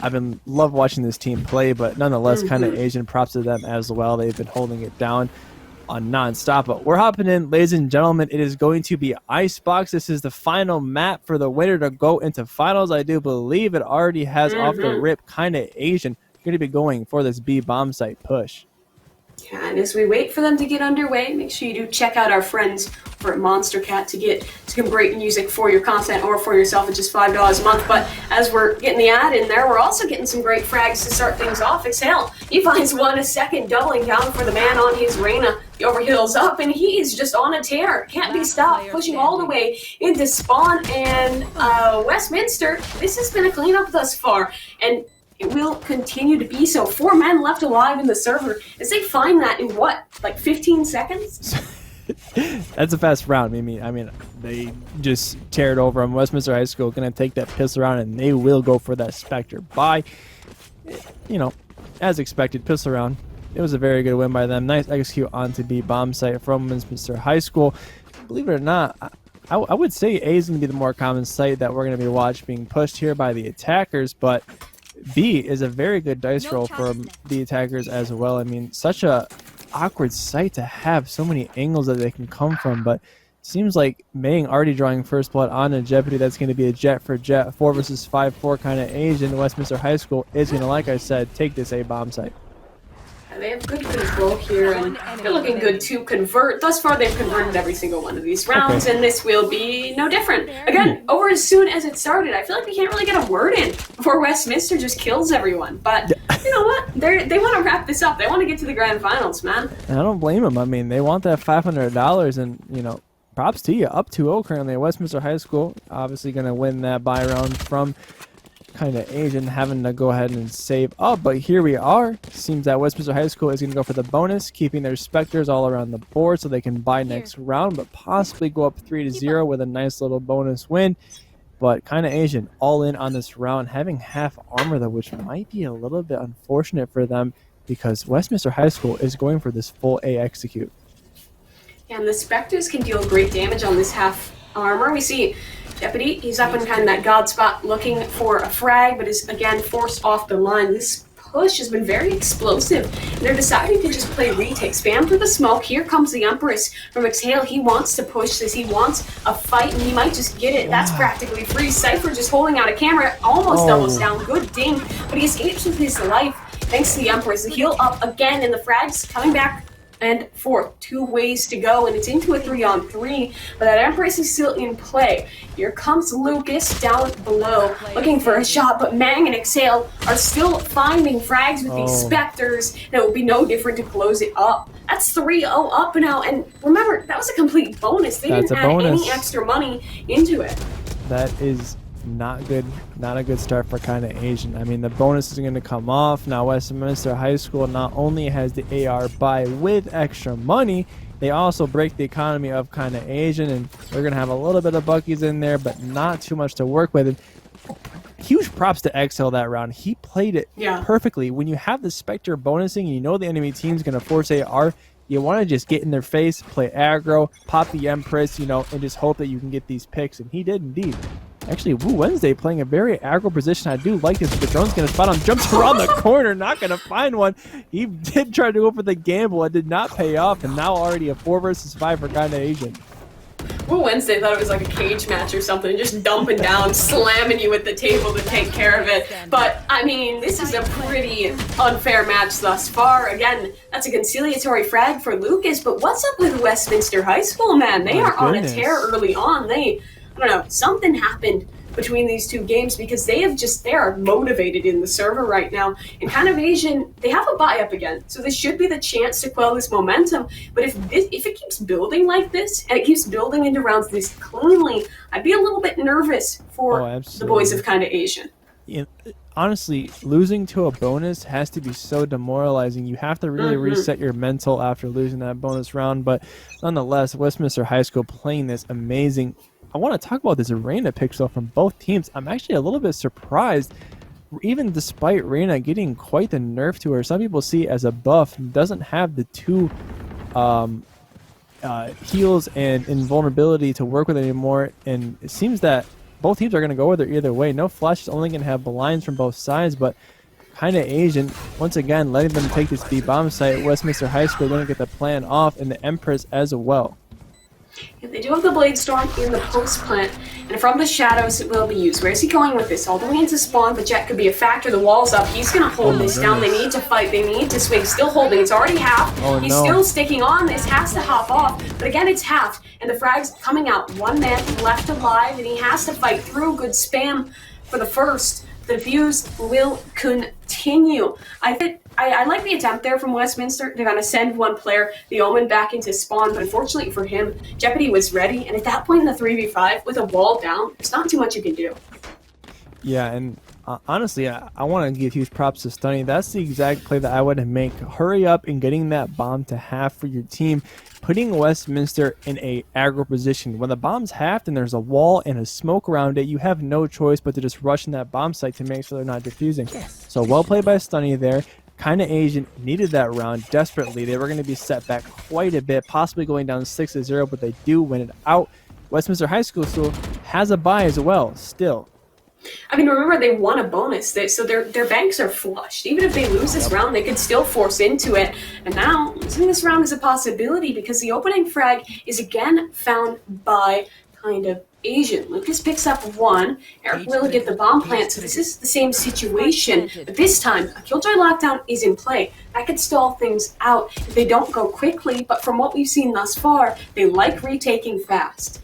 I've been love watching this team play, but nonetheless, kind of Asian, props to them as well. They've been holding it down on nonstop. But we're hopping in, ladies and gentlemen. It is going to be Icebox. This is the final map for the winner to go into finals. I do believe it already has off the rip kind of Asian. Going to be going for this B bomb site push. Yeah, and as we wait for them to get underway, make sure you do check out our friends over at Monster Cat to get some great music for your content or for yourself at just $5 a month. But as we're getting the ad in there, we're also getting some great frags to start things off. Exhale, he finds one a second, doubling down for the man on his Reyna. He overheals up, and he's just on a tear. Can't be stopped, pushing all the way into spawn. And Westminster, this has been a cleanup thus far. And it will continue to be so. 4 men left alive in the server as they find that in what, like 15 seconds? That's a fast round. I mean, they just tear it over them. Westminster High School going to take that pistol round, and they will go for that Spectre buy. You know, as expected, pistol round. It was a very good win by them. Nice execute onto B bomb site from Westminster High School. Believe it or not, I would say A is going to be the more common site that we're going to be watching being pushed here by the attackers, but B is a very good dice roll for the attackers as well. I mean, such a awkward site to have so many angles that they can come from, but seems like Mang already drawing first blood on a Jeopardy. That's going to be a jet for jet, 4 versus 5-4 kind of Asian. Westminster High School is going to, like I said, take this A bomb site. They have good control here, and they're looking good to convert. Thus far, they've converted every single one of these rounds, and this will be no different. Again, over as soon as it started, I feel like we can't really get a word in before Westminster just kills everyone. But you know what? They want to wrap this up. They want to get to the grand finals, man. I don't blame them. I mean, they want that $500, and, you know, props to you. Up 2-0 currently at Westminster High School. Obviously going to win that buy round from kind of Asian, having to go ahead and save up, but here we are. Seems that Westminster High School is going to go for the bonus, keeping their Spectres all around the board so they can buy next round, but possibly go up 3-0 with a nice little bonus win. But kind of Asian all in on this round, having half armor though, which might be a little bit unfortunate for them because Westminster High School is going for this full A execute. Yeah, and the Spectres can deal great damage on this half armor. We see Jeopardy, he's up in kind of that god spot looking for a frag, but is again forced off the line. This push has been very explosive. And they're deciding to just play retake. Spam through the smoke. Here comes the Empress from Exhale. He wants to push this. He wants a fight, and he might just get it. That's practically free. Cypher just holding out a camera. Almost doubles down. Good ding. But he escapes with his life thanks to the Empress. The heal up again, and the frags coming back and forth. 2 ways to go, and it's into a 3-on-3, but that Empress is still in play. Here comes Lucas down below, looking for a shot, but Mang and Exhale are still finding frags with these Spectres, and it will be no different to close it up. That's 3-0 up now, and remember, that was a complete bonus. They didn't add any extra money into it. That is not good. Not a good start for kind of Asian. I mean, the bonus is going to come off. Now Westminster High School not only has the AR buy with extra money, they also break the economy of kind of Asian, and they're going to have a little bit of buckies in there, but not too much to work with. And huge props to Exhale that round. He played it perfectly. When you have the Spectre bonusing and you know the enemy team's going to force AR, you want to just get in their face, play aggro, pop the Empress, you know, and just hope that you can get these picks. And he did indeed. Actually, Woo Wednesday playing a very aggro position. I do like this. The drone's going to spot him. Jumps around the corner. Not going to find one. He did try to go for the gamble. It did not pay off. And now already a 4 versus 5 for kind of Asian. Woo Wednesday thought it was like a cage match or something. Just dumping down, slamming you at the table to take care of it. But, I mean, this is a pretty unfair match thus far. Again, that's a conciliatory frag for Lucas. But what's up with Westminster High School, man? They are on a tear early on. I don't know, something happened between these two games because they are motivated in the server right now. And kind of Asian, they have a buy up again. So this should be the chance to quell this momentum. But if it keeps building like this, and it keeps building into rounds this cleanly, I'd be a little bit nervous for the boys of kind of Asian. Yeah, honestly, losing to a bonus has to be so demoralizing. You have to really reset your mental after losing that bonus round. But nonetheless, Westminster High School playing this amazing. I want to talk about this Reyna pick though from both teams. I'm actually a little bit surprised even despite Reina getting quite the nerf to her, some people see as a buff, doesn't have the two heals and invulnerability to work with anymore, and it seems that both teams are going to go with her either way. No Flash is only going to have blinds from both sides, but kind of Asian, once again, letting them take this B bomb site. Westminster High School going to get the plan off, and the Empress as well. Yeah, they do have the Blade Storm in the post plant, and from the shadows it will be used. Where is he going with this? All the way into spawn, but Jet could be a factor. The wall's up. He's going to hold this down. They need to fight. They need to swing. Still holding. It's already half. He's still sticking on. This has to hop off. But again, it's half. And the frag's coming out. One man left alive, and he has to fight through. Good spam for the first. The views will continue. I like the attempt there from Westminster. They're going to send one player, the Omen, back into spawn, but unfortunately for him, Jeopardy was ready, and at that point in the 3v5, with a wall down, there's not too much you can do. Yeah, and honestly, I want to give huge props to Stunny. That's the exact play that I would make. Hurry up and getting that bomb to half for your team, putting Westminster in a aggro position. When the bomb's halved and there's a wall and a smoke around it, you have no choice but to just rush in that bomb site to make sure they're not defusing. Yes. So well played by Stunny there. Kind of Asian, needed that round desperately. They were going to be set back quite a bit, possibly going down 6-0, but they do win it out. Westminster High School still has a bye as well, still. I mean, remember, they won a bonus, so their banks are flushed. Even if they lose this round, they could still force into it. And now, losing this round is a possibility because the opening frag is again found by kind of Asian. Lucas picks up one. Eric will get the bomb plant, so this is the same situation. But this time, a Killjoy lockdown is in play. That could stall things out if they don't go quickly, but from what we've seen thus far, they like retaking fast.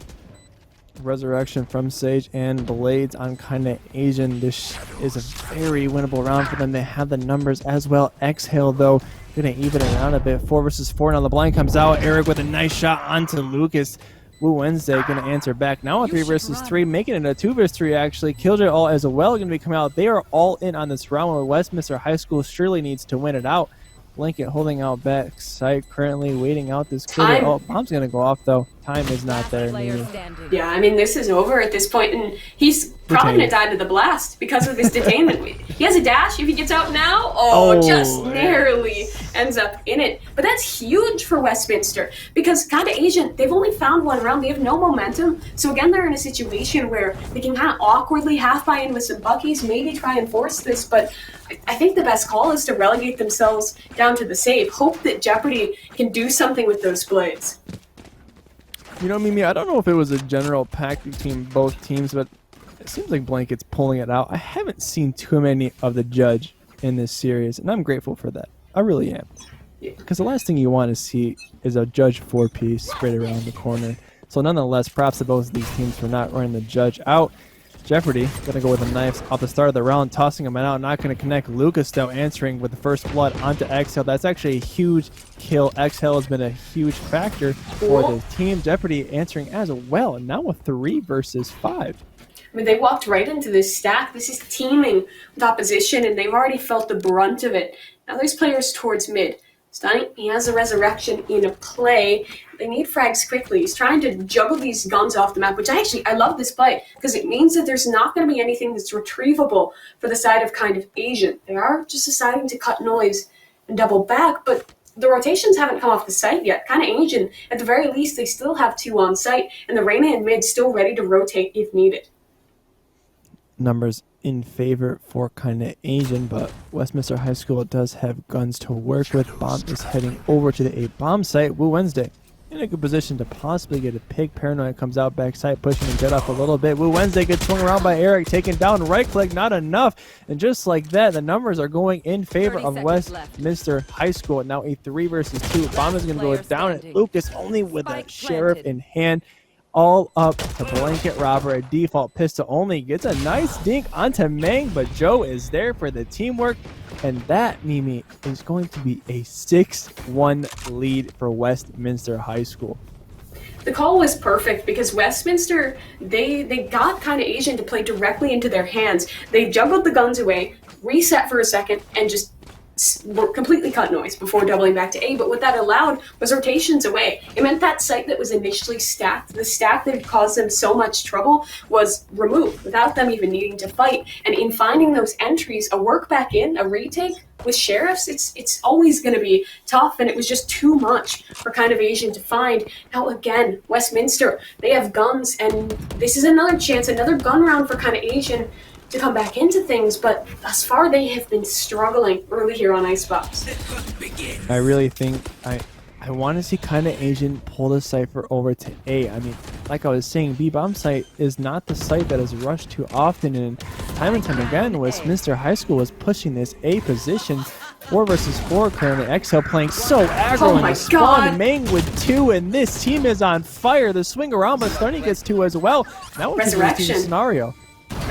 Resurrection from Sage and Blades on kind of Asian. This is a very winnable round for them. They have the numbers as well. Exhale, though, going to even it out a bit. 4 versus 4. Now the blind comes out. Eric with a nice shot onto Lucas. Woo Wednesday going to answer back. Now a 3 versus 3, making it a 2 versus 3 actually. Killjoy all as well going to be coming out. They are all in on this round where Westminster High School surely needs to win it out. Blanket holding out back side, currently waiting out this Killjoy. Oh, bomb's going to go off though. Time is not there. Maybe. Yeah, I mean, this is over at this point, and he's probably going to die to the blast because of his detainment. He has a dash if he gets out now. Just narrowly ends up in it. But that's huge for Westminster because kind of Asian, they've only found one round. They have no momentum. So again, they're in a situation where they can kind of awkwardly half buy in with some buckies, maybe try and force this. But I think the best call is to relegate themselves down to the save. Hope that Jeopardy can do something with those blades. You know, Mimi, I don't know if it was a general pact between both teams, but it seems like Blanket's pulling it out. I haven't seen too many of the judge in this series, and I'm grateful for that. I really am. Because the last thing you want to see is a judge 4-piece straight around the corner. So nonetheless, props to both of these teams for not running the judge out. Jeopardy going to go with the knives off the start of the round, tossing him out, not going to connect. Lucas, though, answering with the first blood onto Exhale. That's actually a huge kill. Exhale has been a huge factor for the team. Jeopardy answering as well, and now a 3 versus 5. I mean, they walked right into this stack. This is teaming with opposition, and they've already felt the brunt of it. Now there's players towards mid. Stunning, he has a resurrection in a play. They need frags quickly. He's trying to juggle these guns off the map, which I love this play because it means that there's not going to be anything that's retrievable for the side of kind of Asian. They are just deciding to cut noise and double back, but the rotations haven't come off the site yet. Kind of Asian. At the very least, they still have 2 on site, and the Reyna and mid still ready to rotate if needed. Numbers in favor for kind of Asian, but Westminster High School does have guns to work with. Bomb is heading over to the A bomb site. Woo Wednesday in a good position to possibly get a pick. Paranoid comes out backside, pushing the jet off a little bit. Woo Wednesday gets swung around by Eric, taken down, right click, not enough. And just like that, the numbers are going in favor of Westminster High School. Now a 3 versus 2. Bomb is going to go down at Lucas, only with a sheriff in hand. All up to Blanket Robber. A default pistol only gets a nice dink onto Meng, but Joe is there for the teamwork. And that, Mimi, is going to be a 6-1 lead for Westminster High School. The call was perfect because Westminster, they got kind of Asian to play directly into their hands. They juggled the guns away, reset for a second, and just were completely cut noise before doubling back to A, but what that allowed was rotations away. It meant that site that was initially stacked, the stack that had caused them so much trouble, was removed without them even needing to fight. And in finding those entries, a work back in, a retake with sheriffs, it's always going to be tough, and it was just too much for kind of Asian to find. Now again, Westminster, they have guns, and this is another chance, another gun round for kind of Asian to come back into things, but thus far they have been struggling early here on Icebox. I really think I want to see kind of Asian pull the Cypher over to A. I mean, like I was saying, B-Bomb site is not the site that is rushed too often, and time again, Westminster High School was pushing this A position. 4 versus 4 currently. Exhale playing so aggro in the spawn. Mang with 2, and this team is on fire. The swing around, but Stoney gets 2 as well. That was an interesting scenario.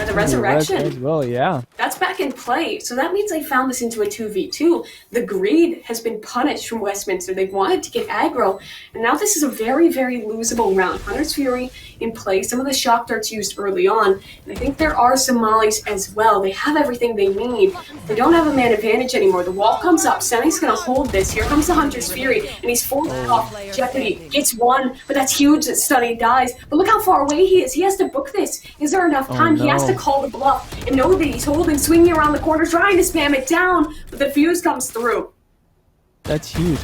The resurrection as well, yeah. That's back in play. So that means they found this into a 2v2. The greed has been punished from Westminster. They wanted to get aggro, and now this is a very, very losable round. Hunter's Fury in play, some of the shock darts used early on, and I think there are some mollies as well. They have everything they need. They don't have a man advantage anymore. The wall comes up. Sunny's going to hold this. Here comes the Hunter's Fury, and he's forced off. Jeopardy gets 1, but that's huge that Stunny dies. But look how far away he is. He has to book this. Is there enough time? No. He has to call the bluff and know that he's holding, swinging around the corner, trying to spam it down, but the fuse comes through. That's huge.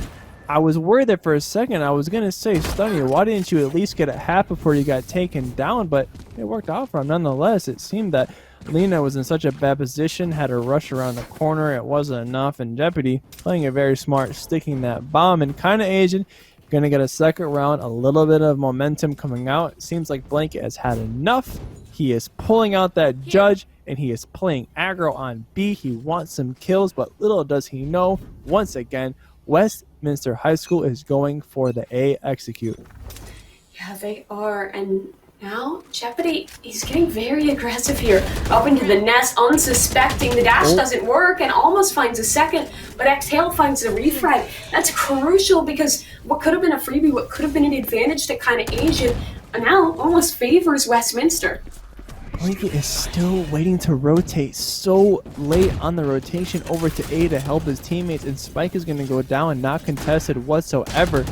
I was worried that for a second I was gonna say, Stunny, why didn't you at least get a half before you got taken down? But it worked out for him nonetheless. It seemed that Lena was in such a bad position, had to rush around the corner. It wasn't enough, and Jeopardy playing it very smart, sticking that bomb, and kind of Asian. Gonna get a second round, a little bit of momentum coming out. It seems like Blanket has had enough. He is pulling out that judge, and he is playing aggro on B. He wants some kills, but little does he know, once again, Westminster High School is going for the A execute. Yeah, they are, and now Jeopardy, he's getting very aggressive here. Up into the nest, unsuspecting. The dash doesn't work and almost finds a second, but Exhale finds the refrag. That's crucial because what could have been a freebie, what could have been an advantage to kind of Asian, now almost favors Westminster. Blanket is still waiting to rotate so late on the rotation over to A to help his teammates, and Spike is going to go down, not contested whatsoever.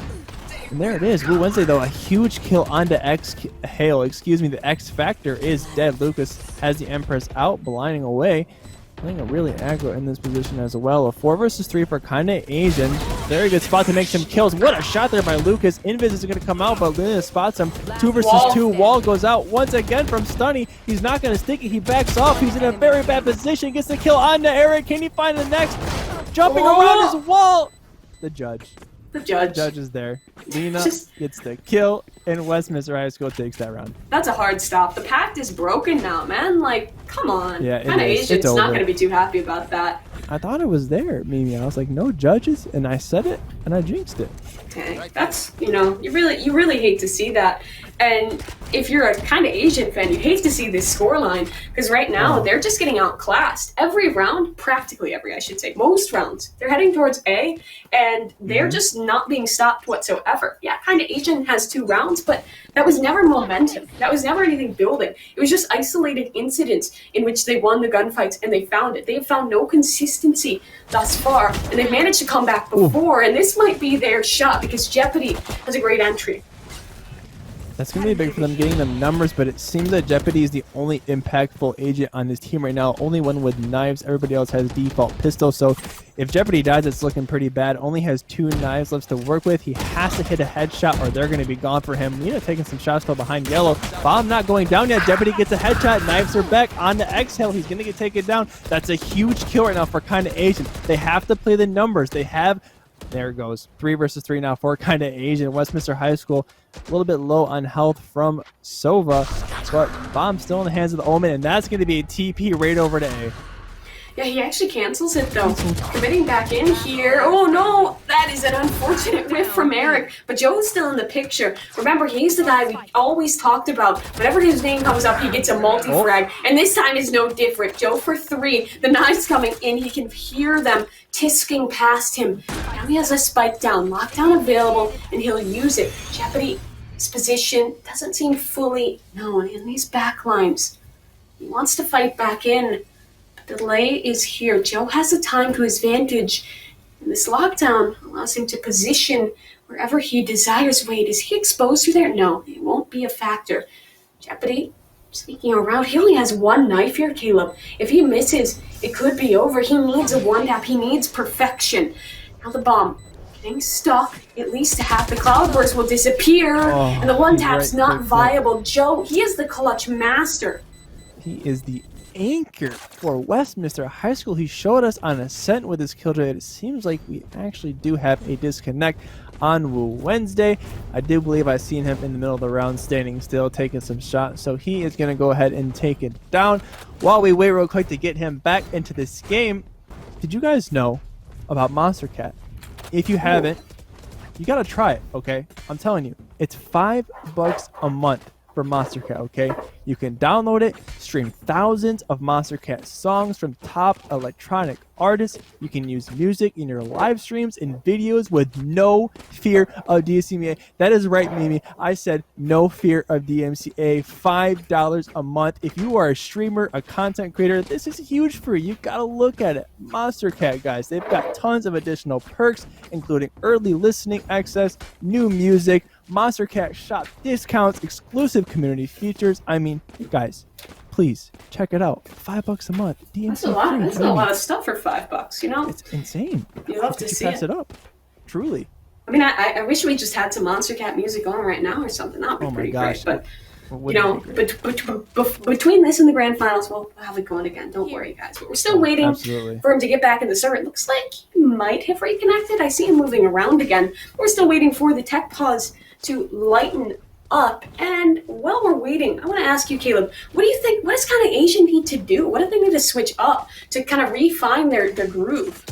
And there it is. Blue Wednesday, though, a huge kill onto Exhale. The X Factor is dead. Lucas has the Empress out, blinding away. Playing a really aggro in this position as well. A 4 versus 3 for kinda Asian. Very good spot to make some kills. What a shot there by Lucas. Invis is going to come out, but Luna spots him. 2 versus 2. Wall goes out once again from Stunny. He's not going to stick it. He backs off. He's in a very bad position. Gets the kill onto Eric. Can he find the next? Jumping around his wall. The judge. The judge is there. Lena gets the kill, and Westminster High School takes that round. That's a hard stop. The pact is broken now, man. Like, come on. Yeah, kind of Asian's not going to be too happy about that. I thought it was there, Mimi. I was like, no judges, and I said it, and I jinxed it. Okay, that's, you really hate to see that. And if you're a kind of Asian fan, you hate to see this scoreline, because right now they're just getting outclassed. Every round, practically every, I should say, most rounds, they're heading towards A, and they're just not being stopped whatsoever. Yeah, kind of Asian has 2 rounds, but that was never momentum. That was never anything building. It was just isolated incidents in which they won the gunfights, and they found it. They have found no consistency thus far, and they've managed to come back before, and this might be their shot, because Jeopardy has a great entry. That's going to be big for them, getting them numbers, but it seems that Jeopardy is the only impactful agent on this team right now. Only one with knives. Everybody else has default pistol, so if Jeopardy dies, it's looking pretty bad. Only has 2 knives left to work with. He has to hit a headshot or they're going to be gone for him. Taking some shots still behind yellow. Bomb not going down yet. Jeopardy gets a headshot. Knives are back on the Exhale. He's going to get taken down. That's a huge kill right now for kind of Asian. They have to play the numbers. They have... There it goes. 3 versus 3 now for kind of Asian. Westminster High School, a little bit low on health from Sova, but bomb still in the hands of the Omen, and that's going to be a TP right over to A. Yeah, he actually cancels it though. Committing back in here. Oh no, that is an unfortunate whiff from Eric. But Joe's still in the picture. Remember, he's the guy we always talked about. Whenever his name comes up, he gets a multi-frag. And this time is no different. Joe for 3. The knives coming in. He can hear them tisking past him. Now he has a spike down. Lockdown available, and he'll use it. Jeopardy's position doesn't seem fully known in these back lines. He wants to fight back in. Delay is here. Joe has the time to his advantage. And this lockdown allows him to position wherever he desires. Wait, is he exposed to there? No, it won't be a factor. Jeopardy, speaking around, he only has one knife here, Caleb. If he misses, it could be over. He needs a one tap. He needs perfection. Now the bomb getting stuck. At least half the cloudburst will disappear. And the one tap's not viable. Joe, he is the clutch master. He is the anchor for Westminster High School. He showed us on Ascent with his kill trade. It seems like we actually do have a disconnect on Wednesday. I do believe I seen him in the middle of the round standing still taking some shots, so he is going to go ahead and take it down. While we wait real quick to get him back into this game, did you guys know about Monster Cat? If you haven't, you got to try it, okay? I'm telling you, it's $5 a month for Monster Cat, okay? You can download it, stream thousands of Monster Cat songs from top electronic artists. You can use music in your live streams and videos with no fear of DMCA. That is right, Mimi. I said no fear of DMCA. $5 a month. If you are a streamer, a content creator, this is huge for you. You gotta look at it. Monster Cat, guys, they've got tons of additional perks, including early listening access, new music, Monster Cat shop discounts, exclusive community features. I mean, guys, please check it out. $5 a month. DMC That's a lot. That's a lot of stuff for $5. You know, it's insane. You love to see pass it up. Truly. I mean, I wish we just had some Monster Cat music on right now or something. That'd be pretty great. But you know, between this and the grand finals, we'll have it going again. Don't worry, guys. But we're still waiting for him to get back in the server. It looks like he might have reconnected. I see him moving around again. We're still waiting for the tech pause to lighten up. And while we're waiting, I want to ask you, Caleb, what do you think? What does kind of Asian need to do? What do they need to switch up to kind of refine their groove?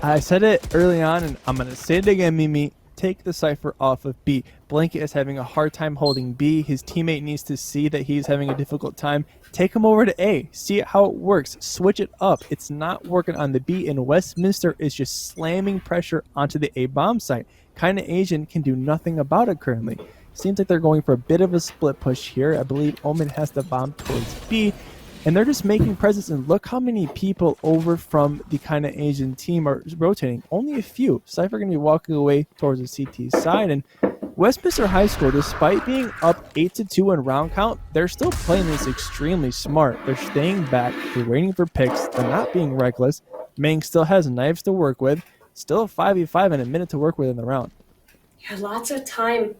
I said it early on, and I'm going to say it again, Mimi. Take the Cypher off of B. Blanket is having a hard time holding B. His teammate needs to see that he's having a difficult time. Take him over to A. See how it works. Switch it up. It's not working on the B, and Westminster is just slamming pressure onto the A bomb site. Kinda Asian can do nothing about it currently. Seems like they're going for a bit of a split push here. I believe Omen has the bomb towards B, and they're just making presence. And look how many people over from the Kinda Asian team are rotating. Only a few. Cypher going to be walking away towards the CT side, and Westminster High School, despite being up 8-2 in round count, they're still playing this extremely smart. They're staying back. They're waiting for picks. They're not being reckless. Mang still has knives to work with. Still a 5v5 and a minute to work with in the round. Yeah, lots of time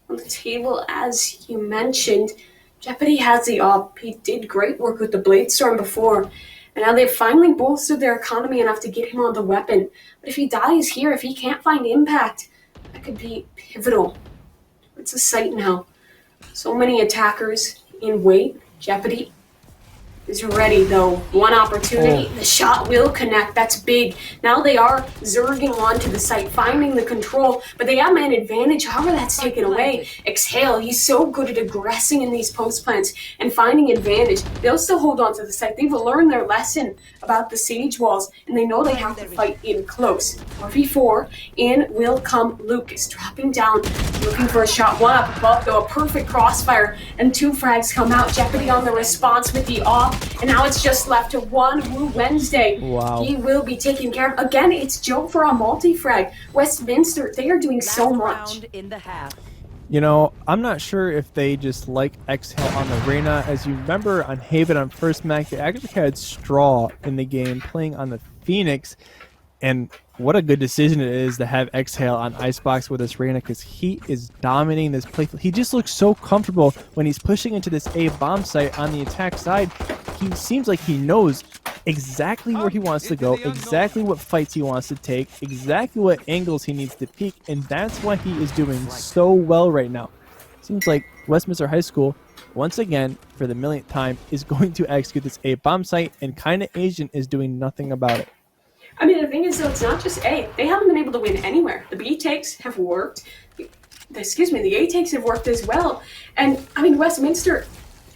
on the table, as you mentioned. Jeopardy has the op. He did great work with the Bladestorm before, and now they've finally bolstered their economy enough to get him on the weapon. But if he dies here, if he can't find impact, that could be pivotal. It's a sight now. So many attackers in wait. Jeopardy is ready, though. One opportunity. The shot will connect. That's big. Now they are zerging onto the site, finding the control, but they have an advantage. However, that's taken away. Exhale. He's so good at aggressing in these post plants and finding advantage. They'll still hold on to the site. They've learned their lesson about the siege walls, and they know they have to fight in close. 4v4. In will come Lucas, dropping down, looking for a shot. One up above, though. A perfect crossfire, and 2 frags come out. Jeopardy on the response with the off. And now it's just left to one Wednesday. Wow. He will be taken care of. Again, it's Joe for a multi-frag. Westminster, they are doing so much. In the half. You know, I'm not sure if they just like Exhale on the Reyna. As you remember on Haven on first match, they actually had Straw in the game playing on the Phoenix. And what a good decision it is to have Exhale on Icebox with this Reyna, because he is dominating this playfield. He just looks so comfortable when he's pushing into this A bomb site on the attack side. He seems like he knows exactly where he wants to go, exactly what fights he wants to take, exactly what angles he needs to peek, and that's why he is doing so well right now. Seems like Westminster High School, once again, for the millionth time, is going to execute this A bomb site, and Kinda Asian is doing nothing about it. I mean, the thing is, though, it's not just A. They haven't been able to win anywhere. The B takes have worked. The A takes have worked as well. And, I mean, Westminster,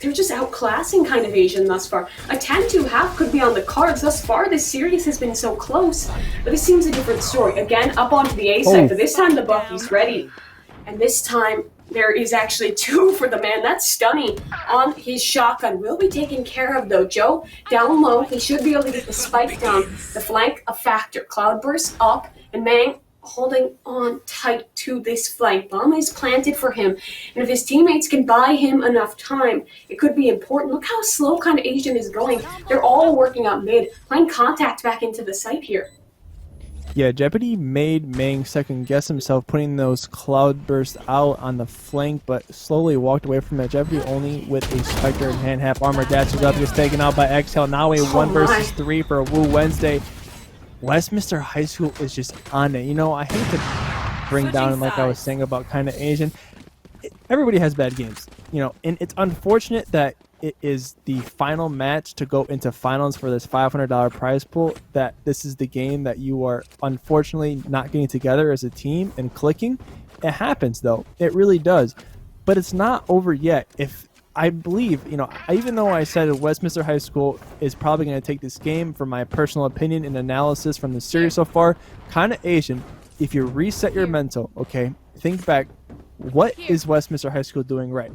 they're just outclassing Kinda Asian thus far. A 10-2 half could be on the cards. Thus far, this series has been so close. But this seems a different story. Again, up onto the A side, but this time the Buffy's ready. And this time, There is actually 2 for the man. That's stunning on his shotgun. Will be taken care of, though. Joe down low. He should be able to get the spike down. The flank, a factor. Cloudburst up, and Mang holding on tight to this flank. Bomb is planted for him, and if his teammates can buy him enough time, it could be important. Look how slow kind of Asian is going. They're all working out mid, playing contact back into the site here. Yeah, Jeopardy made Mang second guess himself, putting those cloudbursts out on the flank, but slowly walked away from it. Jeopardy only with a Spectre in hand, half armor dashes up, gets taken out by Exhale. Now a 1 versus 3 for Woo Wednesday. Westminster High School is just on it. You know, I hate to bring down, like I was saying about kind of Asian. Everybody has bad games, you know, and it's unfortunate that it is the final match to go into finals for this $500 prize pool, that this is the game that you are unfortunately not getting together as a team and clicking. It happens, though. It really does. But it's not over yet. If I believe, you know, even though I said Westminster High School is probably going to take this game, from my personal opinion and analysis from the series so far, kind of Asian, if you reset your mental, okay, think back, what is Westminster High School doing right?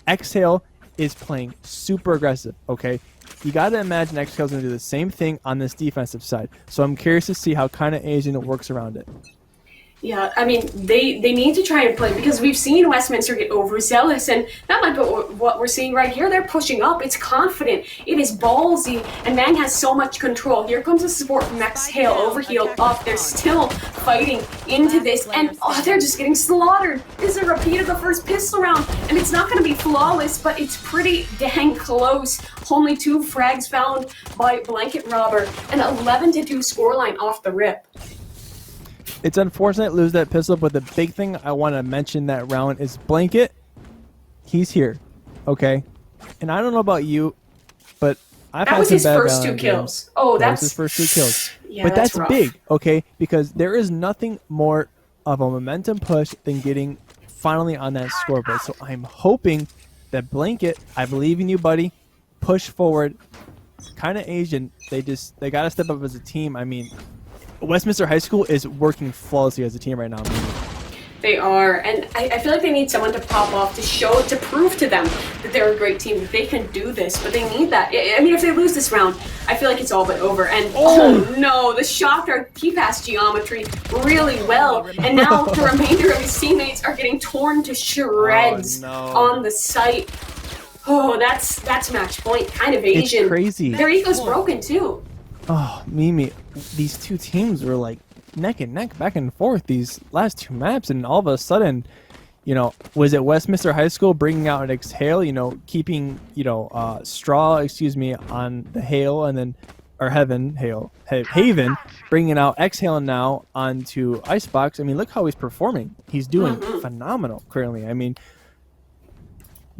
Exhale is playing super aggressive, okay? You got to imagine Exhale's going to do the same thing on this defensive side. So I'm curious to see how kind of Asian works around it. Yeah, I mean, they need to try and play, because we've seen Westminster get overzealous, and that might be what we're seeing right here. They're pushing up. It's confident. It is ballsy, and Mang has so much control. Here comes the support from Exhale. Overheal up. They're still fighting into this, and they're just getting slaughtered. This is a repeat of the first pistol round, and it's not going to be flawless, but it's pretty dang close. Only 2 frags found by Blanket Robber, an 11-2 scoreline off the rip. It's unfortunate to lose that pistol, but the big thing I want to mention that round is Blanket. He's here, okay? And I don't know about you, but I've had some bad That was his first Valorant 2 games. kills. Oh, That that's was his first 2 kills. Yeah, but that's rough. big, okay? Because there is nothing more of a momentum push than getting finally on that scoreboard. So I'm hoping that Blanket, I believe in you, buddy. Push forward. Kind of Asian. They got to step up as a team. I mean, Westminster High School is working flawlessly as a team right now. They are, and I feel like they need someone to pop off to prove to them that they're a great team, that they can do this, but they need that. I mean, if they lose this round, I feel like it's all but over. And oh no, the shocker, he passed geometry really well, and now the remainder of his teammates are getting torn to shreds on the site. Oh, that's match point, kind of Asian. It's crazy. Their ego's broken too. Oh, Mimi, these 2 teams were like neck and neck, back and forth these last 2 maps, and all of a sudden, you know, was it Westminster High School bringing out an Exhale, you know, keeping, you know, Straw, on the Hail, and then, or Haven, bringing out Exhale now onto Icebox. I mean, look how he's performing. He's doing phenomenal currently. I mean,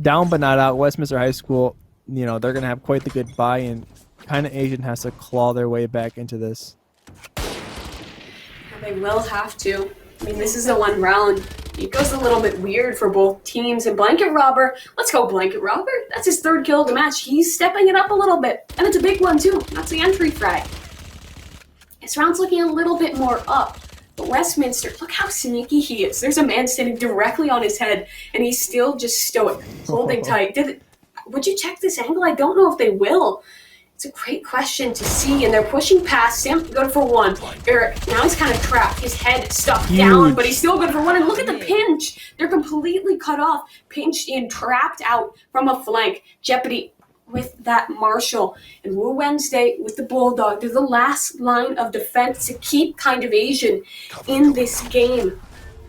down but not out. Westminster High School, you know, they're going to have quite the good buy, and kind of Asian has to claw their way back into this. They will have to. I mean, this is the 1 round. It goes a little bit weird for both teams. And Blanket Robber, let's go Blanket Robber. That's his 3rd kill of the match. He's stepping it up a little bit. And it's a big one too. That's the entry frag. This round's looking a little bit more up. But Westminster, look how sneaky he is. There's a man standing directly on his head, and he's still just stoic, holding tight. Would you check this angle? I don't know if they will. It's a great question to see, and they're pushing past him. Good for 1. Eric, now he's kind of trapped. His head stuck down, but he's still good for 1. And look at the pinch. They're completely cut off, pinched in, trapped out from a flank. Jeopardy with that Marshall. And Woo Wednesday with the Bulldog. They're the last line of defense to keep kind of Asian in this game.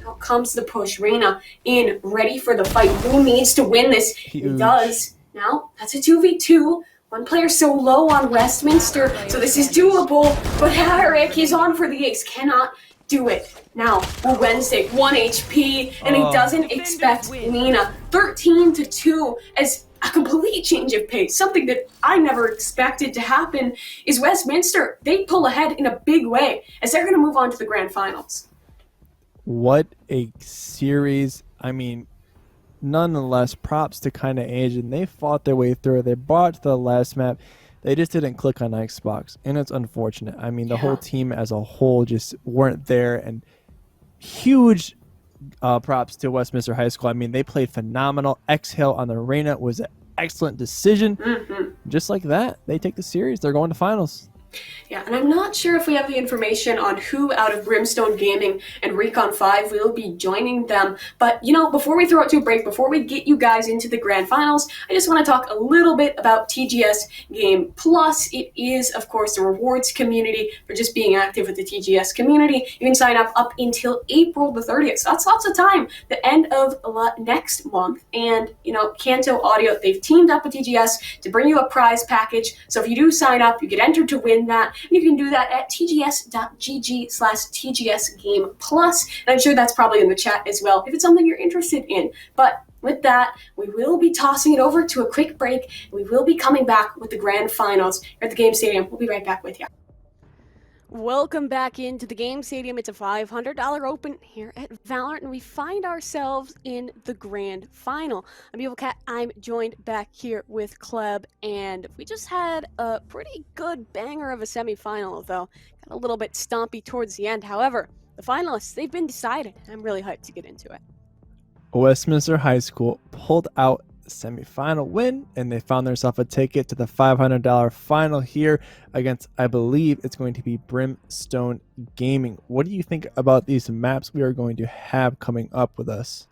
Now comes the push. Reina in, ready for the fight. Woo needs to win this. He does. Now, that's a 2v2. 1 player so low on Westminster, so this is doable, but Eric, he's on for the ace, cannot do it. Now, Wednesday, 1 HP, and he doesn't expect Nina. 13-2 as a complete change of pace. Something that I never expected to happen is Westminster. They pull ahead in a big way as they're going to move on to the grand finals. What a series. I mean, nonetheless, props to kind of Asian. They fought their way through. They brought it to the last map. They just didn't click on Xbox, and it's unfortunate. I mean, the whole team as a whole just weren't there, and huge props to Westminster High School. I mean, they played phenomenal. Exhale on the arena was an excellent decision. Just like that, they take the series. They're going to finals. Yeah, and I'm not sure if we have the information on who out of Brimstone Gaming and Recon 5 will be joining them. But, before we throw it to a break, before we get you guys into the grand finals, I just want to talk a little bit about TGS Game Plus. It is, of course, the rewards community for just being active with the TGS community. You can sign up until April the 30th. So that's lots of time, the end of next month. And, Kanto Audio, they've teamed up with TGS to bring you a prize package. So if you do sign up, you get entered to win that. And you can do that at tgs.gg/TGS Game Plus. And I'm sure that's probably in the chat as well if it's something you're interested in. But with that, we will be tossing it over to a quick break. We will be coming back with the grand finals here at the Game Stadium. We'll be right back with you. Welcome back into the Game Stadium. It's a $500 open here at Valorant, and we find ourselves in the grand final. I'm EvilCat. I'm joined back here with Kleb, and we just had a pretty good banger of a semifinal, although got a little bit stompy towards the end. However, the finalists, they've been decided. I'm really hyped to get into it. Westminster High School pulled out semifinal win, and they found themselves a ticket to the $500 final here against, I believe it's going to be Brimstone Gaming. What do you think about these maps we are going to have coming up with us?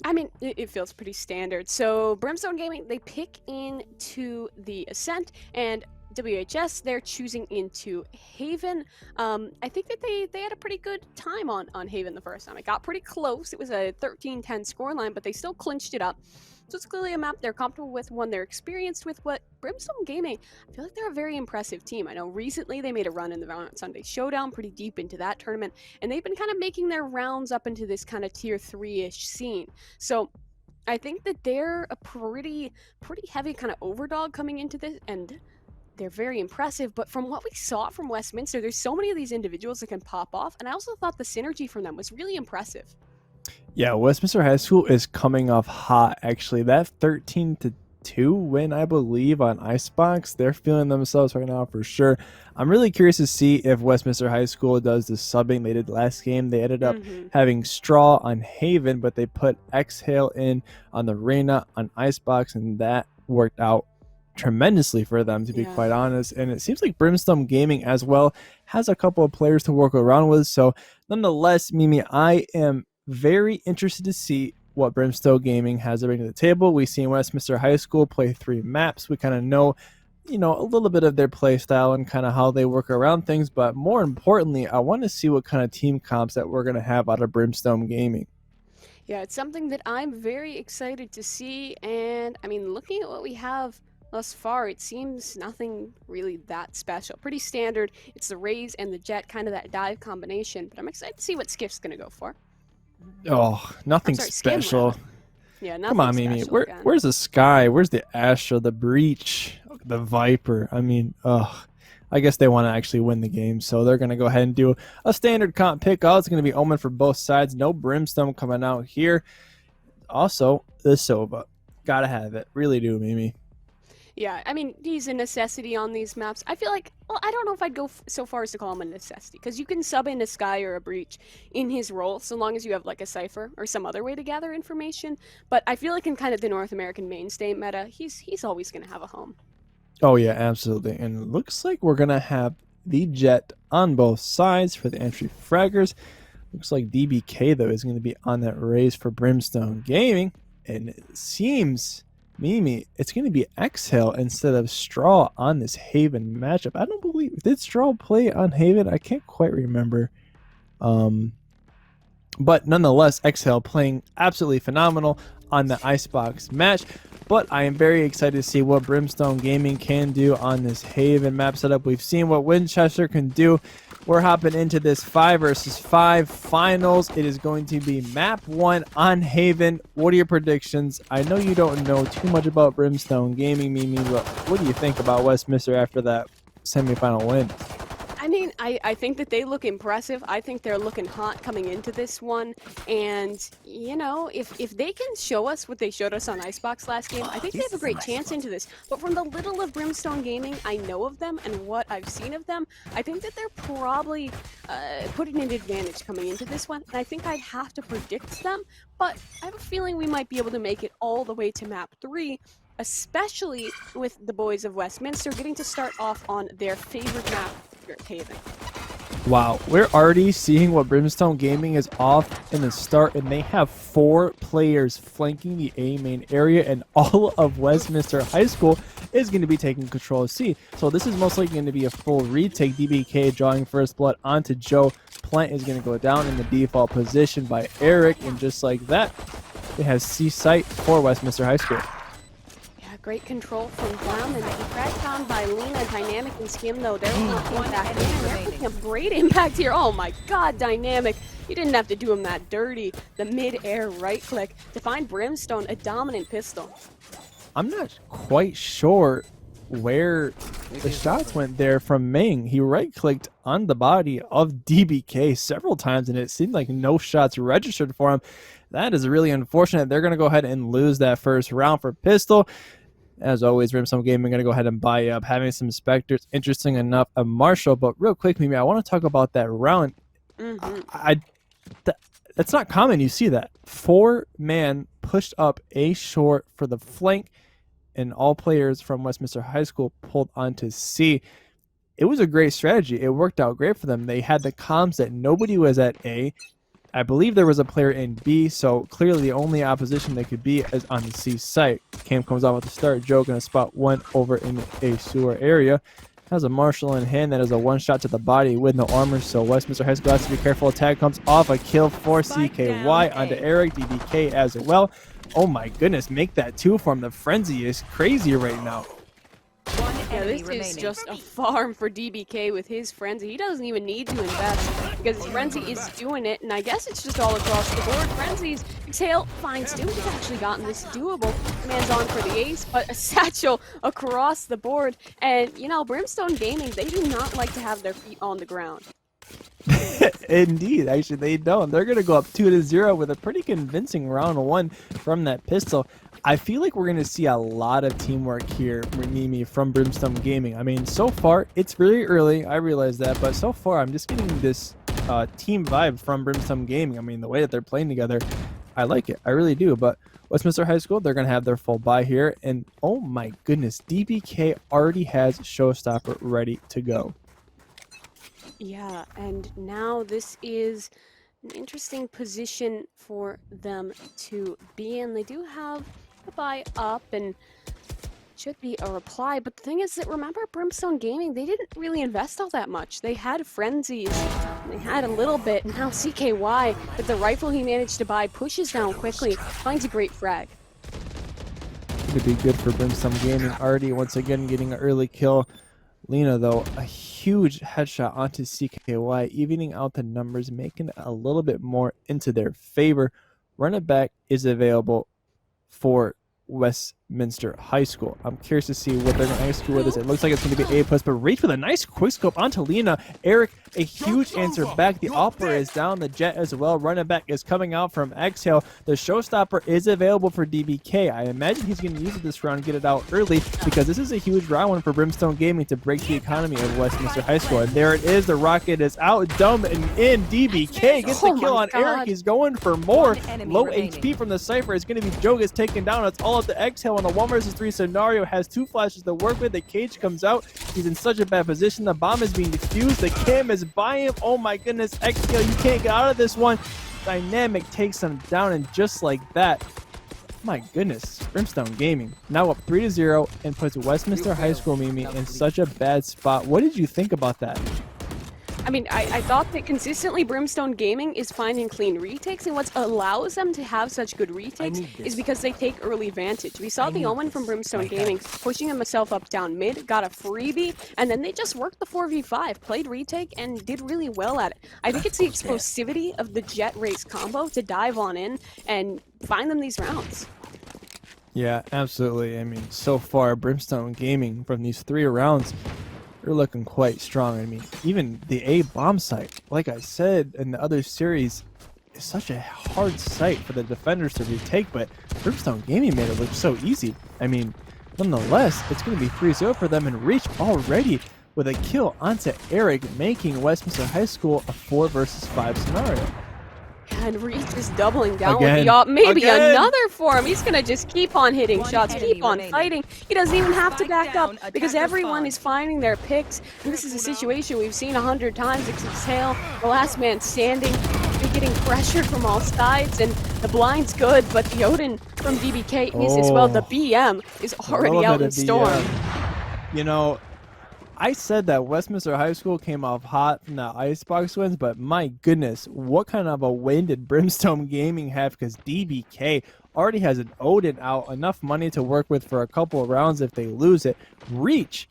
I mean, it feels pretty standard. So Brimstone Gaming, they pick into the Ascent, and WHS, they're choosing into Haven. I think that they had a pretty good time on Haven the first time. It got pretty close. It was a 13-10 scoreline, but they still clinched it up. So it's clearly a map they're comfortable with, one they're experienced with. But Brimstone Gaming, I feel like they're a very impressive team. I know recently they made a run in the Valorant Sunday Showdown, pretty deep into that tournament, and they've been kind of making their rounds up into this kind of tier 3-ish scene. So I think that they're a pretty heavy kind of overdog coming into this, and they're very impressive. But from what we saw from Westminster, there's so many of these individuals that can pop off, and I also thought the synergy from them was really impressive. Yeah, Westminster High School is coming off hot, actually. That 13-2 win, I believe, on Icebox, they're feeling themselves right now for sure. I'm really curious to see if Westminster High School does the subbing they did last game. They ended up having Straw on Haven, but they put Exhale in on the Reyna on Icebox, and that worked out tremendously for them, to be quite honest. And it seems like Brimstone Gaming as well has a couple of players to work around with. So nonetheless, Mimi, I am very interested to see what Brimstone Gaming has to bring to the table. We've seen Westminster High School play 3 maps. We kind of know, a little bit of their play style and kind of how they work around things. But more importantly, I want to see what kind of team comps that we're going to have out of Brimstone Gaming. Yeah, it's something that I'm very excited to see. And I mean, looking at what we have thus far, it seems nothing really that special. Pretty standard. It's the Raze and the Jet, kind of that dive combination. But I'm excited to see what Skiff's going to go for. Oh, nothing special. Yeah, nothing. Come on, Mimi. Where's the Sky? Where's the Astra, the Breach, the Viper? I mean, I guess they want to actually win the game, so they're going to go ahead and do a standard comp pick. It's going to be Omen for both sides. No Brimstone coming out here. Also, the Sova. Gotta have it. Really do, Mimi. Yeah, I mean, he's a necessity on these maps. I feel like, well, I don't know if I'd go so far as to call him a necessity, because you can sub in a Sky or a Breach in his role, so long as you have, like, a Cypher or some other way to gather information. But I feel like in kind of the North American mainstay meta, he's always going to have a home. Oh, yeah, absolutely. And it looks like we're going to have the Jet on both sides for the entry fraggers. Looks like DBK, though, is going to be on that race for Brimstone Gaming. And it seems, Mimi, it's going to be Exhale instead of Straw on this Haven matchup. I don't believe, did Straw play on Haven? I can't quite remember. But nonetheless, Exhale playing absolutely phenomenal on the Icebox match. But I am very excited to see what Brimstone Gaming can do on this Haven map setup. We've seen what Winchester can do. We're hopping into this 5 versus 5 finals. It is going to be map 1 on Haven. What are your predictions? I know you don't know too much about Brimstone Gaming, Mimi, but what do you think about Westminster after that semifinal win? I mean, I think that they look impressive. I think they're looking hot coming into this one. And, you know, if they can show us what they showed us on Icebox last game, I think they have a great chance into this. But from the little of Brimstone Gaming I know of them and what I've seen of them, I think that they're probably putting an advantage coming into this one. And I think I'd have to predict them. But I have a feeling we might be able to make it all the way to map 3, especially with the boys of Westminster getting to start off on their favorite map, Haven. Wow, we're already seeing what Brimstone Gaming is off in the start, and they have 4 players flanking the A main area, and all of Westminster High School is going to be taking control of C. So this is most likely going to be a full retake. DBK drawing first blood onto Joe. Plant is going to go down in the default position by Eric, and just like that, they have C site for Westminster High School. Great control from Brown, and cracked on by Lena. Dynamic and Skim, though, they're impact. They're putting a great impact here. Oh my god, Dynamic. You didn't have to do him that dirty. The mid-air right click to find Brimstone a dominant pistol. I'm not quite sure where the shots went there from Ming. He right-clicked on the body of DBK several times, and it seemed like no shots registered for him. That is really unfortunate. They're going to go ahead and lose that first round for pistol. As always, Brimstone Gaming going to go ahead and buy up, having some Spectres. Interesting enough, a Marshall. But real quick, Mimi, I want to talk about that round. That's not common. You see that 4-man pushed up A short for the flank, and all players from Westminster High School pulled onto C. It was a great strategy. It worked out great for them. They had the comms that nobody was at A. I believe there was a player in B, so clearly the only opposition they could be is on the C site. Cam comes out with the start. Joe going to spot one over in a sewer area. Has a Marshall in hand. That is a one-shot to the body with no armor, so Westminster High School has to be careful. Attack comes off. A kill for CKY onto Eric. DBK as well. Oh my goodness, make that 2 for him. The frenzy is crazy right now. Yeah, this is just a farm for DBK with his frenzy. He doesn't even need to invest because his frenzy is doing it, and I guess it's just all across the board. Frenzies, Exhale finds Doom. He's actually gotten this doable. Man's on for the ace, but a satchel across the board. And, you know, Brimstone Gaming, they do not like to have their feet on the ground. Indeed, actually they don't. They're going to go up 2-0 with a pretty convincing round 1 from that pistol. I feel like we're going to see a lot of teamwork here, Mimi, from Brimstone Gaming. I mean, so far, it's really early, I realize that, but so far I'm just getting this team vibe from Brimstone Gaming. I mean, the way that they're playing together, I like it. I really do. But Westminster High School, they're going to have their full buy here. And oh my goodness, DBK already has Showstopper ready to go. Yeah, and now this is an interesting position for them to be in. They do have a buy up and should be a reply, but the thing is that, remember, Brimstone Gaming, they didn't really invest all that much. They had frenzies, they had a little bit. Now CKY, with the rifle he managed to buy, pushes down quickly, finds a great frag. Could be good for Brimstone Gaming. Already, once again, getting an early kill. Lena, though, a huge headshot onto CKY, evening out the numbers, making it a little bit more into their favor. Run it back is available for Westminster High School. I'm curious to see what they're going to execute with this. It looks like it's going to be A+, but Reach with a nice quickscope onto Lena. Eric, a huge answer back. The Opera is down, the Jet as well. Running back is coming out from Exhale. The Showstopper is available for DBK. I imagine he's going to use it this round, get it out early, because this is a huge round one for Brimstone Gaming to break the economy of Westminster High School. And there it is. The rocket is out, dumb and in. DBK gets the kill on Eric. He's going for more. Low HP from the Cypher is going to be Joe gets taken down. It's all up to Exhale on the 1 versus 3 scenario. Has 2 flashes to work with. The cage comes out. He's in such a bad position. The bomb is being defused. The cam is by him. Oh my goodness, Exhale, you can't get out of this one. Dynamic takes him down, and just like that, my goodness, Brimstone Gaming now up 3-0 and puts Westminster High School, Mimi, in such a bad spot. What did you think about that? I mean, I thought that consistently Brimstone Gaming is finding clean retakes, and what allows them to have such good retakes is because they take early vantage. We saw the Omen from Brimstone Gaming pushing himself up down mid, got a freebie, and then they just worked the 4v5, played retake, and did really well at it. I think it's the explosivity of the Jet Race combo to dive on in and find them these rounds. Yeah, absolutely. I mean, so far, Brimstone Gaming from these 3 rounds, they're looking quite strong. I mean, even the A bomb site, like I said in the other series, is such a hard site for the defenders to retake, but Brimstone Gaming made it look so easy. I mean, nonetheless, it's going to be 3-0 for them, and Reach already with a kill onto Eric, making Westminster High School a 4 versus 5 scenario. And Reach is doubling down Again. with the op. Maybe Again. another for him. He's going to just keep on hitting shots, keep on fighting. He doesn't even have to back up because everyone is finding their picks. And this is a situation we've seen 100 times. Exhale, the last man standing. They're getting pressured from all sides, and the blind's good, but the Odin from DBK is as well. The BM is already out in Storm. You know, I said that Westminster High School came off hot from that Icebox wins, but my goodness, what kind of a win did Brimstone Gaming have? Because DBK already has an Odin out, enough money to work with for a couple of rounds if they lose it. Reach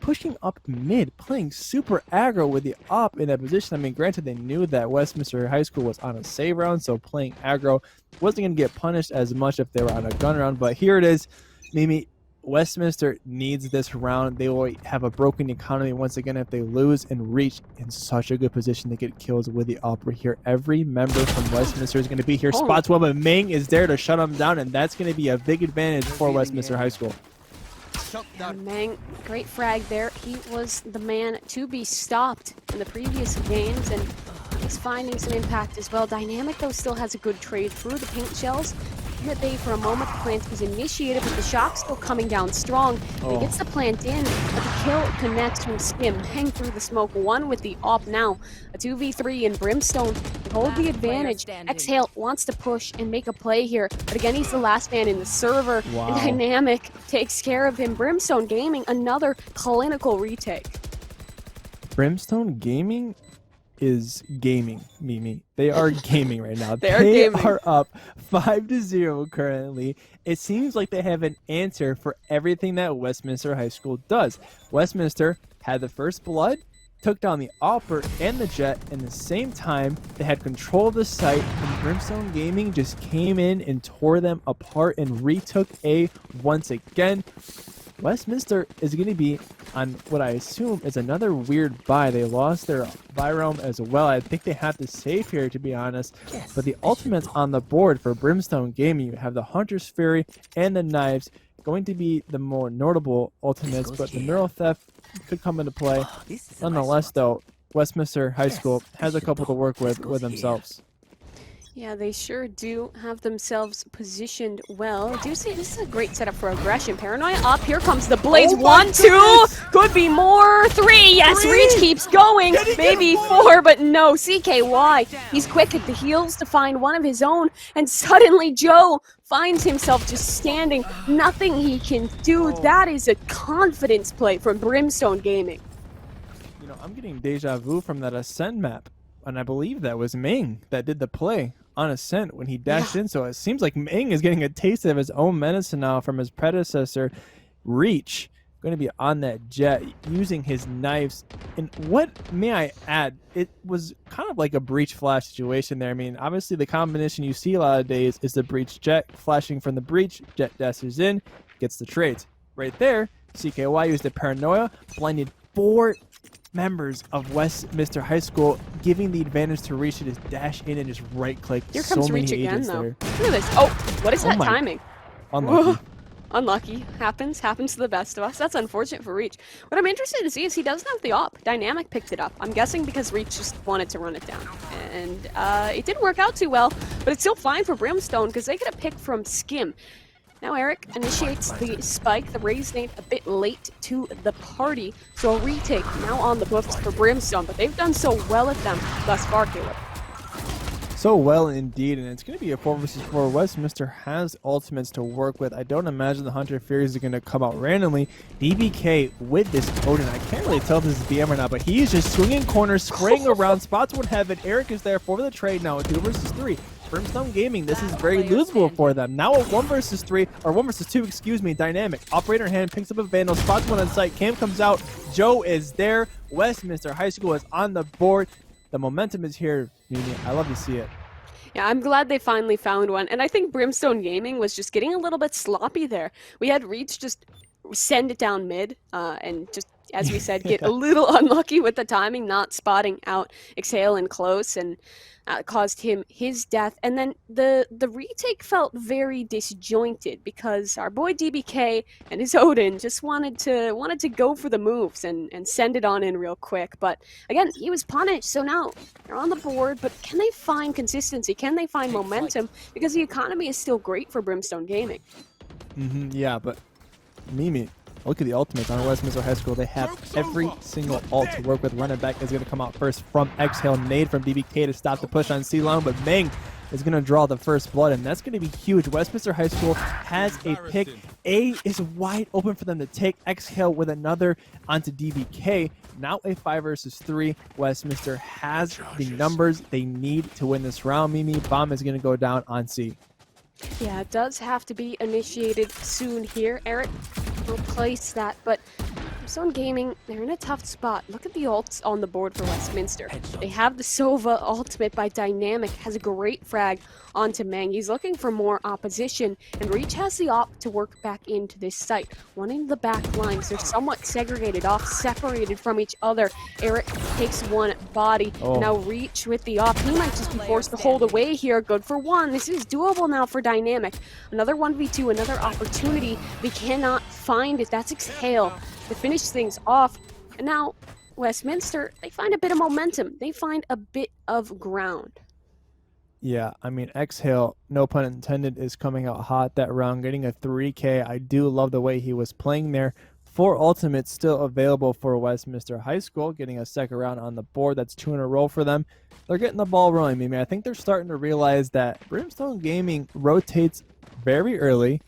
pushing up mid, playing super aggro with the op in that position. I mean, granted, they knew that Westminster High School was on a save round, so playing aggro wasn't going to get punished as much if they were on a gun round. But here it is, Mimi. Westminster needs this round. They will have a broken economy once again if they lose, and Reach in such a good position to get kills with the opera here. Every member from Westminster is going to be here. Spots well, but Ming is there to shut them down, and that's going to be a big advantage for Westminster High School. And Mang, great frag there. He was the man to be stopped in the previous games, and he's finding some impact as well. Dynamic, though, still has a good trade through the paint shells. Hit Bay for a moment, the plant is initiated, but the shock's still coming down strong. He gets the plant in, but the kill connects from Skim. Hang through the smoke, one with the op now. A 2v3 in Brimstone. Hold the advantage. Exhale wants to push and make a play here, but again, he's the last man in the server. Wow. And Dynamic takes care of him. Brimstone Gaming, another clinical retake. Brimstone Gaming is gaming, Mimi. They are gaming right now. They are up 5-0 currently. It seems like they have an answer for everything that Westminster High School does. Westminster had the first blood, took down the Opper and the Jet in the same time. They had control of the site, and Brimstone Gaming just came in and tore them apart and retook A once again. Westminster is going to be on what I assume is another weird bye. They lost their bye realm as well. I think they have to save here, to be honest. Yes. But the ultimates on the board for Brimstone Gaming, you have the Hunter's Fury and the Knives, going to be the more notable ultimates, but the Neural Theft could come into play. Nonetheless, though, Westminster High School has a couple to work with themselves. Yeah, they sure do have themselves positioned well. I do see this is a great setup for aggression. Paranoia up. Here comes the Blades. 1, 2. Could be more. 3. Yes, Reach keeps going. Maybe 4, but no. CKY. He's quick at the heels to find one of his own. And suddenly Joe finds himself just standing. Nothing he can do. That is a confidence play from Brimstone Gaming. You know, I'm getting deja vu from that Ascend map. And I believe that was Ming that did the play on Ascent when he dashed in. So it seems like Ming is getting a taste of his own medicine now from his predecessor. Reach going to be on that Jet using his knives. And what may I add, it was kind of like a breach flash situation there. I mean, obviously the combination you see a lot of days is the breach Jet flashing from the breach. Jet dashes in, gets the trades. Right there, CKY used the Paranoia, blinded 4 members of Westminster High School, giving the advantage to Reach to just dash in and just right click. Here comes so Reach many again, though. there. Look at this. Oh, what is that timing? Unlucky. Unlucky. Happens to the best of us. That's unfortunate for Reach. What I'm interested to see is he doesn't have the op. Dynamic picked it up. I'm guessing because Reach just wanted to run it down. And it didn't work out too well, but it's still fine for Brimstone because they get a pick from Skim. Now Eric initiates the spike, the raise nade a bit late to the party, so a retake now on the books for Brimstone, but they've done so well at them thus far, Caleb. So well indeed, and it's going to be a 4 versus 4. Westminster has ultimates to work with. I don't imagine the Hunter Furies are going to come out randomly. DBK with this Odin, I can't really tell if this is BM or not, but he's just swinging corners, spraying around. Spots would have it. Eric is there for the trade now, 2 versus 3. Brimstone Gaming, this is very losable for them. Now a 1 versus 3, or 1 versus 2, excuse me, Dynamic. Operator in hand, picks up a Vandal, spots one on site, Cam comes out, Joe is there, Westminster High School is on the board. The momentum is here, Mimi. I love to see it. Yeah, I'm glad they finally found one, and I think Brimstone Gaming was just getting a little bit sloppy there. We had Reach just send it down mid, and just, as we said, get a little unlucky with the timing, not spotting out Exhale in close, and caused him his death. And then the retake felt very disjointed because our boy DBK and his Odin just wanted to go for the moves and send it on in real quick. But again, he was punished, so now they're on the board. But can they find consistency? Can they find momentum? Because the economy is still great for Brimstone Gaming. Yeah, but Mimi, look at the ultimates on Westminster High School. They have every single ult to work with. Running back is going to come out first from Exhale. Nade from DBK to stop the push on C-Lone, but Meng is going to draw the first blood, and that's going to be huge. Westminster High School has a pick. A is wide open for them to take. Exhale with another onto DBK. Now a 5 versus 3. Westminster has the numbers they need to win this round. Mimi, bomb is going to go down on C. Yeah, it does have to be initiated soon here. Eric will place that, but Brimstone Gaming, they're in a tough spot. Look at the ults on the board for Westminster. They have the Sova ultimate by Dynamic, has a great frag onto Meng. He's looking for more opposition, and Reach has the op to work back into this site. One in the back lines, they're somewhat segregated off, separated from each other. Eric takes one body. Now Reach with the op. He might just be forced to hold away here. Good for one. This is doable now for Dynamic. Another 1v2, another opportunity. They cannot find it. That's Exhale to finish things off. And now Westminster, they find a bit of momentum. They find a bit of ground. Yeah, I mean, Exhale, no pun intended, is coming out hot that round, getting a 3K. I do love the way he was playing there. 4 ultimates still available for Westminster High School, getting a second round on the board. That's 2 in a row for them. They're getting the ball rolling, Mimi. I think they're starting to realize that Brimstone Gaming rotates very early,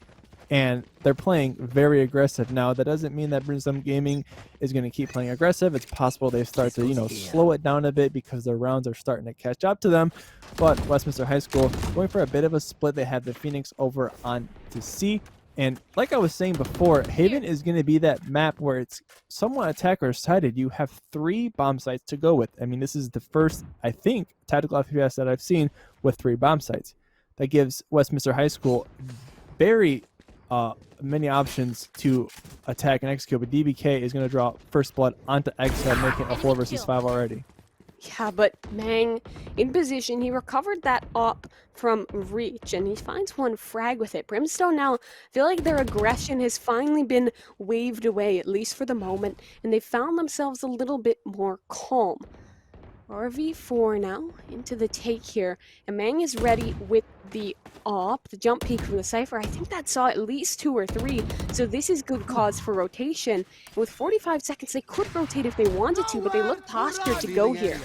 and they're playing very aggressive. Now, that doesn't mean that Brimstone Gaming is going to keep playing aggressive. It's possible they start to, slow it down a bit because their rounds are starting to catch up to them. But Westminster High School going for a bit of a split. They have the Phoenix over on to C. And like I was saying before, Haven is going to be that map where it's somewhat attacker-sided. You have 3 bomb sites to go with. I mean, this is the first, I think, tactical FPS that I've seen with 3 bomb sites. That gives Westminster High School very many options to attack and execute, but DBK is going to draw first blood onto Exhale, making a 4 versus 5 already. Yeah, but Meng in position. He recovered that op from Reach, and he finds one frag with it. Brimstone now feel like their aggression has finally been waved away, at least for the moment, and they found themselves a little bit more calm. RV4 now into the take here, and Meng is ready with the op, the jump peek from the Cypher. I think that saw at least 2 or 3, so this is good cause for rotation. And with 45 seconds, they could rotate if they wanted to, but they look postured to go here.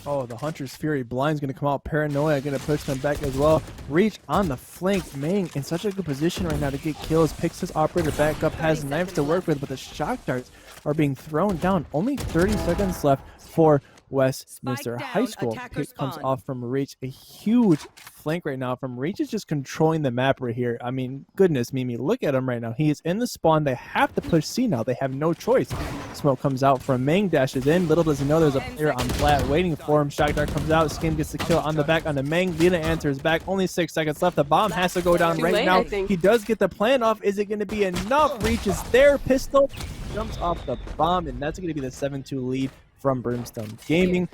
Oh, the Hunter's Fury blind's going to come out. Paranoia going to push them back as well. Reach on the flank. Meng in such a good position right now to get kills. Picks his operator back up, has knives to work with, but the shock darts are being thrown down. Only 30 seconds left for Westminster High School. Pick comes off from Reach. A huge flank right now from Reach is just controlling the map right here. I mean, goodness, Mimi, look at him right now. He is in the spawn. They have to push C now. They have no choice. Smoke comes out from Meng, dashes in. Little does he know there's a player on flat waiting for him. Shock dart comes out. Skim gets the kill on the back on the Meng. Lina answers back. Only 6 seconds left. The bomb has to go down right now. He does get the plan off. Is it going to be enough? Reach is there. Pistol jumps off the bomb, and that's going to be the 7-2 lead from Brimstone Gaming.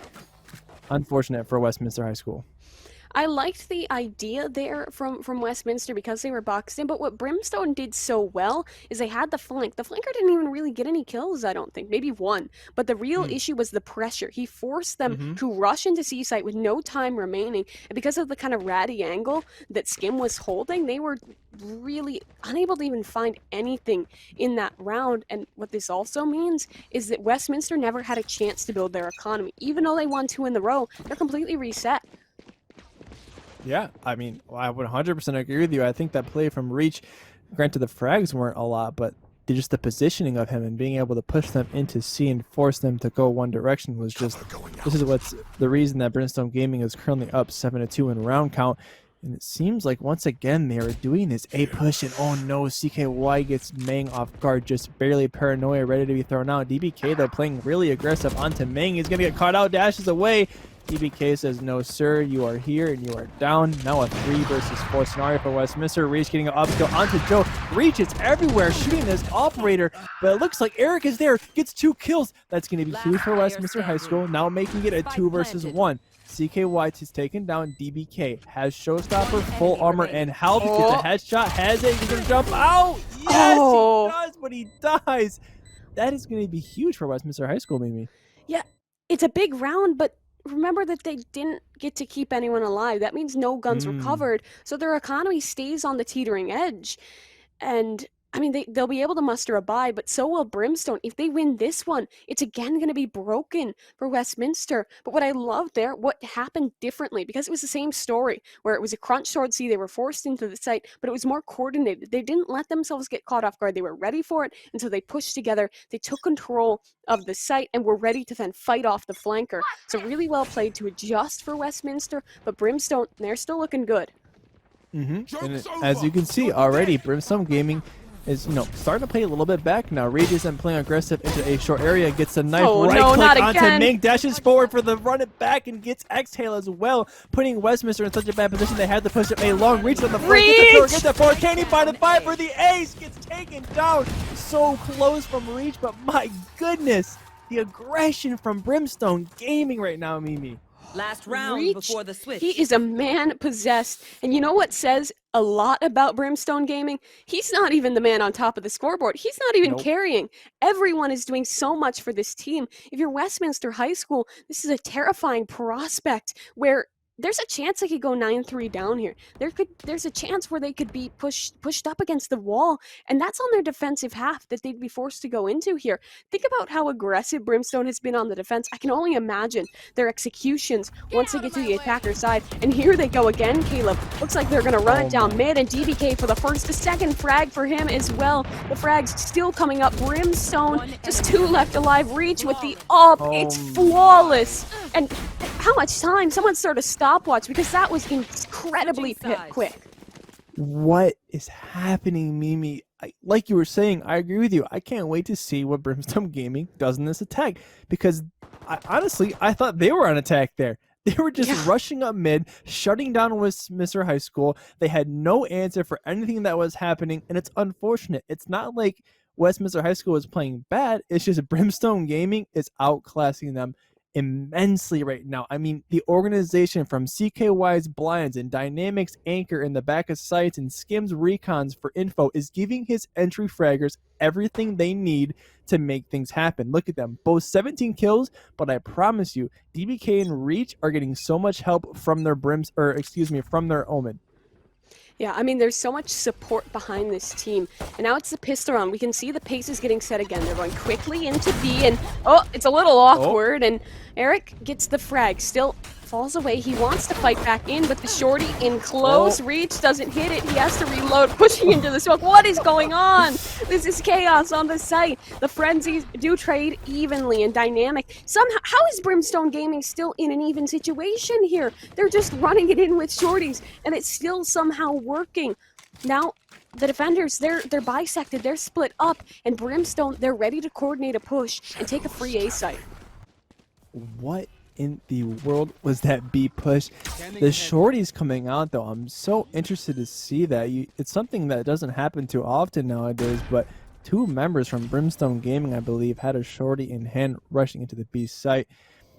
Unfortunate for Westminster High School. I liked the idea there from Westminster because they were boxed in, but what Brimstone did so well is they had the flank. The flanker didn't even really get any kills, I don't think. Maybe one. But the real issue was the pressure. He forced them to rush into C-site with no time remaining. And because of the kind of ratty angle that Skim was holding, they were really unable to even find anything in that round. And what this also means is that Westminster never had a chance to build their economy. Even though they won 2 in a row, they're completely reset. Yeah, I mean, I would 100% agree with you. I think that play from Reach, granted the frags weren't a lot, but just the positioning of him and being able to push them into C and force them to go one direction was just, this is what's the reason that Brimstone Gaming is currently up 7-2 in round count. And it seems like once again they are doing this A push, and oh no, CKY gets Meng off guard, just barely. Paranoia ready to be thrown out. DBK though playing really aggressive onto Meng. He's gonna get caught out, dashes away, DBK says, no, sir, you are here and you are down. Now a 3 versus 4 scenario for Westminster. Reach getting an upskill onto Joe. Reach is everywhere, shooting this operator, but it looks like Eric is there, gets 2 kills. That's going to be huge for Westminster High School, now making it a 2 versus 1. CK White is taken down. DBK has Showstopper, full armor, and health. Gets a headshot, has it, he's going to jump out. Yes, he does, but he dies. That is going to be huge for Westminster High School, Mimi. Yeah, it's a big round, but remember that they didn't get to keep anyone alive. That means no guns recovered, so their economy stays on the teetering edge. And I mean, they'll be able to muster a bye, but so will Brimstone. If they win this one, it's again going to be broken for Westminster. But what I love there, what happened differently, because it was the same story, where it was a crunch towards C, they were forced into the site, but it was more coordinated. They didn't let themselves get caught off guard. They were ready for it, and so they pushed together. They took control of the site and were ready to then fight off the flanker. So really well played to adjust for Westminster, but Brimstone, they're still looking good. And as you can see already, Brimstone Gaming is, starting to play a little bit back now. Reed isn't playing aggressive into a short area, gets a knife click onto Ming, dashes forward for the run it back and gets exhale as well, putting Westminster in such a bad position they had to push it a long reach on the front. Gets the forward, can he find a fight for the ace? Gets taken down. So close from reach, but my goodness, the aggression from Brimstone Gaming right now, Mimi. Last round before the switch. He is a man possessed. And you know what says a lot about Brimstone Gaming? He's not even the man on top of the scoreboard. He's not even carrying. Everyone is doing so much for this team. If you're Westminster High School, this is a terrifying prospect where there's a chance they could go 9-3 down here. There's a chance where they could be pushed up against the wall, and that's on their defensive half that they'd be forced to go into here. Think about how aggressive Brimstone has been on the defense. I can only imagine their executions once they get to the attacker side. And here they go again, Caleb. Looks like they're going to run it down mid, and DBK for the first, the second frag for him as well. The frag's still coming up. Brimstone, just 2 left alive. Reach with the up. It's flawless. And how much time? Someone start a stopwatch, because that was incredibly quick. What is happening, Mimi? Like you were saying, I agree with you. I can't wait to see what Brimstone Gaming does in this attack, because honestly, I thought they were on attack there. They were just rushing up mid, shutting down Westminster High School. They had no answer for anything that was happening, and it's unfortunate. It's not like Westminster High School is playing bad. It's just Brimstone Gaming is outclassing them immensely right now. I mean, the organization from CKY's blinds and Dynamics Anchor in the back of sites and Skims Recons for info is giving his entry fraggers everything they need to make things happen. Look at them, both 17 kills, but I promise you, DBK and Reach are getting so much help from their from their Omen. Yeah, I mean, there's so much support behind this team. And now it's the pistol round. We can see the pace is getting set again. They're going quickly into B, and it's a little awkward. And Eric gets the frag. Still falls away. He wants to fight back in, but the shorty in close Reach doesn't hit it. He has to reload, pushing into the smoke. What is going on? This is chaos on the site. The frenzies do trade evenly and dynamic. Somehow, how is Brimstone Gaming still in an even situation here? They're just running it in with shorties, and it's still somehow working. Now, the defenders, they're bisected, they're split up, and Brimstone, they're ready to coordinate a push and take a free A site. What in the world was that B push? The shorties coming out though, I'm so interested to see that. It's something that doesn't happen too often nowadays, but 2 members from Brimstone Gaming, I believe, had a shorty in hand rushing into the B site.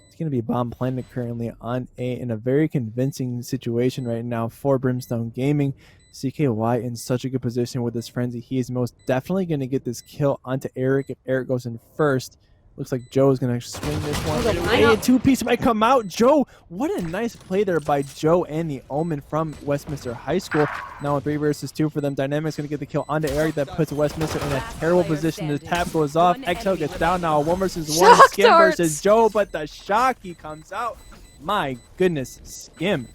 It's going to be bomb planted currently on A in a very convincing situation right now for Brimstone Gaming. CKY in such a good position with this frenzy. He is most definitely going to get this kill onto Eric if Eric goes in first. Looks like Joe's going to swing this one. And 2-piece might come out. Joe, what a nice play there by Joe and the Omen from Westminster High School. Now a 3 versus 2 for them. Dynamics going to get the kill onto Eric. That puts Westminster in a terrible position. The tap goes off. Exhale gets down now. 1 versus 1. Skim versus Joe, but the Shocky comes out. My goodness, Skim.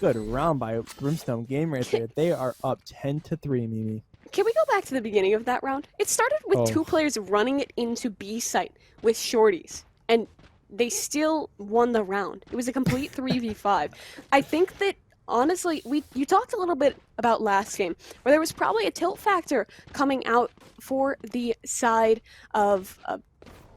Good round by Brimstone Game right there. They are up 10-3, Mimi. Can we go back to the beginning of that round? It started with 2 players running it into B site with shorties, and they still won the round. It was a complete 3v5. I think that, honestly, you talked a little bit about last game, where there was probably a tilt factor coming out for the side of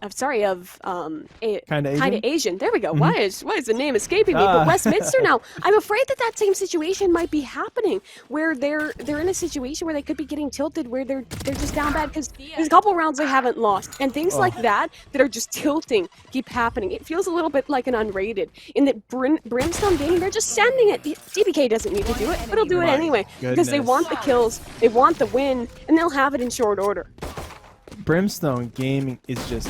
Kinda Asian. There we go. Mhm. Why is the name escaping me? But Westminster now. I'm afraid that same situation might be happening, where they're in a situation where they could be getting tilted, where they're just down bad because there's a couple rounds they haven't lost, and things like that are just tilting keep happening. It feels a little bit like an unrated in that Brimstone Gaming, they're just sending it. DBK doesn't need to do it, but he'll do it anyway because they want the kills, they want the win, and they'll have it in short order. Brimstone Gaming is just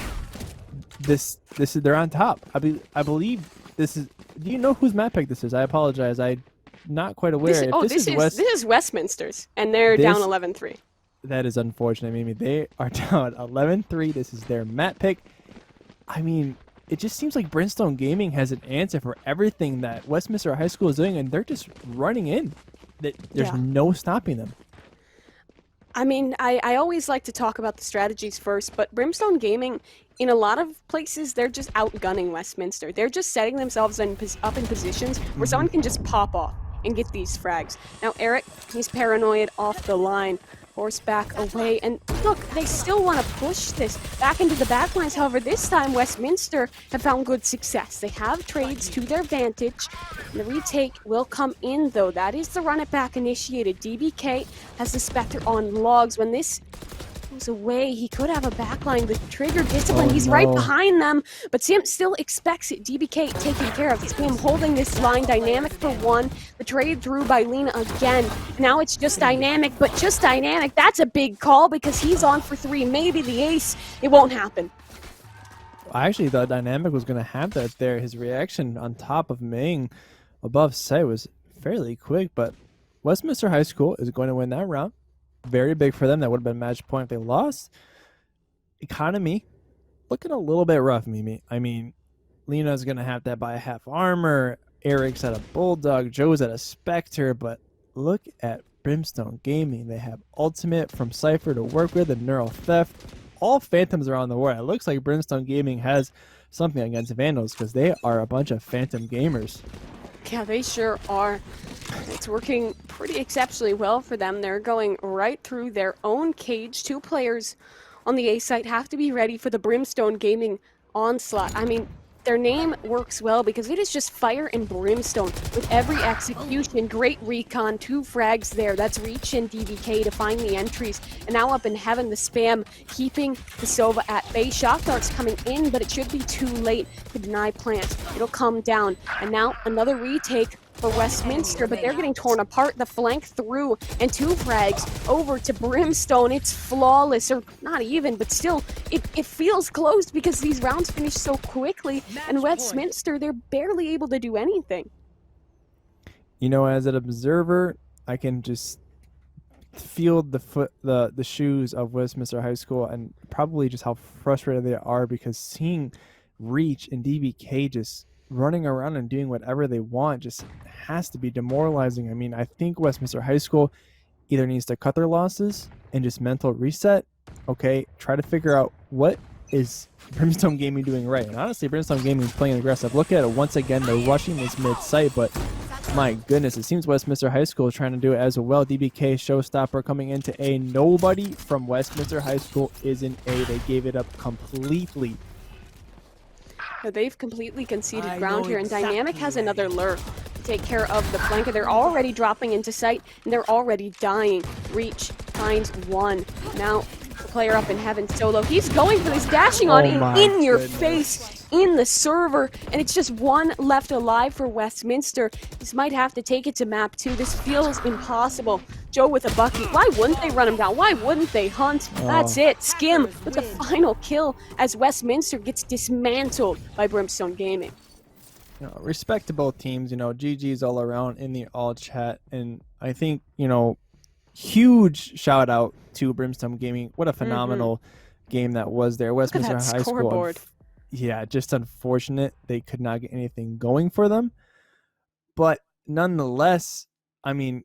this is they're on top. I believe this is. Do you know whose map pick this is? I apologize. I'm not quite aware. This is Westminster's, and they're down 11-3. That is unfortunate, Mimi. They are down 11-3. This is their map pick. I mean, it just seems like Brimstone Gaming has an answer for everything that Westminster High School is doing, and they're just running in. There's no stopping them. I mean, I always like to talk about the strategies first, but Brimstone Gaming, in a lot of places, they're just outgunning Westminster. They're just setting themselves up in positions where someone can just pop off and get these frags. Now, Eric, he's paranoid off the line. Force back away, and look, they still want to push this back into the backlines. However, this time Westminster have found good success. They have trades to their advantage. And the retake will come in, though. That is the run it back initiated. DBK has the Spectre on logs. When this goes away, he could have a backline. The trigger discipline, he's right behind them, but Sam still expects it. DBK taken care of. Sam holding this line. Dynamic for one. The trade through by Lena again. Now it's just Dynamic, but just Dynamic. That's a big call because he's on for 3. Maybe the ace. It won't happen. I actually thought Dynamic was going to have that there. His reaction on top of Ming above sight was fairly quick, but Westminster High School is going to win that round. Very big for them. That would have been match point if they lost. Economy looking a little bit rough, Mimi. I mean, Lena's going to have that by a half armor. Eric's at a Bulldog. Joe's at a Spectre. But look at Brimstone Gaming. They have Ultimate from Cypher to work with and Neural Theft. All Phantoms are on the board. It looks like Brimstone Gaming has something against Vandals because they are a bunch of Phantom gamers. Yeah, they sure are. It's working pretty exceptionally well for them. They're going right through their own cage. 2 players on the A site have to be ready for the Brimstone Gaming onslaught. I mean, their name works well because it is just fire and brimstone with every execution. Great recon, 2 frags there. That's Reach and DBK to find the entries. And now up in heaven, the spam keeping the Sova at bay. Shock darts coming in, but it should be too late to deny plant. It'll come down. And now another retake for Westminster, but they're getting torn apart. The flank through and 2 frags over to Brimstone. It's flawless, or not even, but still, it feels close because these rounds finish so quickly, and Westminster, they're barely able to do anything. You know, as an observer, I can just feel the shoes of Westminster High School and probably just how frustrated they are because seeing Reach and DBK just running around and doing whatever they want just has to be demoralizing. I mean, I think Westminster High School either needs to cut their losses and just mental reset. Okay, try to figure out what is Brimstone Gaming doing right. And honestly, Brimstone Gaming is playing aggressive. Look at it once again. They're rushing this mid-site, but my goodness, it seems Westminster High School is trying to do it as well. DBK showstopper coming into A. Nobody from Westminster High School is in A. They gave it up completely. They've completely conceded ground here, and Dynamic has another lure to take care of the flanker. They're already dropping into sight, and they're already dying. Reach finds one. Now, the player up in heaven solo. He's going for this, dashing on in your face, in the server, and it's just 1 left alive for Westminster. This might have to take it to map 2. This feels impossible. Joe with a bucket. Why wouldn't they run him down? Why wouldn't they hunt? That's it. Skim with the final kill as Westminster gets dismantled by Brimstone Gaming. You know, respect to both teams. You know, GG's all around in the all chat, and I think, you know, huge shout out to Brimstone Gaming. What a phenomenal game that was there. Westminster High School. Yeah, just unfortunate they could not get anything going for them. But nonetheless, I mean,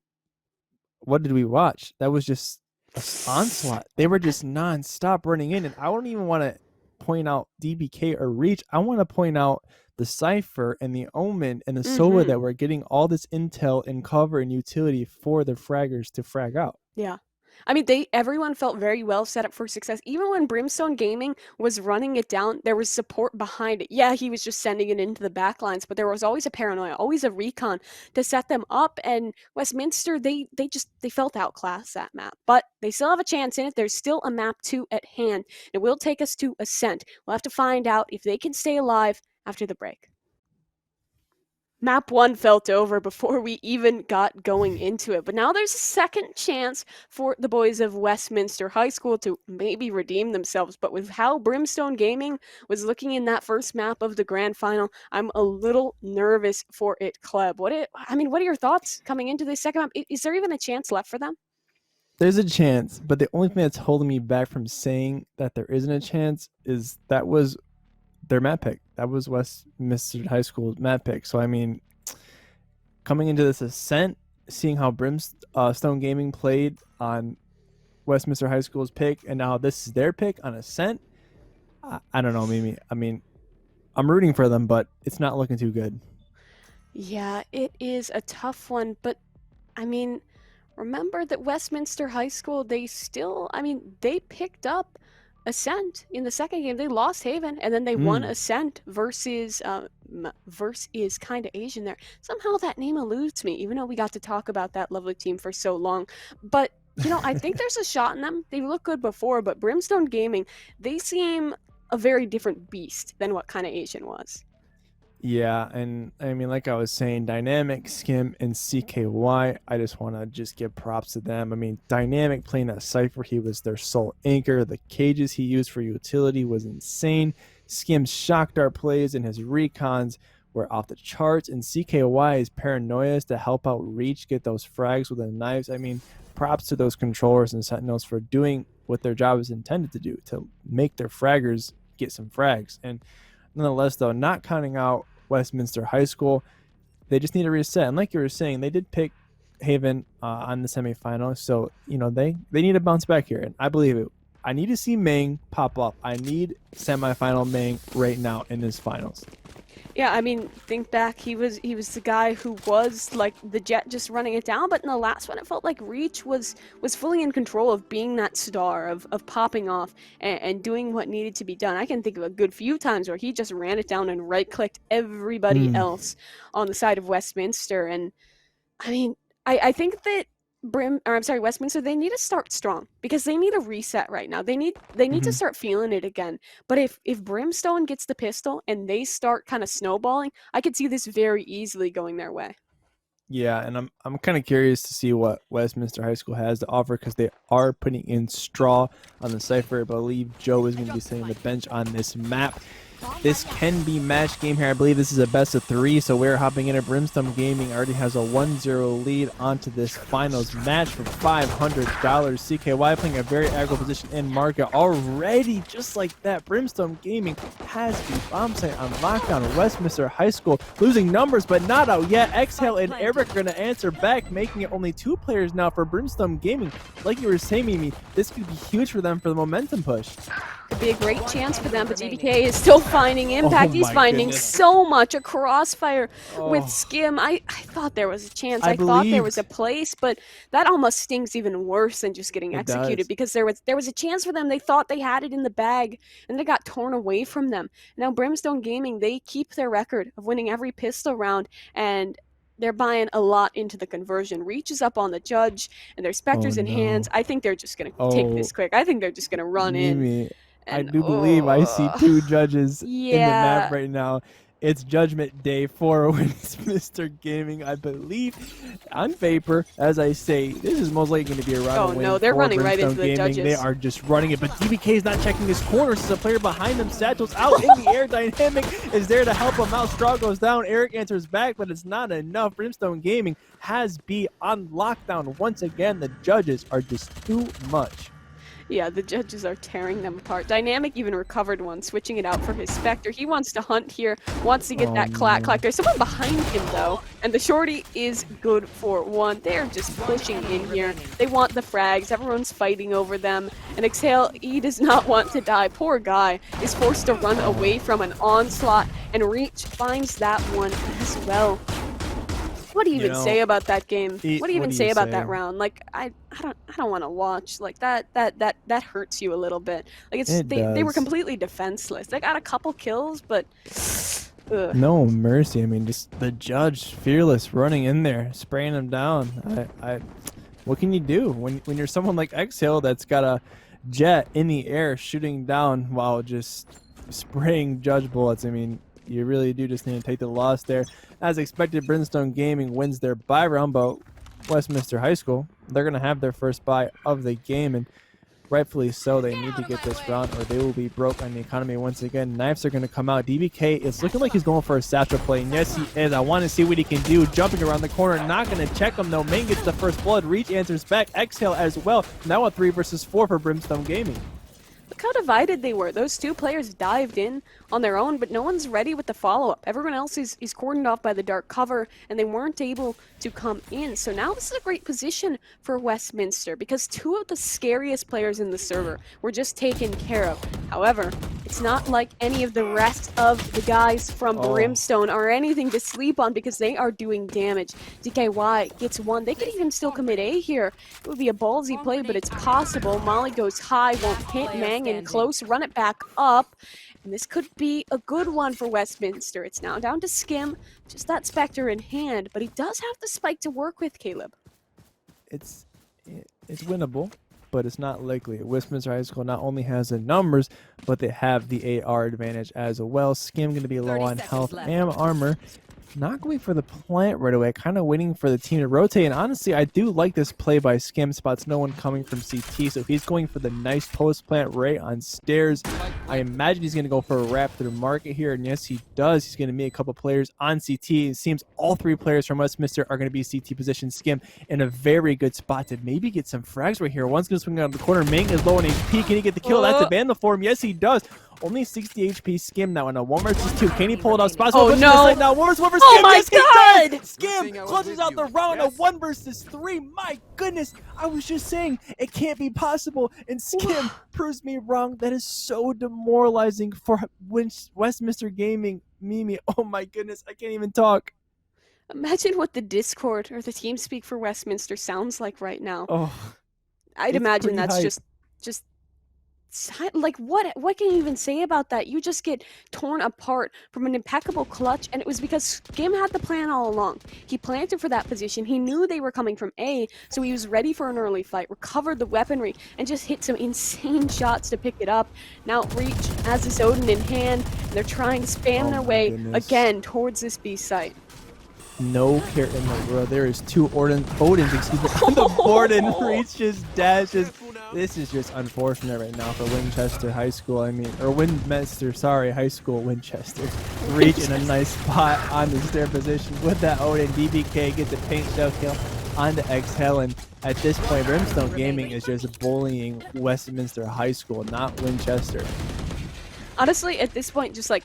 what did we watch? That was just an onslaught. They were just non-stop running in. And I don't even want to point out DBK or Reach. I want to point out the Cypher and the Omen and the Sova that were getting all this intel and cover and utility for the fraggers to frag out. Yeah. I mean, everyone felt very well set up for success. Even when Brimstone Gaming was running it down, there was support behind it. Yeah, he was just sending it into the backlines, but there was always a paranoia, always a recon to set them up. And Westminster, they felt outclassed that map, but they still have a chance in it. There's still a map 2 at hand. It will take us to Ascent. We'll have to find out if they can stay alive after the break. Map 1 felt over before we even got going into it, but now there's a second chance for the boys of Westminster High School to maybe redeem themselves, but with how Brimstone Gaming was looking in that first map of the grand final, I'm a little nervous for it, Kleb. What are your thoughts coming into this second map? Is there even a chance left for them? There's a chance, but the only thing that's holding me back from saying that there isn't a chance is that was their map pick. That was Westminster High School's map pick. So, I mean, coming into this Ascent, seeing how Brimstone Gaming played on Westminster High School's pick, and now this is their pick on Ascent, I don't know, Mimi. I mean, I'm rooting for them, but it's not looking too good. Yeah, it is a tough one, but I mean, remember that Westminster High School, they picked up Ascent in the second game. They lost Haven, and then they won Ascent versus versus kind of Asian there. Somehow that name eludes me, even though we got to talk about that lovely team for so long. But, I think there's a shot in them. They looked good before, but Brimstone Gaming, they seem a very different beast than what kind of Asian was. Yeah, and I mean, like I was saying, Dynamic, Skim, and CKY, I just want to just give props to them. I mean, Dynamic playing that Cypher, he was their sole anchor. The cages he used for utility was insane. Skim shocked our plays, and his recons were off the charts. And CKY's paranoias to help out Reach get those frags with the knives. I mean, props to those controllers and Sentinels for doing what their job is intended to do, to make their fraggers get some frags. And nonetheless, though, not counting out Westminster High School, they just need to reset. And like you were saying, they did pick Haven on the semifinal, so they need to bounce back here, and I believe it. I need to see Meng pop up. I need semifinal Meng right now in this finals. Yeah, I mean, think back, he was the guy who was like the Jet just running it down, but in the last one it felt like Reach was fully in control of being that star, of popping off and doing what needed to be done. I can think of a good few times where he just ran it down and right-clicked everybody else on the side of Westminster. And I mean, I think that Westminster, they need to start strong because they need a reset right now. They need to start feeling it again. But if Brimstone gets the pistol and they start kind of snowballing, I could see this very easily going their way. Yeah, and I'm kind of curious to see what Westminster High School has to offer, because they are putting in Straw on the Cypher. I believe Joe is going to be sitting the bench on this map. This can be match game here. I believe this is a best of 3, so we're hopping into Brimstone Gaming. Already has a 1-0 lead onto this finals match for $500. CKY playing a very aggro position in market already. Just like that, Brimstone Gaming has the bomb site on lockdown. Westminster High School losing numbers, but not out yet. Exhale and Eric are going to answer back, making it only 2 players now for Brimstone Gaming. Like you were saying, Mimi, this could be huge for them for the momentum push. Could be a great chance for them, but DBK is still finding impact. He's finding so much. A crossfire with Skim. I thought there was a chance. I thought there was a place, but that almost stings even worse than just getting executed, because there was a chance for them. They thought they had it in the bag, and it got torn away from them. Now Brimstone Gaming, they keep their record of winning every pistol round, and they're buying a lot into the conversion. Reach is up on the judge, and their Spectres in hands. I think they're just going to take this quick. I think they're just going to run in. I do believe I see 2 judges in the map right now. It's Judgment Day for Westminster Gaming, I believe. On paper, as I say, this is most likely going to be a round win. Oh no, they're running right into the judges. They are just running it, but DBK is not checking his corners. There's a player behind them. Satchel's out in the air. Dynamic is there to help him out. Straw goes down. Eric answers back, but it's not enough. Brimstone Gaming has B on lockdown. Once again, the judges are just too much. Yeah, the judges are tearing them apart. Dynamic even recovered one, switching it out for his Spectre. He wants to hunt here, wants to get that clack. There's someone behind him, though, and the shorty is good for 1. They're just pushing in here. They want the frags. Everyone's fighting over them. And Exhale, he does not want to die. Poor guy is forced to run away from an onslaught, and Reach finds that one as well. What do you even say about that game? What do you even say about that round? Like, I don't want to watch like that hurts you a little bit. Like It they were does. completely defenseless. They got a couple kills, but ugh. No mercy. I mean, just the judge fearless running in there, spraying them down. What can you do when you're someone like Exhale that's got a jet in the air shooting down while just spraying judge bullets? I mean, you really do just need to take the loss there. As expected, Brimstone Gaming wins their bye round, but Westminster High School, they're going to have their first bye of the game, and rightfully so. They need to get this round or they will be broke on the economy once again. Knives are going to come out. DBK is looking like he's going for a satchel play. And yes, he is. I want to see what he can do. Jumping around the corner. Not going to check him, though. Main gets the first blood. Reach answers back. Exhale as well. Now a 3 versus 4 for Brimstone Gaming. Look how divided they were. Those two players dived in on their own, but no one's ready with the follow-up. Everyone else is cordoned off by the dark cover, and they weren't able to come in. So now this is a great position for Westminster, because two of the scariest players in the server were just taken care of. However, it's not like any of the rest of the guys from Brimstone are anything to sleep on, because they are doing damage. DKY gets one. They could even still commit A here. It would be a ballsy play, but it's possible. Molly goes high, won't hit. Mang in close, run it back up. And this could be a good one for Westminster. It's now down to Skim, just that Spectre in hand, but he does have the spike to work with, Caleb. It's winnable, but it's not likely. Westminster High School not only has the numbers, but they have the AR advantage as well. Skim going to be low on health and armor. Not going for the plant right away, kind of waiting for the team to rotate. And honestly, I do like this play by Skim. Spots no one coming from CT, so he's going for the nice post plant right on stairs. I imagine he's going to go for a wrap through market here, and yes, he does. He's going to meet a couple players on CT. It seems all three players from Westminster are going to be CT position. Skim in a very good spot to maybe get some frags right here. One's going to swing out of the corner. Ming is low on HP. Can he get the kill? That's a vandal for him. Yes, he does. Only 60 HP Skim now in a 1 versus 2. Can he pull it out? Spots Oh, no. now 1 versus 1 for Skim. Oh, my Yes, God. Skim closes out the round of 1 versus 3. My goodness, I was just saying it can't be possible, and Skim proves me wrong. That is so demoralizing for Westminster Gaming. Mimi, oh my goodness, I can't even talk. Imagine what the Discord or the TeamSpeak for Westminster sounds like right now. Oh, I'd it's imagine pretty that's hype. just like what can you even say about that? You just get torn apart from an impeccable clutch, and it was because Skim had the plan all along. He planted for that position. He knew they were coming from A, so he was ready for an early fight, recovered the weaponry, and just hit some insane shots to pick it up. Now Reach has this Odin in hand, and they're trying to spam their way again towards this B site. No care in the world. There is 2 Odins, excuse me, on the board, and Reach just dashes. This is just unfortunate right now for Winchester High School. I mean, or Winchester, sorry, High School Winchester. Reach in a nice spot on the stair position with that Odin. DBK gets a paint shell kill onto Exhale, and at this point, Brimstone Gaming is just bullying Westminster High School, not Winchester. Honestly, at this point, just like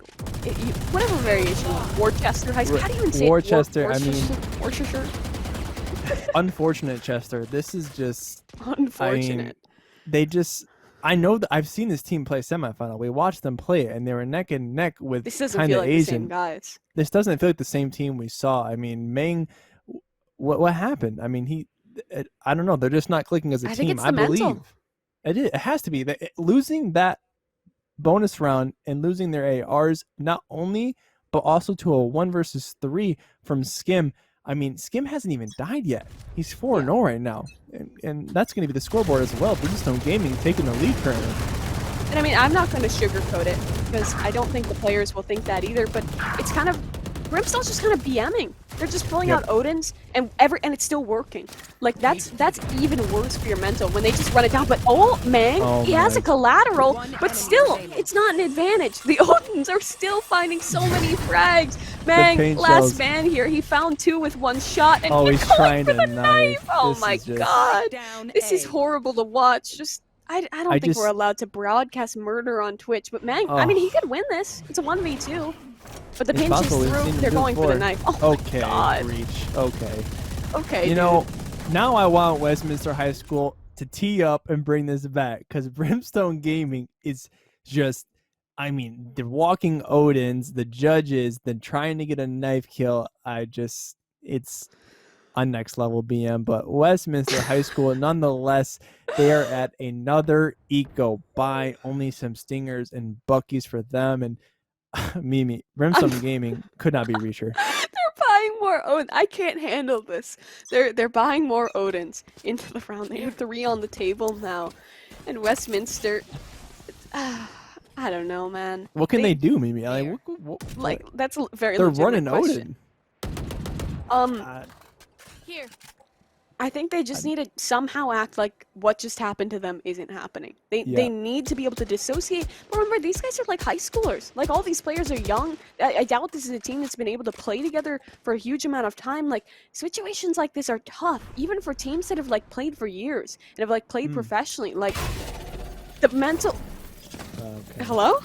whatever variation, Worcester High School. How do you even say Worcester? I mean, Worcester. Unfortunate, Chester. This is just unfortunate. I know that I've seen this team play semifinal. We watched them play it, and they were neck and neck with this doesn't kind feel of like Asian the same guys. This doesn't feel like the same team we saw. I mean, Meng, what happened? I mean, I don't know. They're just not clicking as a team. Think it's I the believe mental. it has to be losing that bonus round and losing their ARs, not only but also to a 1 versus 3 from Skim. I mean, Skim hasn't even died yet. He's 4-0 right now. And that's going to be the scoreboard as well. Brimstone Gaming taking the lead currently. And I mean, I'm not going to sugarcoat it, because I don't think the players will think that either, but it's kind of, Brimstone's just kind of BMing. They're just pulling out Odins, and it's still working. Like, that's even worse for your mental when they just run it down. But Mang, he has a collateral, but still, it's not an advantage. The Odins are still finding so many frags. Mang, last man here, he found 2 with 1 shot, and he's trying to knife. Oh my god, this is horrible to watch. I don't think we're allowed to broadcast murder on Twitch, but Mang, I mean, he could win this. It's a 1v2. But the pinch is through. They're going for the knife. Oh okay, my god. Reach. Okay. Okay, You know, now I want Westminster High School to tee up and bring this back, because Brimstone Gaming is just, I mean, the walking Odins, the judges, then trying to get a knife kill. on Next Level BM, but Westminster High School, nonetheless, they are at another eco buy. Only some stingers and buckies for them. And Mimi, Brimstone Gaming could not be reached. They're buying more Odin. I can't handle this. They're buying more Odins into the round. They have 3 on the table now, and Westminster. I don't know, man. What can they do, Mimi? Like, That's a very. they're legitimate running question. Odin. Here. I think they just need to somehow act like what just happened to them isn't happening. They need to be able to dissociate. But remember, these guys are like high schoolers. Like, all these players are young. I doubt this is a team that's been able to play together for a huge amount of time. Like, situations like this are tough, even for teams that have like played for years and have like played professionally. Like, the mental. Okay. Hello?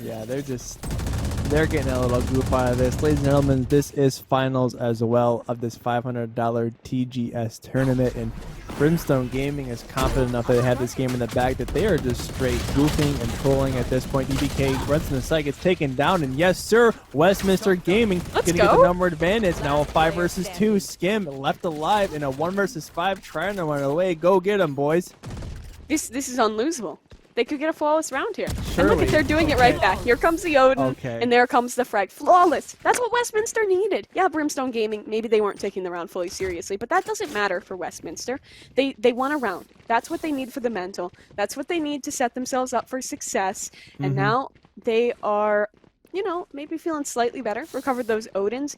Yeah, they're getting a little goof out of this. Ladies and gentlemen, this is finals as well of this $500 TGS tournament, and Brimstone Gaming is confident enough that they have this game in the bag that they are just straight goofing and trolling at this point. DBK runs in the site, gets taken down, and yes, sir, Westminster Gaming gonna get the number advantage. Now a 5 versus 2, Skim left alive in a 1 versus 5, trying to run away. Go get them, boys. This is unlosable. They could get a flawless round here. Surely. And look, they're doing it right back. Here comes the Odin, and there comes the frag. Flawless. That's what Westminster needed. Yeah, Brimstone Gaming, maybe they weren't taking the round fully seriously, but that doesn't matter for Westminster. They won a round. That's what they need for the mental. That's what they need to set themselves up for success. And now they are, you know, maybe feeling slightly better. Recovered those Odins.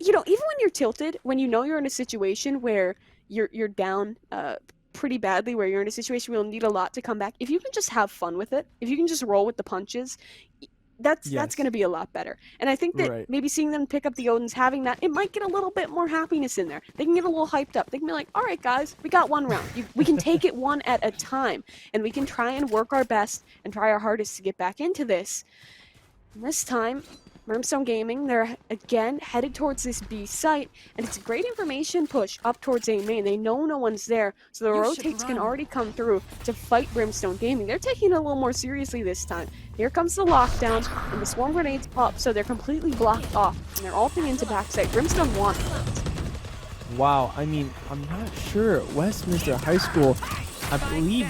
You know, even when you're tilted, when you know you're in a situation where you're down pretty badly, where you're in a situation where you'll need a lot to come back, if you can just have fun with it, if you can just roll with the punches, that's going to be a lot better. And I think that maybe seeing them pick up the Odins, having that, it might get a little bit more happiness in there. They can get a little hyped up. They can be like, all right, guys, we got 1 round. We can take it 1 at a time, and we can try and work our best and try our hardest to get back into this. And this time, Brimstone Gaming, they're again headed towards this B site, and it's a great information push up towards A main. They know no one's there, so the rotates can already come through to fight Brimstone Gaming. They're taking it a little more seriously this time. Here comes the lockdown, and the swarm grenades up, so they're completely blocked off, and they're ulting into backside. Brimstone wants it. Wow, I mean, I'm not sure. Westminster High School, I believe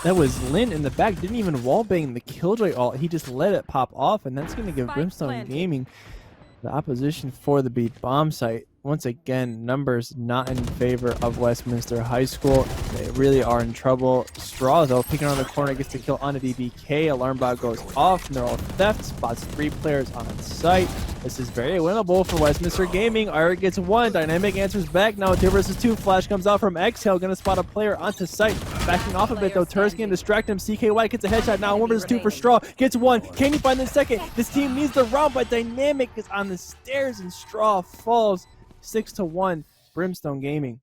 that was Lynn in the back, didn't even wallbang the Killjoy ult. He just let it pop off, and that's going to give Brimstone Gaming the opposition for the B bomb site. Once again, numbers not in favor of Westminster High School. They really are in trouble. Straw, though, picking on the corner, gets the kill on a DBK. Alarm bot goes off. Neural Theft spots 3 players on site. This is very winnable for Westminster Gaming. Ira gets 1. Dynamic answers back. Now 2 versus 2. Flash comes out from Exhale. Going to spot a player onto site. Backing off a bit, though. Turret's going to distract him. CKY gets a headshot. Now 1 versus 2 for Straw. Gets 1. Can he find the second? This team needs the round, but Dynamic is on the stairs, and Straw falls. 6-1, Brimstone Gaming.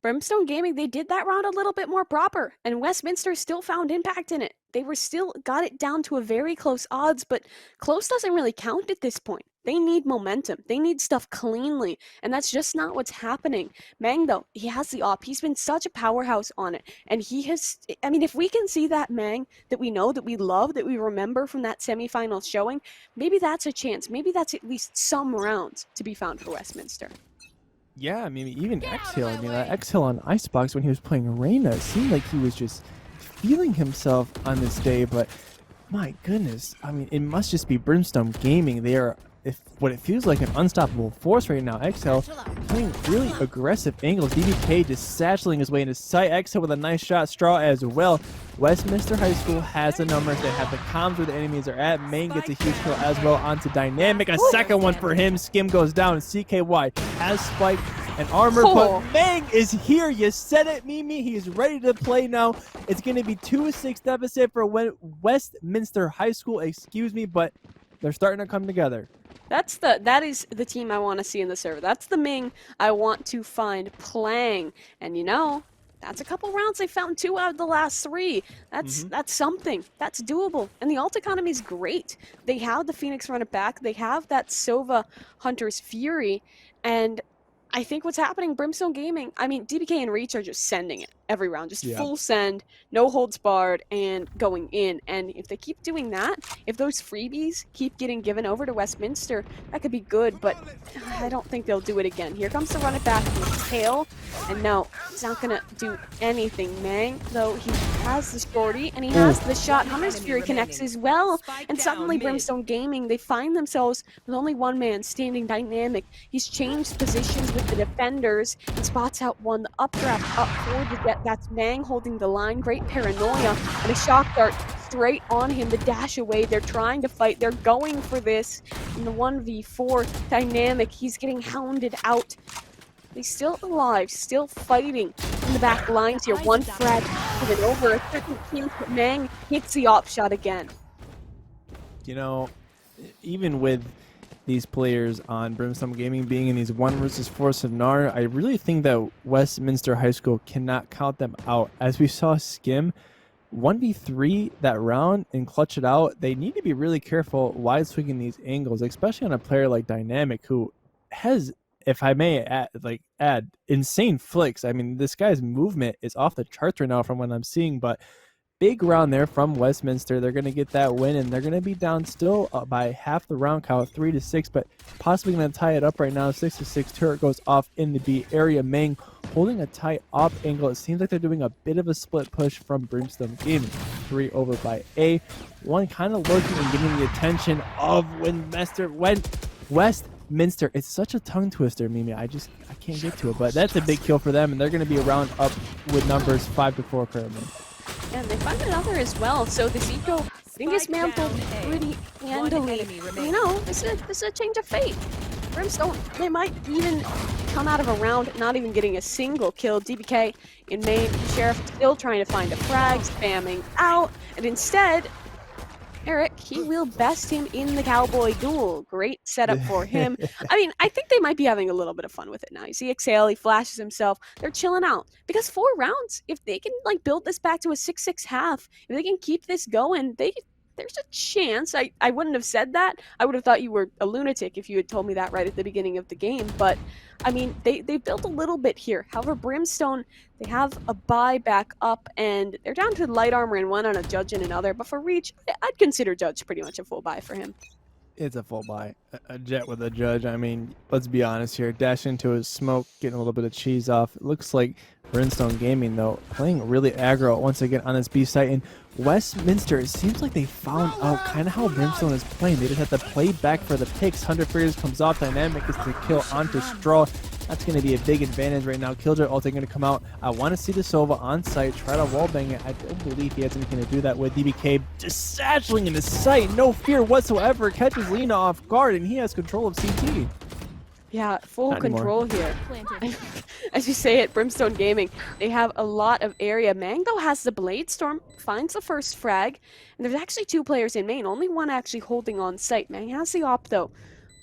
Brimstone Gaming, they did that round a little bit more proper, and Westminster still found impact in it. They were still got it down to a very close odds, but close doesn't really count at this point. They need momentum. They need stuff cleanly, and that's just not what's happening. Mang, though, he has the op. He's been such a powerhouse on it, and he has, I mean, if we can see that Mang that we know, that we love, that we remember from that semifinal showing, maybe that's a chance. Maybe that's at least some rounds to be found for Westminster. Yeah, I mean, even Exhale. I mean, Exhale on Icebox when he was playing Reyna, it seemed like he was just feeling himself on this day, but my goodness, I mean, it must just be Brimstone Gaming. They are, if what it feels like, an unstoppable force right now. Exhale playing really aggressive angles. DBK just satcheling his way into sight. Exhale with a nice shot. Straw as well. Westminster High School has the numbers. They have the comms where the enemies are at. Main gets a huge kill as well onto Dynamic. A second one for him. Skim goes down. CKY has spike and armor, but Mang is here. You said it, Mimi. He is ready to play now. It's going to be 2-6 deficit for Westminster High School, excuse me, but they're starting to come together. That is the team I want to see in the server. That's the Ming I want to find playing. And you know, that's a couple rounds. They found 2 out of the last 3. That's something. That's doable. And the ult economy is great. They have the Phoenix run it back. They have that Sova Hunter's Fury. And I think what's happening, Brimstone Gaming, I mean, DBK and Reach are just sending it. every round, just Yeah. full send, no holds barred, and going in. And if they keep doing that, if those freebies keep getting given over to Westminster, that could be good, but I don't think they'll do it again. Here comes the run it back from Tail, and no, he's not gonna do anything. Mang, though, he has the shorty, and he has the shot. Hunter's Fury connects as well, and suddenly Brimstone Gaming, they find themselves with only one man standing dynamic. He's changed positions with the defenders and spots out one. The updraft up for the Jet. That's Mang holding the line. Great paranoia, and a shock dart straight on him. The dash away. They're trying to fight. They're going for this. In the 1v4 dynamic, he's getting hounded out. He's still alive, still fighting in the back lines here. One frag given over. A second kill. Mang hits the op shot again. You know, even with these players on Brimstone Gaming being in these 1 versus 4 scenario, I really think that Westminster High School cannot count them out. As we saw Skim 1v3 that round and clutch it out, they need to be really careful wide swinging these angles, especially on a player like Dynamic, who has, if I may add insane flicks. I mean, this guy's movement is off the charts right now from what I'm seeing, but big round there from Westminster. They're going to get that win, and they're going to be down still by half the round count, 3-6, but possibly going to tie it up right now. 6-6. Turret goes off in the B area. Mang holding a tight op angle. It seems like they're doing a bit of a split push from Brimstone Gaming. 3 over by A. One kind of lurking and getting the attention of Westminster. It's such a tongue twister, Mimi. I can't get to it, but that's a big kill for them, and they're going to be a round up with numbers 5-4 currently. And they find another as well. So the Zico getting dismantled pretty handily. You know, this is a change of fate. Brimstone, they might even come out of a round not even getting a single kill. DBK in main, Sheriff still trying to find a frag, spamming out, and instead, Eric, he will best him in the Cowboy duel. Great setup for him. I mean, I think they might be having a little bit of fun with it now. You see Exhale, he flashes himself. They're chilling out. Because 4 rounds, if they can like build this back to a 6-6 half, if they can keep this going, there's a chance. I wouldn't have said that. I would have thought you were a lunatic if you had told me that right at the beginning of the game. But, I mean, they built a little bit here. However, Brimstone, they have a buy back up, and they're down to light armor and one on a Judge and another. But for Reach, I'd consider Judge pretty much a full buy for him. It's a full buy. A Jet with a Judge. I mean, let's be honest here. Dash into his smoke, getting a little bit of cheese off. It looks like Brimstone Gaming, though, playing really aggro once again on this B site. And Westminster, it seems like they found out kind of how Brimstone is playing. They just have to play back for the picks. 100 Figures comes off. Dynamic is to kill onto Straw. That's going to be a big advantage right now. Killjoy ulti going to come out. I want to see the Sova on site. Try to wallbang it. I don't believe he has anything to do that with. DBK just satcheling in his sight. No fear whatsoever. Catches Lena off guard, and he has control of CT. Yeah, full control here. As you say it, Brimstone Gaming, they have a lot of area. Mango has the Blade Storm, finds the first frag, and there's actually 2 players in main, only one actually holding on site. Mang has the op though,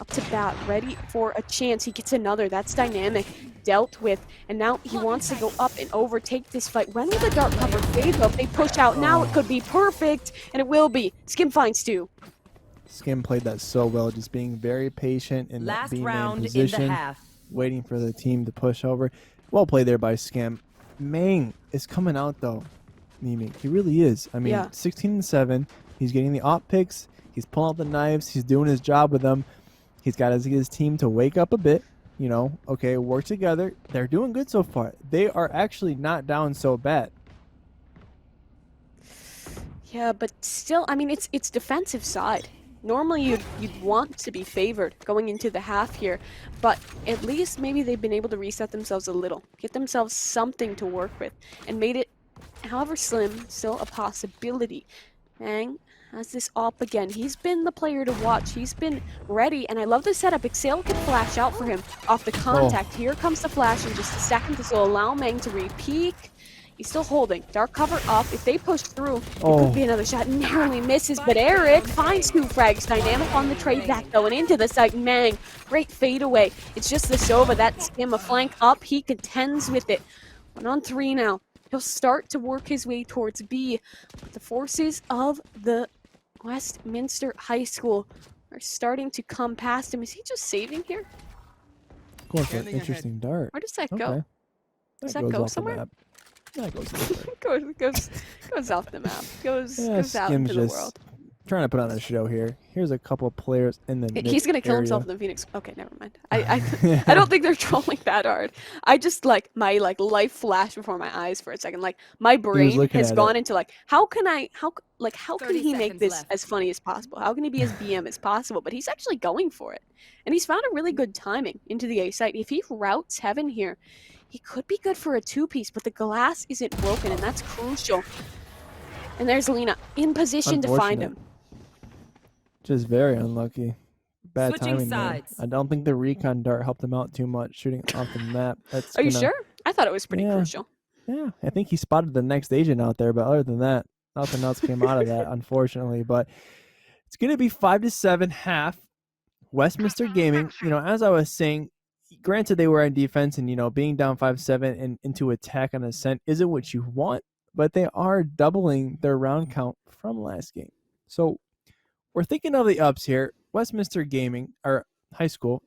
up to bat, ready for a chance. He gets another, that's Dynamic, dealt with, and now he wants to go up and overtake this fight. When will the dark cover fade though? If they push out now, it could be perfect, and it will be. Skim finds 2. Skim played that so well, just being very patient and being in position, waiting for the team to push over. Well played there by Skim. Mang is coming out though, Mimi. He really is. I mean, 16-7. He's getting the op picks. He's pulling out the knives. He's doing his job with them. He's got his team to wake up a bit. You know, okay, work together. They're doing good so far. They are actually not down so bad. Yeah, but still, I mean, it's defensive side. Normally, you'd want to be favored going into the half here, but at least maybe they've been able to reset themselves a little, get themselves something to work with, and made it, however slim, still a possibility. Mang has this op again. He's been the player to watch. He's been ready, and I love the setup. Exhale can flash out for him off the contact. Here comes the flash in just a second. This will allow Mang to re-peek. He's still holding. Dark cover up. If they push through, it could be another shot. Narrowly misses, but Eric finds 2 frags. Dynamic on the trade back going into the site. Mang, great fadeaway. It's just the Sova. That's him. A flank up. He contends with it. 1-on-3 now. He'll start to work his way towards B. But the forces of the Westminster High School are starting to come past him. Is he just saving here? Going for an interesting dart. Where does that go? Does that go somewhere? That goes this way. goes off the map. Goes out Skim's into the just world. trying to put on a show here. Here's a couple of players in the He's gonna kill himself in area. the Phoenix. Okay, never mind. I don't think they're trolling that hard. I just like my life flashed before my eyes for a second. Like my brain looking has at gone it. into like how can can 30 he make seconds this left. as funny as possible? How can he be as BM as possible? But he's actually going for it, and he's found a really good timing into the A site. If he routes Heaven here, he could be good for a 2-piece. But the glass isn't broken, and that's crucial. And there's Lena in position to find him. Just very unlucky. Bad Switching timing there. sides. I don't think the recon dart helped him out too much, shooting off the map. That's Are you sure? I thought it was pretty Yeah. crucial. Yeah, I think he spotted the next agent out there, but other than that, nothing else came out of that, unfortunately. But it's going to be 5-7 half. Westminster Gaming, as I was saying, granted they were on defense and, being down 5-7 and into attack on Ascent isn't what you want, but they are doubling their round count from last game. So we're thinking of the ups here. Westminster Gaming, or high school,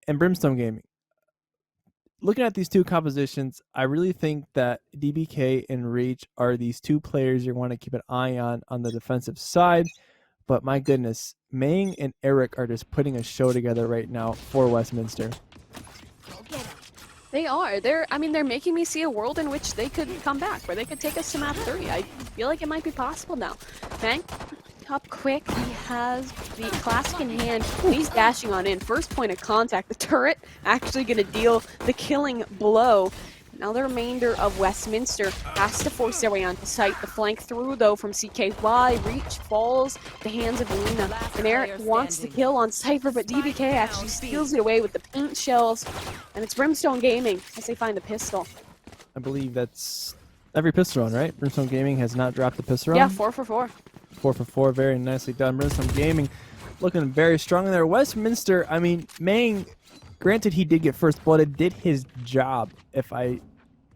and Brimstone Gaming. Looking at these two compositions, I really think that DBK and Reach are these two players you want to keep an eye on the defensive side. But my goodness, Mang and Eric are just putting a show together right now for Westminster. They are. They're making me see a world in which they could come back, where they could take us to map 3. I feel like it might be possible now. Mang, up quick. He has the classic in hand. He's dashing on in. First point of contact. The turret actually going to deal the killing blow. Now the remainder of Westminster has to force their way onto site. The flank through, though, from CKY. Reach falls at the hands of Lena. And Eric wants the kill on Cypher, but DBK actually steals it away with the paint shells. And it's Brimstone Gaming as they find the pistol. I believe that's every pistol round, right? Brimstone Gaming has not dropped the pistol Yeah, round. 4 for 4. 4 for 4, very nicely done. Brimstone Gaming looking very strong in there. Westminster, Mang, granted he did get first blooded, did his job, if I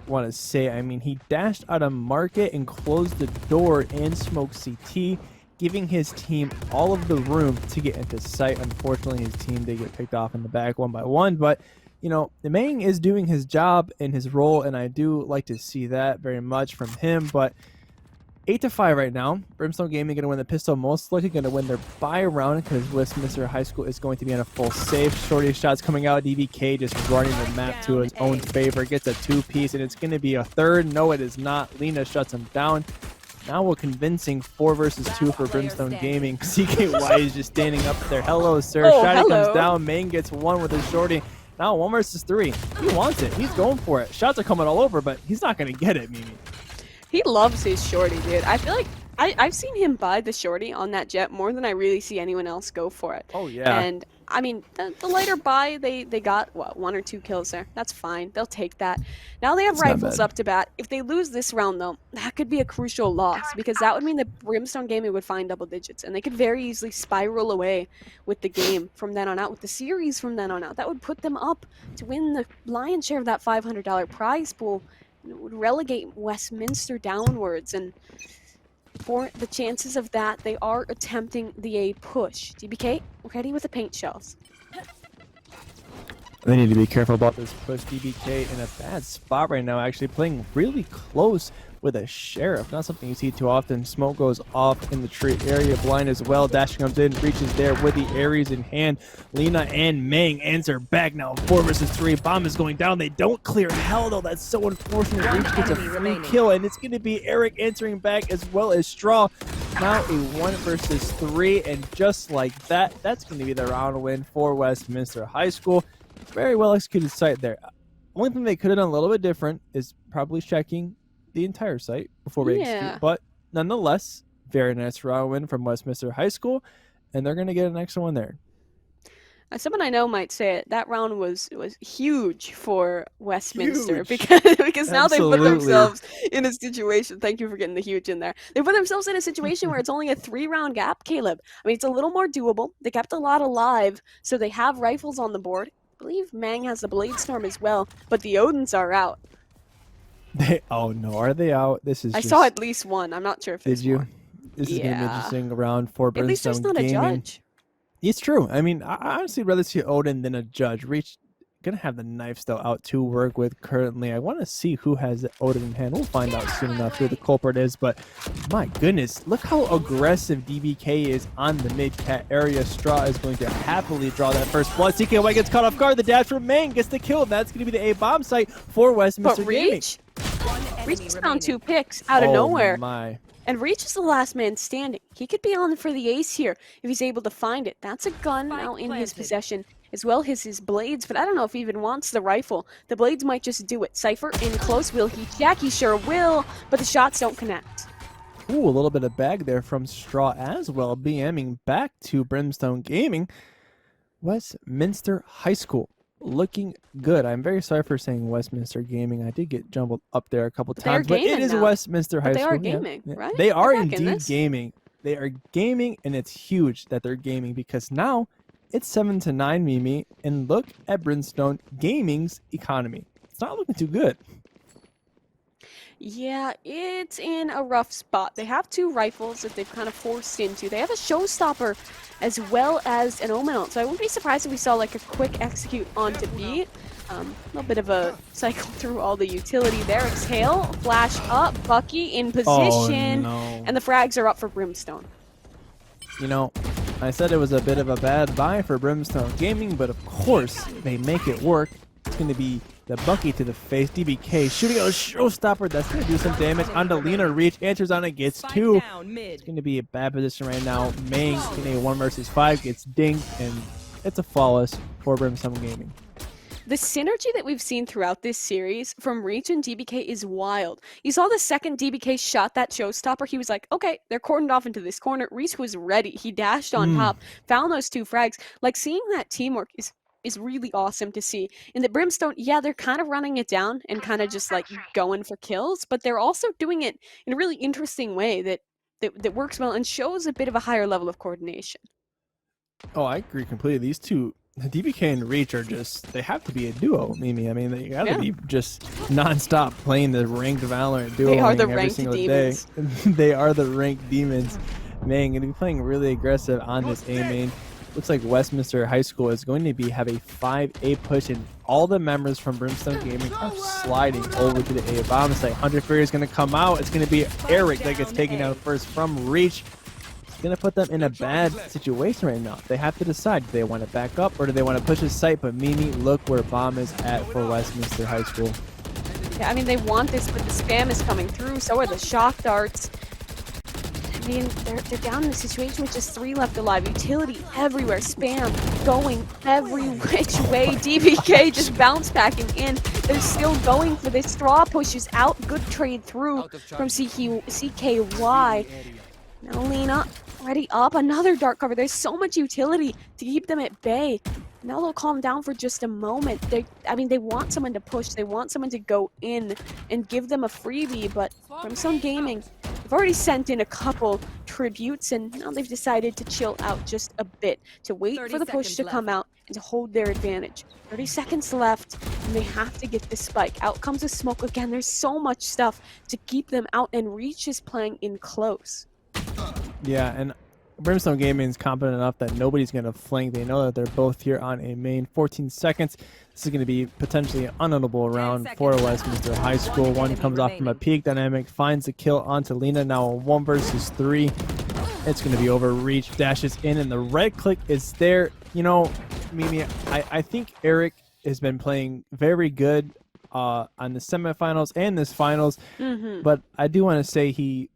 want to say. He dashed out of market and closed the door and smoked CT, giving his team all of the room to get into sight. Unfortunately, his team did get picked off in the back one by one, but the Mang is doing his job and his role, and I do like to see that very much from him. But 8-5 right now. Brimstone Gaming going to win the pistol. Most likely going to win their buy round because Westminster High School is going to be on a full save. Shorty shots coming out. DBK just running the map to his own favor. Gets a 2-piece, and it's going to be a third. No, it is not. Lena shuts him down. Now a convincing 4 versus 2 for Brimstone Gaming. CKY is just standing up there. Hello, sir. Shotty comes down. Main gets 1 with his shorty. Now 1 versus 3. He wants it. He's going for it. Shots are coming all over, but he's not going to get it, Mimi. He loves his shorty, dude. I feel like I've seen him buy the shorty on that jet more than I really see anyone else go for it. Oh, yeah. And, the later buy, they got, 1 or 2 kills there. That's fine. They'll take that. Now they have rifles up to bat. If they lose this round, though, that could be a crucial loss because that would mean that Brimstone Gaming would find double digits, and they could very easily spiral away with the game from then on out, with the series from then on out. That would put them up to win the lion's share of that $500 prize pool. It would relegate Westminster downwards, and for the chances of that, they are attempting the A push. DBK, ready with the paint shells. They need to be careful about this push. DBK in a bad spot right now, actually playing really close with a sheriff. Not something you see too often. Smoke goes off in the tree area. Blind as well. Dashing comes in, reaches there with the Ares in hand. Lena and Mang answer back now. 4 versus 3. Bomb is going down. They don't clear hell, though. That's so unfortunate. Reach gets a free kill, and it's going to be Eric answering back as well as Straw. Now a 1 versus 3, and just like that, that's going to be the round win for Westminster High School. Very well executed site there. Only thing they could have done a little bit different is probably checking the entire site before we execute. But nonetheless, very nice round win from Westminster High School, and they're going to get an extra one there. Someone I know might say it. That round was huge for Westminster because now they put themselves in a situation. Thank you for getting the huge in there. They put themselves in a situation where it's only a 3-round gap, Caleb. It's a little more doable. They kept a lot alive, so they have rifles on the board. I believe Mang has the Blade Storm as well, but the Odins are out. Oh no, are they out? I saw at least one. I'm not sure if there's more. This is going to be interesting round for Brimstone At least there's not Gaming. a judge. It's true. I honestly rather see Odin than a judge. Reach gonna have the knife still out to work with currently. I want to see who has the Odin in hand. We'll find out soon enough who the culprit is, but my goodness, look how aggressive DBK is on the mid-cat area. Straw is going to happily draw that first blood. CKY gets caught off guard. The dash from Main gets the kill. That's going to be the A bomb site for Westminster But Gaming. Reach just found 2 picks out of nowhere. My. And Reach is the last man standing. He could be on for the ace here if he's able to find it. That's a gun now in his possession, as well as his blades, but I don't know if he even wants the rifle. The blades might just do it. Cypher in close. Will he check? He sure will, but the shots don't connect. Ooh, a little bit of bag there from Straw as well. BMing back to Brimstone Gaming. Westminster High School looking good. I'm very sorry for saying Westminster Gaming. I did get jumbled up there a couple times, but it is now. Westminster High School. They are gaming, right? They are They're back in indeed this. gaming. They are gaming, and it's huge that they're gaming because now it's 7-9, Mimi, and look at Brimstone Gaming's economy. It's not looking too good. Yeah, it's in a rough spot. They have 2 rifles that they've kind of forced into. They have a showstopper as well as an Omen, so I wouldn't be surprised if we saw like a quick execute onto B. A little bit of a cycle through all the utility there. Exhale, flash up, Bucky in position, and the frags are up for Brimstone. You know, I said it was a bit of a bad buy for Brimstone Gaming, but of course they make it work. It's going to be the Bucky to the face. DBK shooting out a showstopper. That's going to do some damage onto Lena. Reach answers on it, gets 2. It's going to be a bad position right now. Main in a 1 versus 5 gets dinged, and it's a flawless for Brimstone Gaming. The synergy that we've seen throughout this series from Reach and DBK is wild. You saw the second DBK shot that showstopper, he was like, okay, they're cordoned off into this corner. Reach was ready. He dashed on top, found those 2 frags. Like, seeing that teamwork is really awesome to see. In the Brimstone, yeah, they're kind of running it down and kind of just like going for kills, but they're also doing it in a really interesting way that works well and shows a bit of a higher level of coordination. Oh, I agree completely. These two, DBK and Reach, are just, they have to be a duo, Mimi. I mean, they gotta be just non-stop playing the ranked Valorant duo. They are the every ranked single demons. day. They are the ranked demons. Man, gonna be playing really aggressive on this A main. Looks like Westminster High School is going to have a 5A push, and all the members from Brimstone Gaming are sliding over to the A bomb site. Hunter Fury is going to come out. It's going to be Eric that gets taken out first from Reach. It's going to put them in a bad situation right now. They have to decide, do they want to back up or do they want to push his site? But Mimi, look where bomb is at for Westminster High School. Yeah, I mean, they want this, but the spam is coming through. So are the shock darts. I mean, they're down in a situation with just 3 left alive. Utility everywhere. Spam going every which way. DBK just bounce backing in. They're still going for this. Straw pushes out. Good trade through from CKY. Now Lena ready up. Another dark cover. There's so much utility to keep them at bay. Now they'll calm down for just a moment. They want someone to push. They want someone to go in and give them a freebie, but Brimstone Gaming, they've already sent in a couple tributes, and now they've decided to chill out just a bit, to wait for the push to come out and to hold their advantage. 30 seconds left, and they have to get this spike. Out comes the smoke again. There's so much stuff to keep them out, and Reach is playing in close. Yeah, and Brimstone Gaming is confident enough that nobody's going to flank. They know that they're both here on a main. 14 seconds. This is going to be potentially an unwinnable round for Westminster High School. One comes off from a peak dynamic, finds the kill onto Lena. Now a 1 versus 3. It's going to be over. Reach dashes in, and the red click is there. You know, Mimi, I think Eric has been playing very good on the semifinals and this finals, but I do want to say he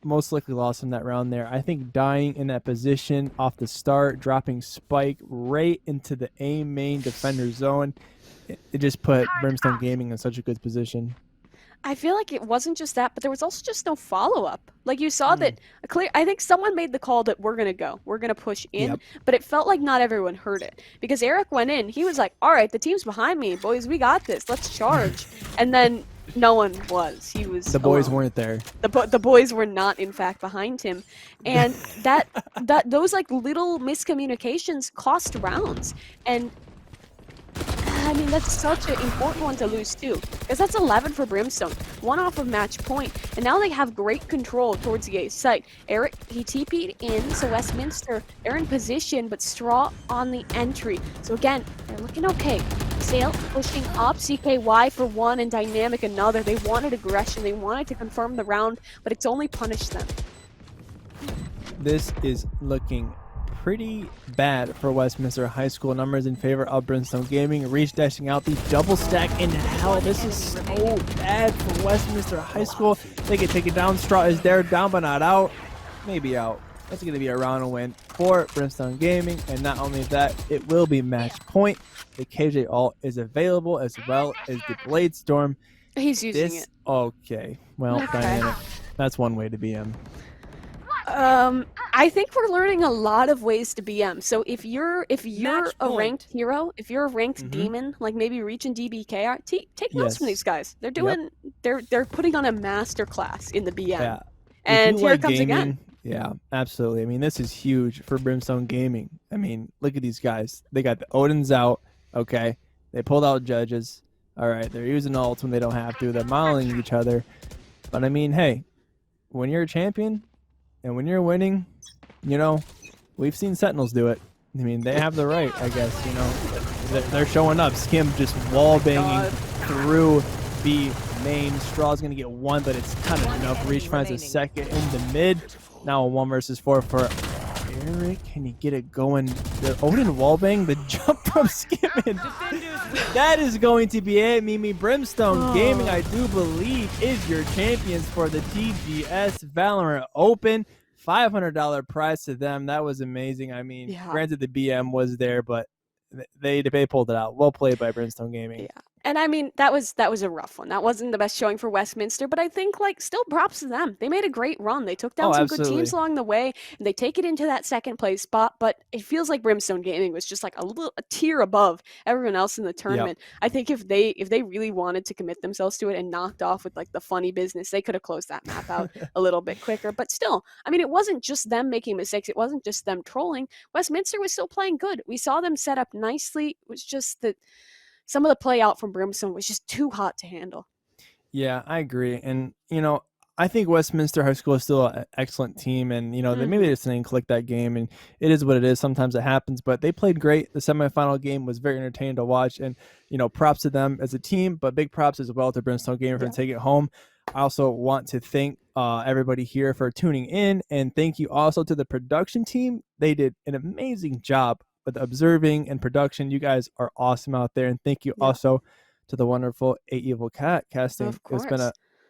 most likely lost in that round there. I think dying in that position off the start, dropping spike right into the A main defender zone, it just put Brimstone Gaming in such a good position. I feel like it wasn't just that, but there was also just no follow-up. Like, you saw that I think someone made the call that we're going to push in, but it felt like not everyone heard it. Because Eric went in, he was like, all right, the team's behind me, boys, we got this, let's charge. And then no one was. He was The boys alone. weren't there. The boys were not, in fact, behind him. And those like little miscommunications cost rounds. And I mean, that's such an important one to lose too, because that's 11 for Brimstone, 1 off of match point, and now they have great control towards the A site. Eric, he TP'd in, so Westminster, they're in position, but Straw on the entry. So again, they're looking okay. Sale pushing up, CKY for one and Dynamic another. They wanted aggression, they wanted to confirm the round, but it's only punished them. This is looking pretty bad for Westminster High School. Numbers in favor of Brimstone Gaming. Reach dashing out the double stack in hell. This is so bad for Westminster High School. They can take it down. Straw is there, down but not out. Maybe out. That's going to be a round win for Brimstone Gaming. And not only that, it will be match point. The KJ ult is available as well as the Blade Storm. He's using it. Okay. Well, Dynamic. That's one way to BM. I think we're learning a lot of ways to BM. So if you're a ranked hero, if you're a ranked demon, like maybe Reach and DBK are, take notes from these guys. They're doing they're putting on a master class in the BM. Yeah. And here it comes again. Yeah, absolutely. I mean, this is huge for Brimstone Gaming. I mean, look at these guys. They got the Odins out, okay? They pulled out Judges. All right, they're using ults when they don't have to. They're modeling each other. But I mean, hey, when you're a champion and when you're winning, you know, we've seen Sentinels do it. I mean, they have the right, I guess, you know. They're showing up. Skim just wall banging through the main. Straw's going to get one, but it's kind of enough. Reach finds a second in the mid. Now a 1 versus 4 for Eric. Can you get it going? The Odin wallbang, the jump from Skimming. That is going to be it, Mimi. Brimstone Gaming, I do believe, is your champions for the TGS Valorant Open. $500 prize to them. That was amazing. I mean, granted the BM was there, but they pulled it out. Well played by Brimstone Gaming. Yeah. And I mean, that was a rough one. That wasn't the best showing for Westminster, but I think, like, still props to them. They made a great run. They took down some good teams along the way, and they take it into that second place spot, but it feels like Brimstone Gaming was just like a tier above everyone else in the tournament. I think if they really wanted to commit themselves to it and knocked off with like the funny business, they could have closed that map out a little bit quicker. But still, I mean, it wasn't just them making mistakes. It wasn't just them trolling. Westminster was still playing good. We saw them set up nicely. It was just that some of the play out from Brimstone was just too hot to handle. Yeah, I agree. And, you know, I think Westminster High School is still an excellent team. And, you know, they maybe just didn't click that game. And it is what it is. Sometimes it happens. But they played great. The semifinal game was very entertaining to watch. And, you know, props to them as a team. But big props as well to Brimstone Gaming for taking it home. I also want to thank everybody here for tuning in. And thank you also to the production team. They did an amazing job with observing and production. You guys are awesome out there. And thank you also to the wonderful Eight Evil Cat casting. Of course.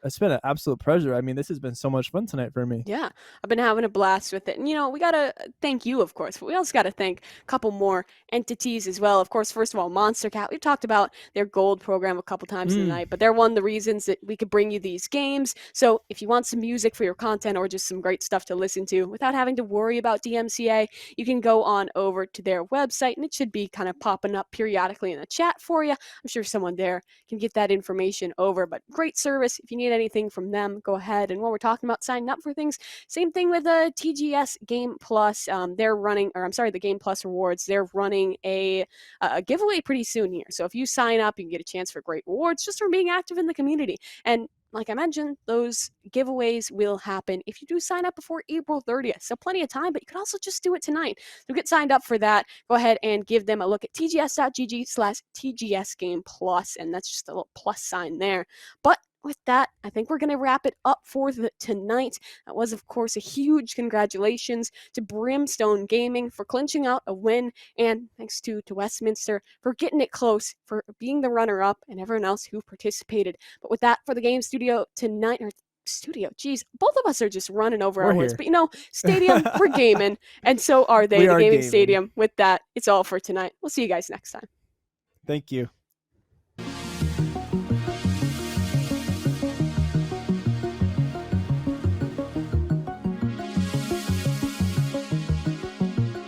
It's been an absolute pleasure. I mean, this has been so much fun tonight for me. Yeah, I've been having a blast with it. And, you know, we got to thank you, of course, but we also got to thank a couple more entities as well. Of course, first of all, Monster Cat. We've talked about their gold program a couple times tonight, but they're one of the reasons that we could bring you these games. So if you want some music for your content or just some great stuff to listen to without having to worry about DMCA, you can go on over to their website, and it should be kind of popping up periodically in the chat for you. I'm sure someone there can get that information over, but great service. If you need anything from them, go ahead. And when we're talking about signing up for things, same thing with the TGS Game Plus. They're running, or I'm sorry, the Game Plus rewards. They're running a giveaway pretty soon here. So if you sign up, you can get a chance for great rewards just from being active in the community. And like I mentioned, those giveaways will happen if you do sign up before April 30th. So plenty of time, but you could also just do it tonight. So get signed up for that. Go ahead and give them a look at tgs.gg/TGS Game Plus. And that's just a little plus sign there. But with that, I think we're going to wrap it up for tonight. That was, of course, a huge congratulations to Brimstone Gaming for clinching out a win, and thanks to Westminster for getting it close, for being the runner-up, and everyone else who participated. But with that, for the game studio tonight, geez, both of us are just running over our words. But, you know, stadium, we're gaming, and so are they, the gaming stadium. With that, it's all for tonight. We'll see you guys next time. Thank you.